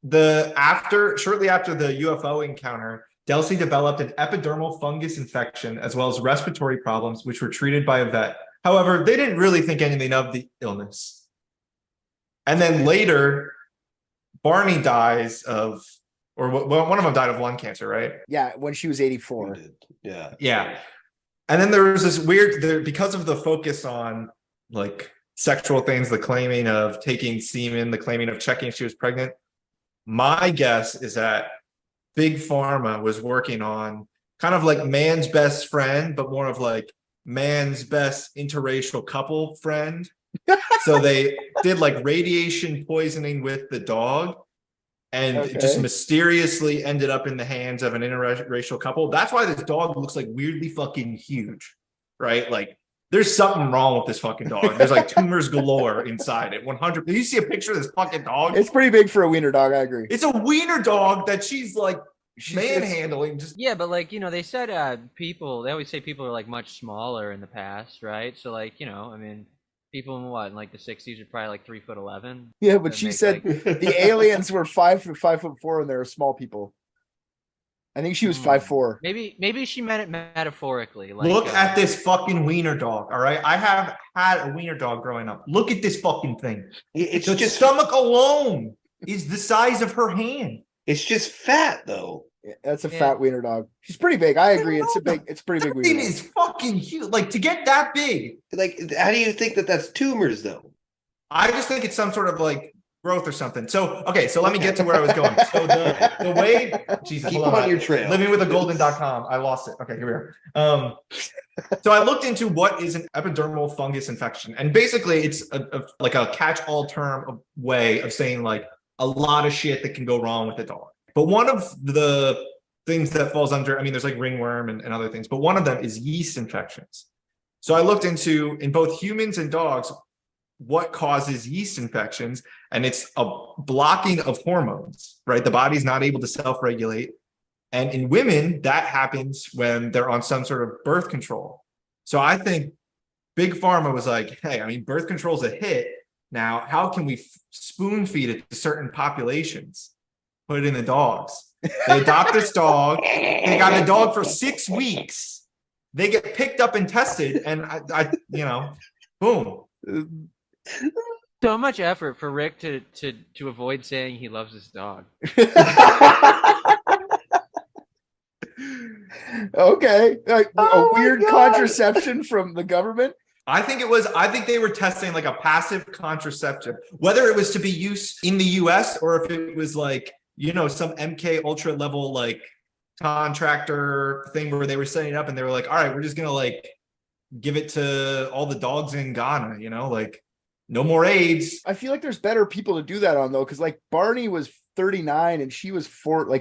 Shortly after the UFO encounter, Delsey developed an epidermal fungus infection as well as respiratory problems, which were treated by a vet. However, they didn't really think anything of the illness. And then later, Barney dies of, or one of them died of lung cancer, right? Yeah, when she was 84. Yeah. And then there was this because of the focus on like sexual things, the claiming of taking semen, the claiming of checking if she was pregnant. My guess is that Big Pharma was working on kind of like man's best friend, but more of like man's best interracial couple friend. So they did like radiation poisoning with the dog and it just mysteriously ended up in the hands of an interracial couple. That's why this dog looks like weirdly fucking huge, right? Like there's something wrong with this fucking dog. There's like tumors galore inside it. 100. Did you see a picture of this fucking dog? It's pretty big for a wiener dog. I agree. It's a wiener dog that she's like manhandling. Yeah, but like, you know, they said they always say people are like much smaller in the past, right? So like, you know, I mean, people in like the 60s are probably like 3'11". Yeah, but she said the aliens were 5 to 5'4", and they're small people. I think she was 5'4". Maybe she meant it metaphorically. Like, look at this fucking wiener dog. All right, I have had a wiener dog growing up. Look at this fucking thing. It's the stomach alone is the size of her hand. It's just fat though. Yeah, that's a fat wiener dog. She's pretty big. I agree. It's a pretty big wiener. It is fucking huge. Like to get that big. Like, how do you think that that's tumors though? I just think it's some sort of like growth or something. So okay, so let me get to where I was going. So the way, Jesus, keep on your trail. Livingwithagolden.com. I lost it. Okay, here we are. So I looked into what is an epidermal fungus infection, and basically it's like a catch-all term way of saying like a lot of shit that can go wrong with a dog. But one of the things that falls under, I mean, there's like ringworm and other things, but one of them is yeast infections. So I looked into, in both humans and dogs, what causes yeast infections, and it's a blocking of hormones, right? The body's not able to self-regulate. And in women, that happens when they're on some sort of birth control. So I think Big Pharma was like, hey, I mean, birth control is a hit. Now, how can we spoon feed it to certain populations? Put it in the dogs. They adopt this dog. They got the dog for 6 weeks. They get picked up and tested, and I boom. So much effort for Rick to avoid saying he loves his dog. Okay, a weird contraception from the government. I think they were testing like a passive contraceptive, whether it was to be used in the US or if it was like, some MK Ultra level like contractor thing where they were setting it up and they were like, all right, we're just gonna like give it to all the dogs in Ghana, like no more AIDS. I feel like there's better people to do that on though, because like Barney was 39 and she was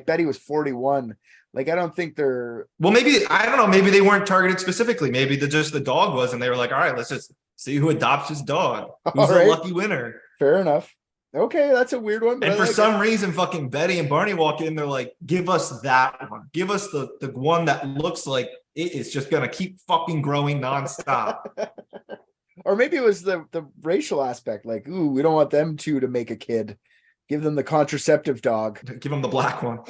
Betty was 41. Like, I don't think they're... Well, maybe, I don't know, maybe they weren't targeted specifically. Maybe the dog was, and they were like, all right, let's just see who adopts his dog. Who's the lucky winner? Fair enough. Okay, that's a weird one. And for some reason, fucking Betty and Barney walk in, they're like, give us that one. Give us the one that looks like it is just going to keep fucking growing nonstop. Or maybe it was the racial aspect. Like, ooh, we don't want them two to make a kid. Give them the contraceptive dog. Give them the black one.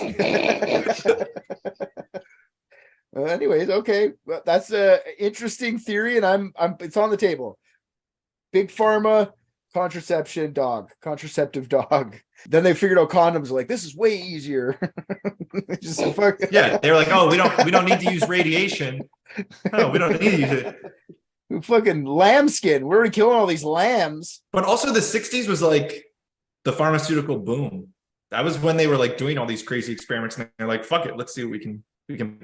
Anyways, okay, well, that's a interesting theory, and I'm it's on the table. Big Pharma, contraceptive dog. Then they figured out condoms. Like, this is way easier. Yeah, they were like, oh, we don't need to use radiation. No, we don't need to use it. Fucking lambskin. We're killing all these lambs. But also, the '60s was like the pharmaceutical boom. That was when they were like doing all these crazy experiments, and they're like, fuck it, let's see what we can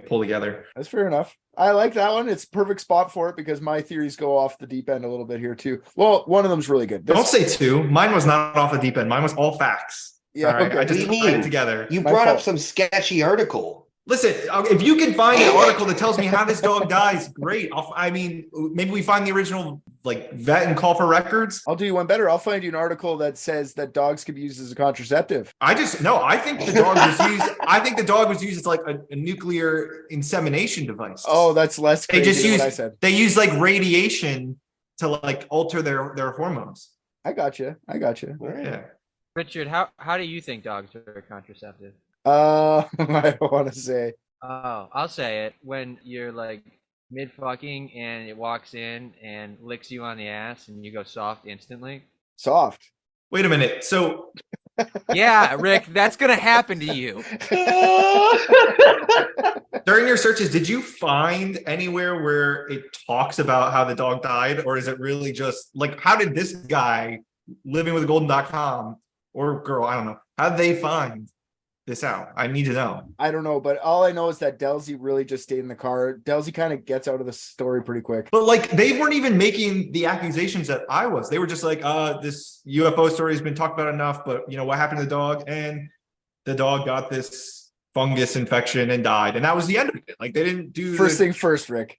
pull together. That's fair enough. I like that one. It's perfect spot for it because my theories go off the deep end a little bit here too. Well, one of them's really good. Don't say two. Mine was not off the deep end. Mine was all facts. Yeah, right? okay. I just put it together. You brought up some sketchy article. Listen, if you can find an article that tells me how this dog dies, great. Maybe we find the original like vet and call for records. I'll do you one better. I'll find you an article that says that dogs can be used as a contraceptive. I think the dog was used. I think the dog was used as like a nuclear insemination device. Oh, that's less crazy than what I said. They use like radiation to like alter their hormones. I got you. Yeah. Richard, how do you think dogs are contraceptive? I don't want to say. Oh, I'll say it. When you're like mid fucking and it walks in and licks you on the ass and you go soft instantly. Soft. Wait a minute. So yeah, Rick, that's gonna happen to you. During your searches, did you find anywhere where it talks about how the dog died, or is it really just like, how did this guy livingwithagolden.com or girl, I don't know, how did they find this out? I need to know. I don't know, but all I know is that Delsey really just stayed in the car. Delsey kind of gets out of the story pretty quick. But like, they weren't even making the accusations that I was. They were just like, this UFO story has been talked about enough, but what happened to the dog? And the dog got this fungus infection and died, and that was the end of it. Like, they didn't do thing first, Rick.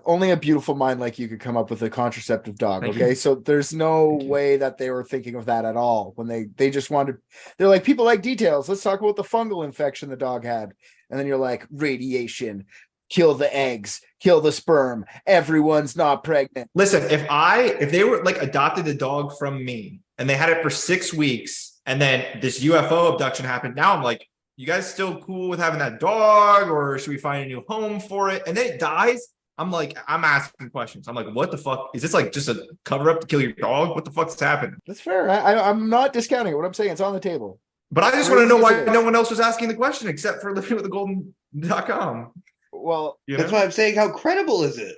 Only a beautiful mind like you could come up with a contraceptive dog. Thank okay, you. so there's no way that they were thinking of that at all when they just wanted. They're like, people like details. Let's talk about the fungal infection the dog had, and then you're like, radiation, kill the eggs, kill the sperm. Everyone's not pregnant. Listen, if they were like adopted the dog from me and they had it for 6 weeks, and then this UFO abduction happened, now I'm like, you guys still cool with having that dog, or should we find a new home for it? And then it dies. I'm like, I'm asking questions. I'm like, what the fuck? Is this like just a cover up to kill your dog? What the fuck's happening? That's fair. I'm not discounting it. What I'm saying, it's on the table. But I just want to know why no one else was asking the question except for livingwiththegolden.com. Well, that's why I'm saying, how credible is it?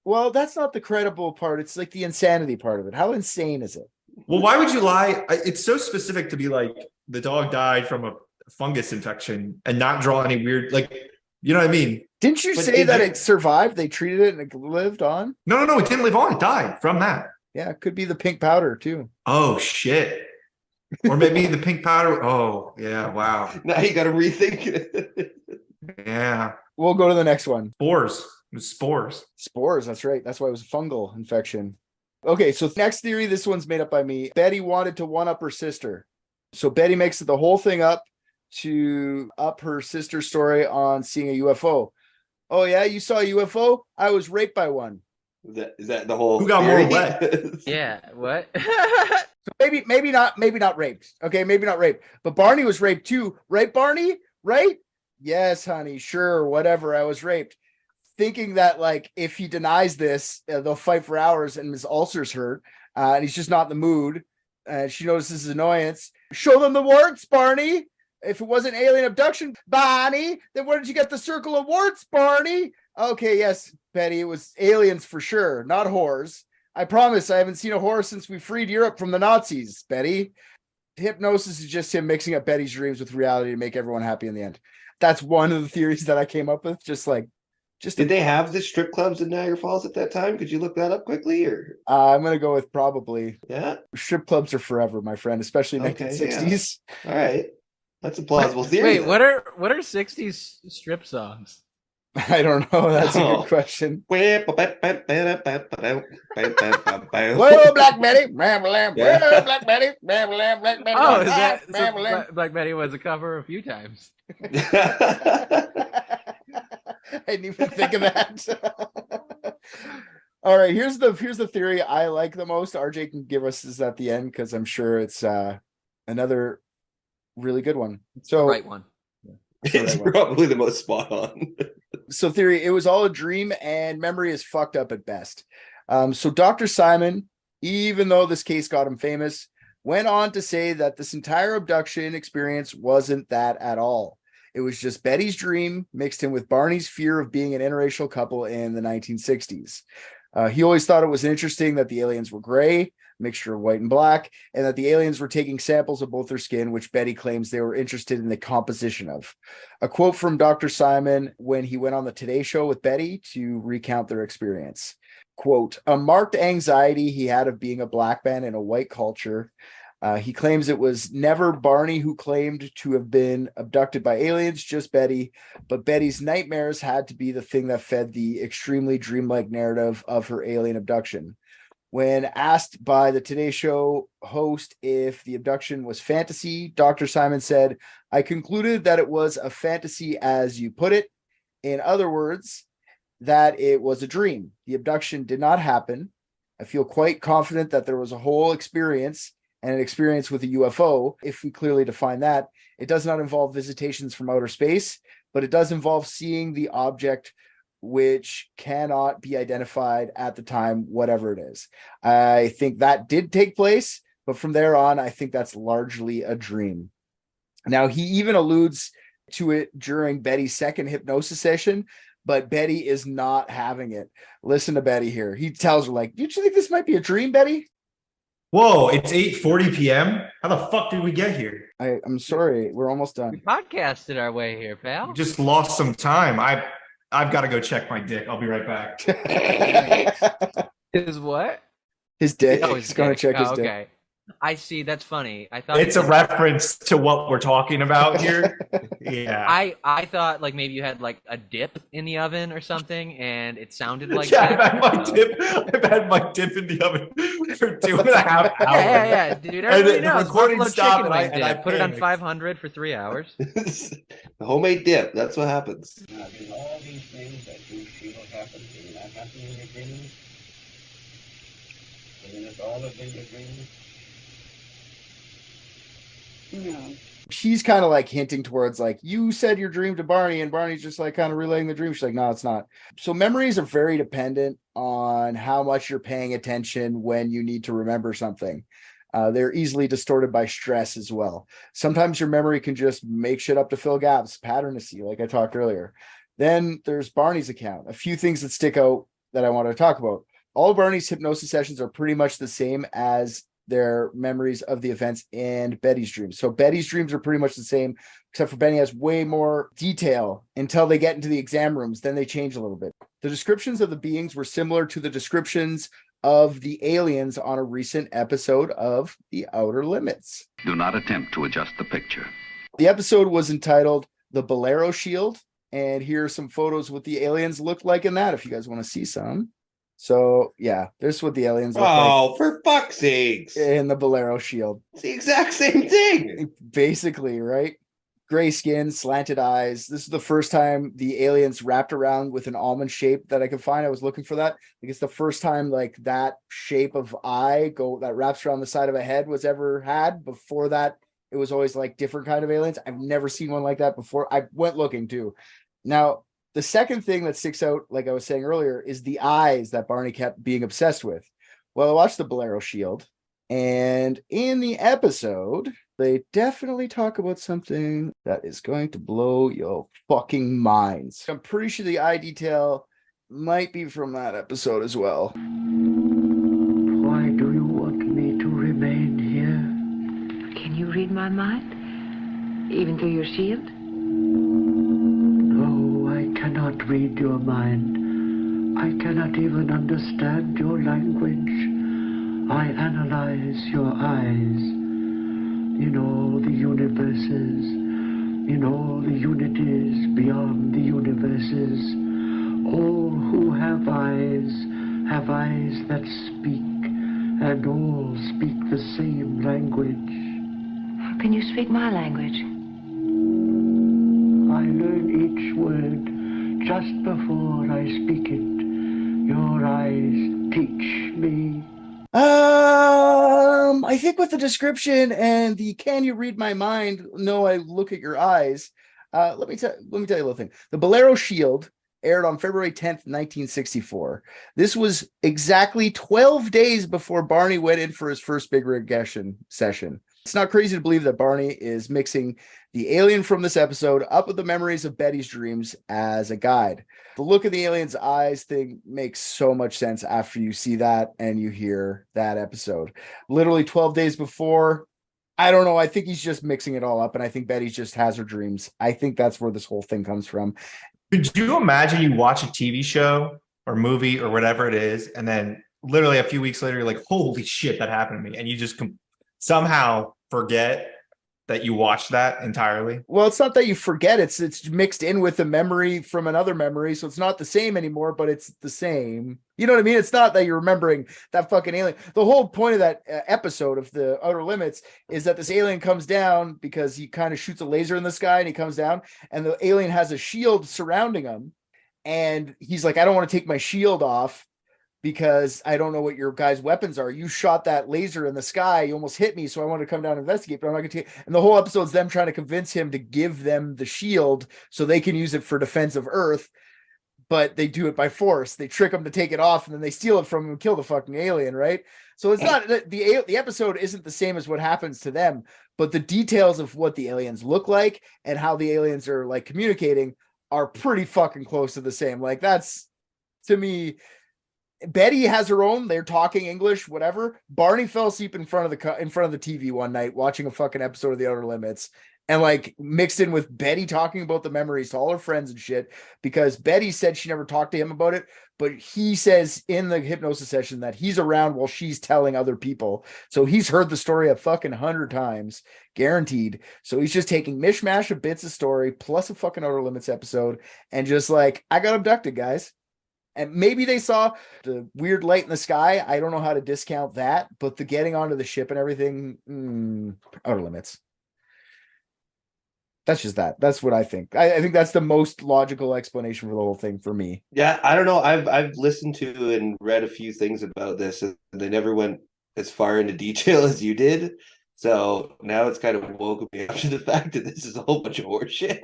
Well, that's not the credible part. It's like the insanity part of it. How insane is it? Well, why would you lie? It's so specific to be like, the dog died from a fungus infection and not draw any weird, like, you know what I mean? Didn't you say that it survived? They treated it and it lived on? No, it didn't live on. It died from that. Yeah, it could be the pink powder too. Oh, shit. Or maybe the pink powder. Oh, yeah. Wow. Now you got to rethink it. Yeah. We'll go to the next one. Spores. It was spores. Spores. That's right. That's why it was a fungal infection. Okay. So next theory, this one's made up by me. Betty wanted to one-up her sister. So Betty makes the whole thing up to up her sister's story on seeing a UFO. Oh yeah, you saw a UFO? I was raped by one. Is that the whole? Who got theory? more wet? Yeah. What? So maybe not raped. Okay, maybe not raped. But Barney was raped too, right, Barney? Right? Yes, honey. Sure, whatever. I was raped. Thinking that like if he denies this, they'll fight for hours and his ulcers hurt, and he's just not in the mood. She notices his annoyance. Show them the warts, Barney. If it wasn't alien abduction, Barney, then where did you get the circle of warts, Barney? Okay, yes, Betty, it was aliens for sure, not whores. I promise I haven't seen a whore since we freed Europe from the Nazis, Betty. Hypnosis is just him mixing up Betty's dreams with reality to make everyone happy in the end. That's one of the theories that I came up with. Did they have the strip clubs in Niagara Falls at that time? Could you look that up quickly? Or I'm gonna go with probably. Yeah, strip clubs are forever, my friend, especially 1960s. Yeah. All right, that's a plausible theory. Wait, what are 60s strip songs? I don't know. That's a good question. Whoa, Black Betty, Black Betty, Black Betty. Oh, is that so Black Betty was a cover a few times. I didn't even think of that. All right, here's the theory I like the most. RJ can give us this at the end because I'm sure it's another really good one. So the right one. It's probably the most spot on. So theory, it was all a dream and memory is fucked up at best. So Dr. Simon, even though this case got him famous, went on to say that this entire abduction experience wasn't that at all. It was just Betty's dream mixed in with Barney's fear of being an interracial couple in the 1960s. He always thought it was interesting that the aliens were gray, mixture of white and black, and that the aliens were taking samples of both their skin, which Betty claims they were interested in the composition of. A quote from Dr. Simon when he went on the Today Show with Betty to recount their experience. Quote, a marked anxiety he had of being a black man in a white culture. He claims it was never Barney who claimed to have been abducted by aliens, just Betty. But Betty's nightmares had to be the thing that fed the extremely dreamlike narrative of her alien abduction. When asked by the Today Show host if the abduction was fantasy, Dr. Simon said, I concluded that it was a fantasy as you put it. In other words, that it was a dream. The abduction did not happen. I feel quite confident that there was a whole experience and an experience with a UFO. If we clearly define that, it does not involve visitations from outer space, but it does involve seeing the object which cannot be identified at the time, whatever it is. I think that did take place, but from there on, I think that's largely a dream. Now, he even alludes to it during Betty's second hypnosis session, but Betty is not having it. Listen to Betty here. He tells her, like, did you think this might be a dream, Betty? Whoa, it's 8:40 p.m. How the fuck did we get here? I'm sorry. We're almost done. We podcasted our way here, pal. We just lost some time. I've got to go check my dick. I'll be right back. His what? His dick. Oh, He's going to check his dick. Okay. I see. That's funny. I thought it's a reference to what we're talking about here. Yeah. I thought like maybe you had like a dip in the oven or something, and it sounded like that. I've had my dip in the oven for 2.5 hours. Yeah, dude. Everybody knows. The recording stopped, and I put it on 500 for 3 hours. The homemade dip. That's what happens. Now, do all these things that you feel happen, do not happen in your dreams? Doesn't this all have been your dreams? No. She's kind of like hinting towards like, you said your dream to Barney, and Barney's just like kind of relaying the dream. She's like, no, it's not. So memories are very dependent on how much you're paying attention when you need to remember something. They're easily distorted by stress as well. Sometimes your memory can just make shit up to fill gaps, patternacy, like I talked earlier. Then there's Barney's account. A few things that stick out that I want to talk about. All Barney's hypnosis sessions are pretty much the same as their memories of the events and Betty's dreams. So Betty's dreams are pretty much the same, except for Benny has way more detail until they get into the exam rooms. Then they change a little bit. The descriptions of the beings were similar to the descriptions of the aliens on a recent episode of The Outer Limits. Do not attempt to adjust the picture. The episode was entitled The Bolero Shield, and here are some photos what the aliens look like in that, if you guys want to see some. So, yeah, this is what the aliens look like. Oh, for fuck's sakes. In the Bolero Shield. It's the exact same thing. Basically, right? Gray skin, slanted eyes. This is the first time the aliens wrapped around with an almond shape that I could find. I was looking for that. I think it's the first time like that shape of eye that wraps around the side of a head was ever had. Before that, it was always like different kind of aliens. I've never seen one like that before. I went looking too. Now, the second thing that sticks out, like I was saying earlier, is the eyes that Barney kept being obsessed with. Well, I watched the Bolero Shield, and in the episode, they definitely talk about something that is going to blow your fucking minds. I'm pretty sure the eye detail might be from that episode as well. Why do you want me to remain here? Can you read my mind? Even through your shield? No, I cannot read your mind. I cannot even understand your language. I analyze your eyes. In all the universes, in all the unities beyond the universes, all who have eyes that speak, and all speak the same language. How can you speak my language? I learn each word just before I speak it. Your eyes teach me. I think with the description and the "can you read my mind? No, I look at your eyes." Let me tell you a little thing. The Bolero Shield aired on February 10th, 1964. This was exactly 12 days before Barney went in for his first big regression session. It's not crazy to believe that Barney is mixing the alien from this episode up with the memories of Betty's dreams as a guide. The look of the alien's eyes thing makes so much sense after you see that and you hear that episode. Literally 12 days before, I don't know. I think he's just mixing it all up, and I think Betty just has her dreams. I think that's where this whole thing comes from. Could you imagine you watch a TV show or movie or whatever it is, and then literally a few weeks later, you're like, holy shit, that happened to me. And you just somehow forget that you watched that entirely? Well, it's not that you forget. It's mixed in with a memory from another memory. So it's not the same anymore, but it's the same. You know what I mean? It's not that you're remembering that fucking alien. The whole point of that episode of The Outer Limits is that this alien comes down because he kind of shoots a laser in the sky and he comes down, and the alien has a shield surrounding him. And he's like, I don't want to take my shield off because I don't know what your guys' weapons are. You shot that laser in the sky. You almost hit me. So I want to come down and investigate, but I'm not going to take it. And the whole episode's them trying to convince him to give them the shield so they can use it for defense of Earth. But they do it by force. They trick him to take it off, and then they steal it from him and kill the fucking alien, right? So it's not the episode isn't the same as what happens to them, but the details of what the aliens look like and how the aliens are like communicating are pretty fucking close to the same. Like, that's, to me, Betty has her own. They're talking English, whatever. Barney fell asleep in front of the TV one night watching a fucking episode of The Outer Limits, and like mixed in with Betty talking about the memories to all her friends and shit, because Betty said she never talked to him about it, but he says in the hypnosis session that he's around while she's telling other people. So he's heard the story a fucking 100 times, guaranteed. So he's just taking mishmash of bits of story plus a fucking Outer Limits episode and just like, I got abducted, guys. And maybe they saw the weird light in the sky. I don't know how to discount that, but the getting onto the ship and everything, Outer Limits. That's just that. That's what I think. I think that's the most logical explanation for the whole thing for me. Yeah, I don't know. I've listened to and read a few things about this, and they never went as far into detail as you did. So now it's kind of woken me up to the fact that this is a whole bunch of horseshit.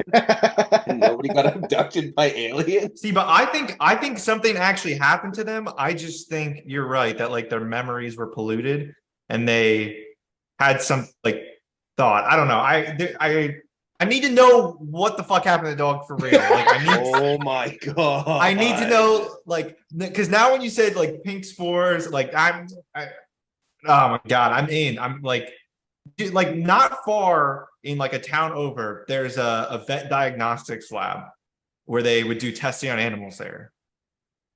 And nobody got abducted by aliens. See, but I think something actually happened to them. I just think you're right that like their memories were polluted, and they had some like thought. I don't know. I need to know what the fuck happened to the dog for real. Like, I need. Oh my god! I need to know, like, because now when you said like pink spores, like oh my god, I'm in. I'm like, dude, like not far in like a town over. There's a vet diagnostics lab where they would do testing on animals there.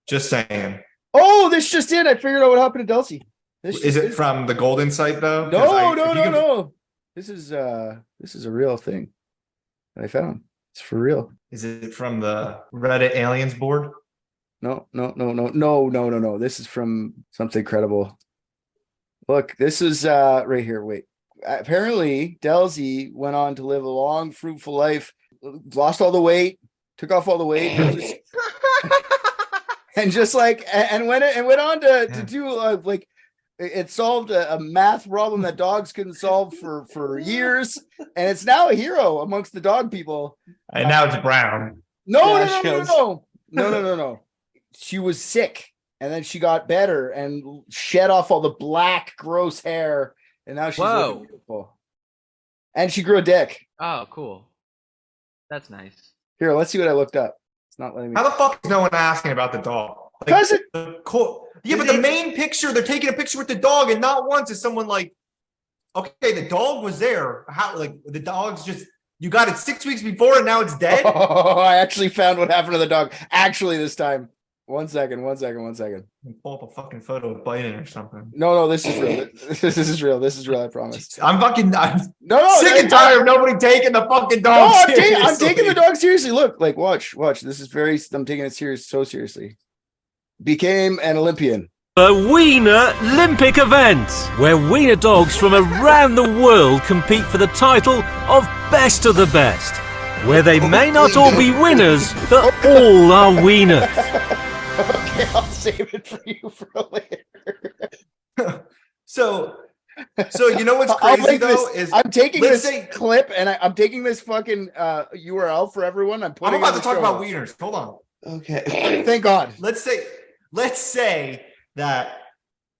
Just saying. Oh, this just in. I figured out what happened to Delsey. Is it from the Golden site though? No. This is a real thing that I found. It's for real. Is it from the Reddit aliens board? No. This is from something credible. Look, this is right here. Wait. Apparently, Delsey went on to live a long, fruitful life, lost all the weight, took off all the weight, and went on to do like it solved a math problem that dogs couldn't solve for years, and it's now a hero amongst the dog people. And now it's brown. No. She was sick, and then she got better and shed off all the black, gross hair, and now she's looking beautiful. And she grew a dick. Oh, cool. That's nice. Here, let's see what I looked up. It's not letting me. How the fuck is no one asking about the dog? Because yeah, but the main picture, they're taking a picture with the dog, and not once is someone like, okay, the dog was there. How, like, the dog's just, you got it 6 weeks before and now it's dead? Oh, I actually found what happened to the dog. Actually, this time. One second. Pull up a fucking photo of biting or something. No, this is real. This is real, I promise. I'm no, sick and tired of nobody taking the fucking dog seriously. I'm taking the dog seriously. Look, like, watch. This is I'm taking it so seriously. Became an Olympian. The Wiener Olympic events, where wiener dogs from around the world compete for the title of best of the best, where they may not all be winners, but all are wieners. Okay, I'll save it for you for later. So you know what's crazy though is I'm taking this clip and I'm taking this fucking URL for everyone. I'm about to talk about wieners. Hold on. Okay. Thank God. Let's say that,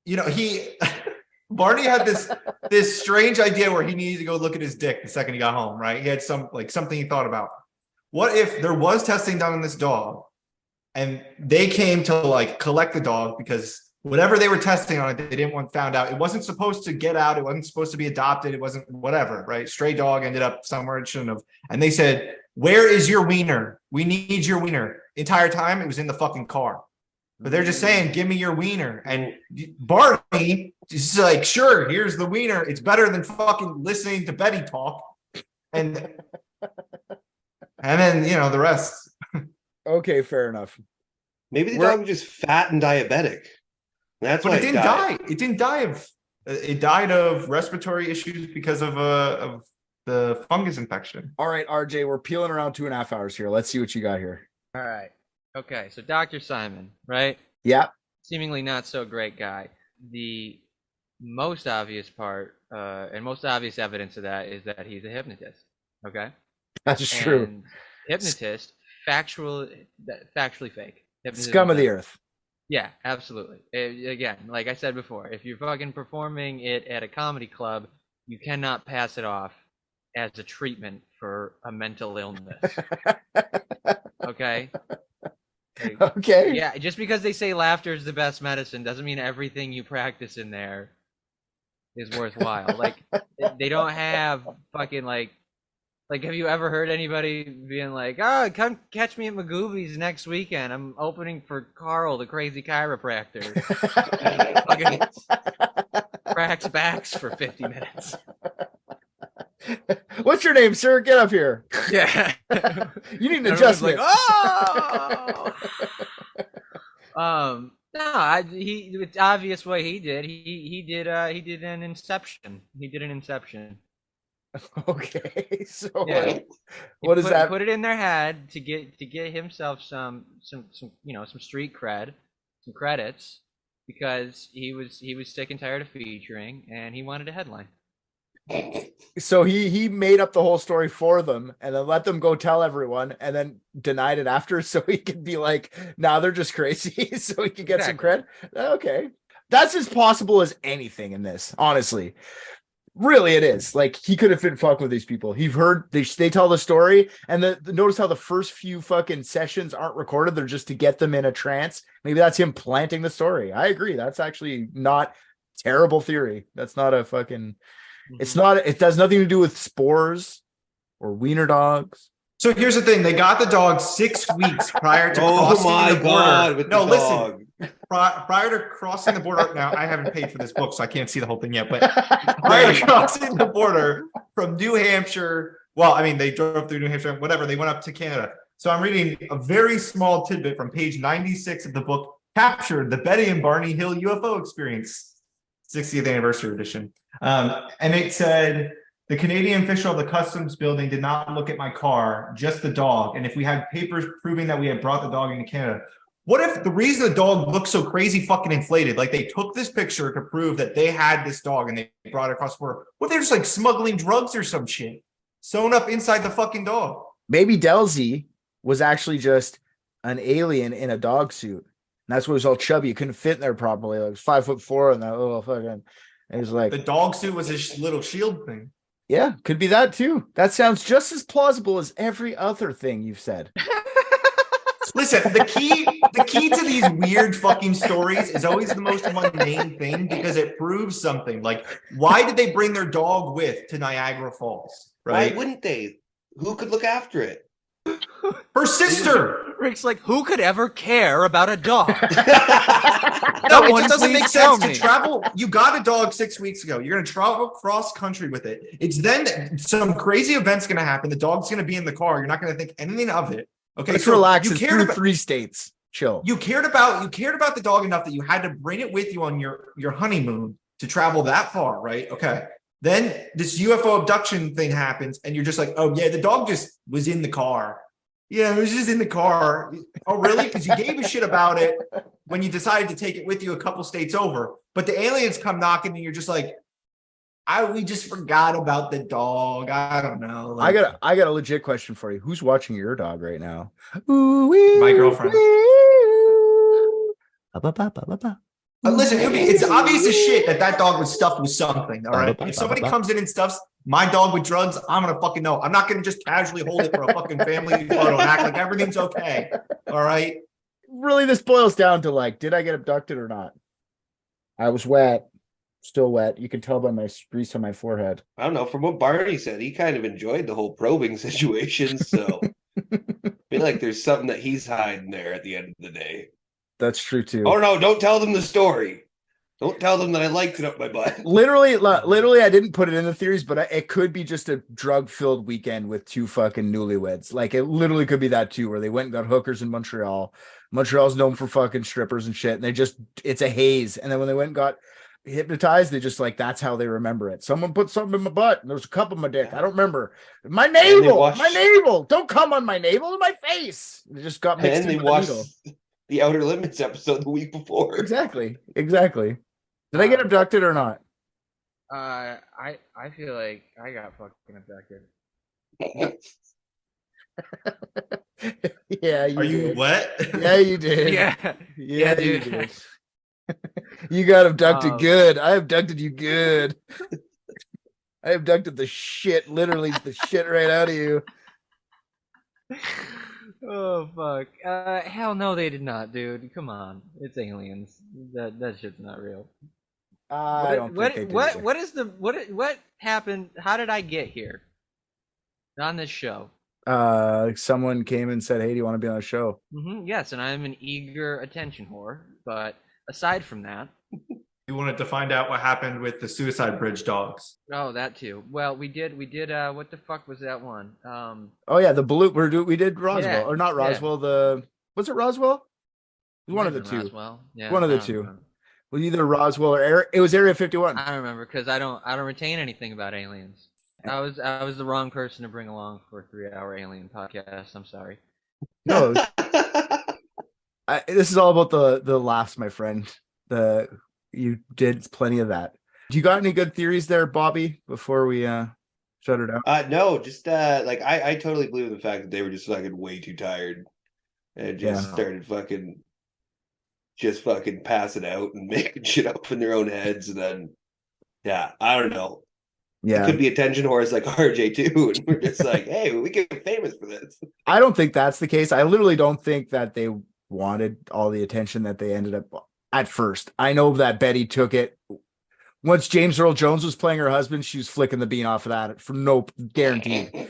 you know, Barney had this strange idea where he needed to go look at his dick the second he got home, right? He had something he thought about. What if there was testing done on this dog and they came to like collect the dog because whatever they were testing on it, they didn't want found out. It wasn't supposed to get out. It wasn't supposed to be adopted. It wasn't whatever, right? Stray dog ended up somewhere it shouldn't have. And they said, "Where is your wiener? We need your wiener." The entire time it was in the fucking car. But they're just saying, "Give me your wiener." And Barney is like, "Sure, here's the wiener. It's better than fucking listening to Betty talk." And then, you know, the rest. Okay, fair enough. Maybe the dog was just fat and diabetic. That's why it didn't die. It didn't die of. It died of respiratory issues because of the fungus infection. All right, RJ, we're peeling around 2.5 hours here. Let's see what you got here. All right. Okay, so Dr. Simon, right? Yeah. Seemingly not so great guy. The most obvious part and most obvious evidence of that is that he's a hypnotist. Okay? That's true. And hypnotist, factually fake. Hypnotism Scum of the earth. Yeah, absolutely. Again, like I said before, if you're fucking performing it at a comedy club, you cannot pass it off as a treatment for a mental illness. Okay? Okay. Yeah, just because they say laughter is the best medicine doesn't mean everything you practice in there is worthwhile. Like, they don't have fucking like have you ever heard anybody being like, "Oh, come catch me at Magoobies next weekend. I'm opening for Carl, the crazy chiropractor." Fucking cracks backs for 50 minutes. What's your name, sir? Get up here. Yeah. You need an adjustment. Like, oh! It's obvious what he did. He did an inception. He did an inception. Okay, so yeah. what is that? Put it in their head to get himself some street cred, some credits, because he was sick and tired of featuring, and he wanted a headline. So he made up the whole story for them and then let them go tell everyone and then denied it after so he could be like, "Nah, they're just crazy," so he could get some cred. Okay. That's as possible as anything in this, honestly. Really, it is. Like, he could have been fucking with these people. He've heard they tell the story, and notice how the first few fucking sessions aren't recorded. They're just to get them in a trance. Maybe that's him planting the story. I agree. That's actually not terrible theory. That's not a fucking. It's not. It does nothing to do with spores or wiener dogs. So here's the thing: they got the dog 6 weeks prior to crossing the border. No, listen. Prior to crossing the border, now I haven't paid for this book, so I can't see the whole thing yet. But prior to crossing the border from New Hampshire, well, I mean, they drove through New Hampshire, whatever. They went up to Canada. So I'm reading a very small tidbit from page 96 of the book, "Captured: The Betty and Barney Hill UFO Experience, 60th Anniversary Edition," and it said, "The Canadian official of the customs building did not look at my car, just the dog. And if we had papers proving that we had brought the dog into Canada." What if the reason the dog looks so crazy fucking inflated, like they took this picture to prove that they had this dog and they brought it across the border? What if they're just like smuggling drugs or some shit sewn up inside the fucking dog? Maybe Delsey was actually just an alien in a dog suit. And that's why he was all chubby. He couldn't fit in there properly. Like, 5'4" and that little fucking. And he was like, the dog suit was his little shield thing. Yeah, could be that too. That sounds just as plausible as every other thing you've said. Listen, the key to these weird fucking stories is always the most mundane thing, because it proves something. Like, why did they bring their dog with to Niagara Falls? Right? Why wouldn't they? Who could look after it? Her sister. Rick's like, who could ever care about a dog? No, it just doesn't make sense to travel. You got a dog 6 weeks ago. You're going to travel cross country with it. It's then some crazy event's going to happen. The dog's going to be in the car. You're not going to think anything of it. Okay, let's relax. It's through 3 states. Chill. You cared about the dog enough that you had to bring it with you on your honeymoon to travel that far, right? Okay. Then this UFO abduction thing happens, and you're just like, oh yeah, the dog just was in the car. Yeah, it was just in the car. Oh, really? Because you gave a shit about it when you decided to take it with you a couple states over. But the aliens come knocking, and you're just like, we just forgot about the dog. I don't know. Like, I got a legit question for you. Who's watching your dog right now? My girlfriend. Listen, it's obvious as shit that dog was stuffed with something. All right. If somebody comes in and stuffs my dog with drugs, I'm gonna fucking know. I'm not gonna just casually hold it for a fucking family photo and act like everything's okay. All right. Really, this boils down to, like, did I get abducted or not? I was wet. Still wet. You can tell by my grease on my forehead. I don't know. From what Barney said, he kind of enjoyed the whole probing situation. So I feel like there's something that he's hiding there at the end of the day. That's true too. Oh no! Don't tell them the story. Don't tell them that I liked it up my butt. Literally, I didn't put it in the theories, but it could be just a drug-filled weekend with 2 fucking newlyweds. Like, it literally could be that too, where they went and got hookers in Montreal. Montreal's known for fucking strippers and shit, and it's a haze. And then when they went and got hypnotized, they just, like, that's how they remember it. Someone put something in my butt, and there was a cup in my dick. I don't remember. My navel. Don't come on my navel, in my face. It just got mixed in with the needle. The Outer Limits episode the week before. Exactly. Did I get abducted or not? I feel like I got fucking abducted. Yeah, you did. You wet? Yeah, you did. Yeah, dude. You did. You got abducted good. I abducted you good. I abducted literally the shit right out of you. Oh fuck! Hell no, they did not, dude. Come on, it's aliens. That shit's not real. What happened? How did I get here on this show? Someone came and said, "Hey, do you want to be on a show?" Yes, and I'm an eager attention whore. But aside from that, you wanted to find out what happened with the Suicide Bridge dogs. Oh, that too. Well, we did. What the fuck was that one? Oh yeah, the blue. We did Roswell, or not Roswell? Yeah. Was it Roswell? It was one of the two. Roswell. Yeah, one of the two. Well, either Roswell or it was Area 51. I don't remember because I don't retain anything about aliens. I was the wrong person to bring along for a 3-hour alien podcast. I'm sorry. No. This is all about the laughs, my friend. You did plenty of that. Do you got any good theories there, Bobby, before we shut it out? No, just like I totally believe in the fact that they were just fucking way too tired and just started fucking passing out and making shit up in their own heads, and then I don't know. Yeah. It could be attention whores like RJ too. And we're just like, hey, we get famous for this. I don't think that's the case. I literally don't think that they wanted all the attention that they ended up at first. I know that Betty took it. Once James Earl Jones was playing her husband, she was flicking the bean off of that for no guaranteed.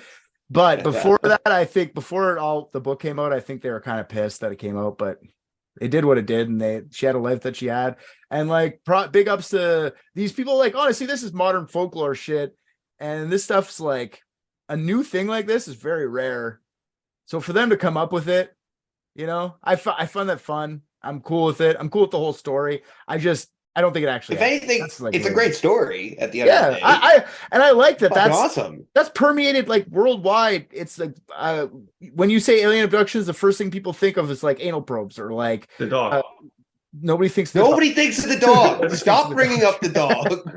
But before that, I think before the book came out, I think they were kind of pissed that it came out, but it did what it did, and she had a life that she had. And like big ups to these people. Like, honestly, this is modern folklore shit, and this stuff's like a new thing like this is very rare. So for them to come up with it, I find that fun. I'm cool with it. I'm cool with the whole story. I don't think it actually. If anything, it's a great story at the end of the day. I like that. That's awesome. That's permeated like worldwide. It's like when you say alien abductions, the first thing people think of is like anal probes or like the dog. Nobody thinks. Nobody thinks of the dog. Stop bringing up the dog.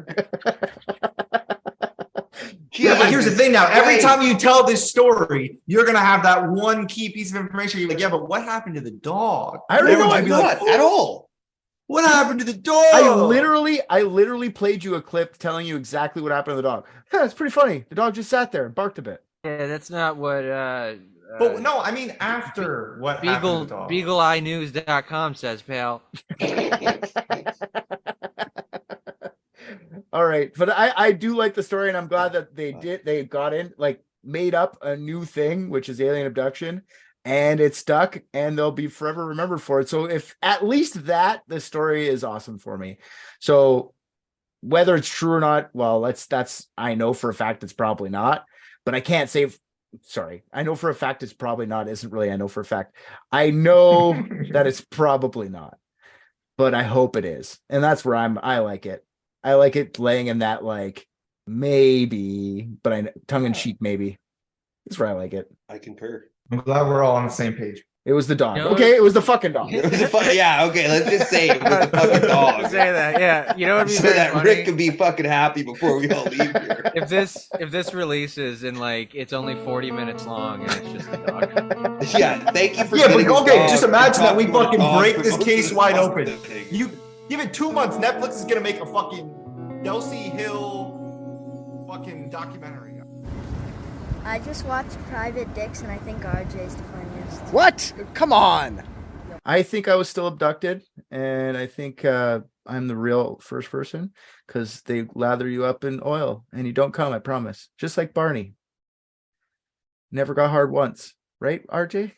Yeah, but here's the thing now. Every time you tell this story, you're going to have that one key piece of information. You're like, yeah, but what happened to the dog? I don't know. Not at all. What happened to the dog? I literally played you a clip telling you exactly what happened to the dog. Yeah, it's pretty funny. The dog just sat there and barked a bit. Yeah, that's not what... but no, I mean after what happened to the dog. BeagleEyeNews.com says, pal. All right, but I do like the story, and I'm glad that they got in, like, made up a new thing, which is alien abduction, and it stuck, and they'll be forever remembered for it. So if at least that, the story is awesome for me. So whether it's true or not, well, that's I know for a fact it's probably not, but I can't say. Sorry, I know for a fact it's probably not. Isn't really I know for a fact. I know that it's probably not, but I hope it is, and that's where I like it. I like it laying in that, like, maybe, but tongue in cheek, maybe. That's where I like it. I concur. I'm glad we're all on the same page. It was the dog. Okay, it was the fucking dog. Yeah, okay, let's just say it was the fucking dog. Say that, yeah. You know what I mean? So that funny? Rick can be fucking happy before we all leave here. If this releases and like it's only 40 minutes long and it's just a dog. Yeah, thank you for just imagine that we fucking break this case wide open. You give it 2 months, Netflix is gonna make a fucking Delsey Hill fucking documentary. I just watched Private Dicks, and I think RJ's the funniest. What? Come on. I think I was still abducted, and I think I'm the real first person because they lather you up in oil, and you don't come, I promise. Just like Barney. Never got hard once. Right, RJ?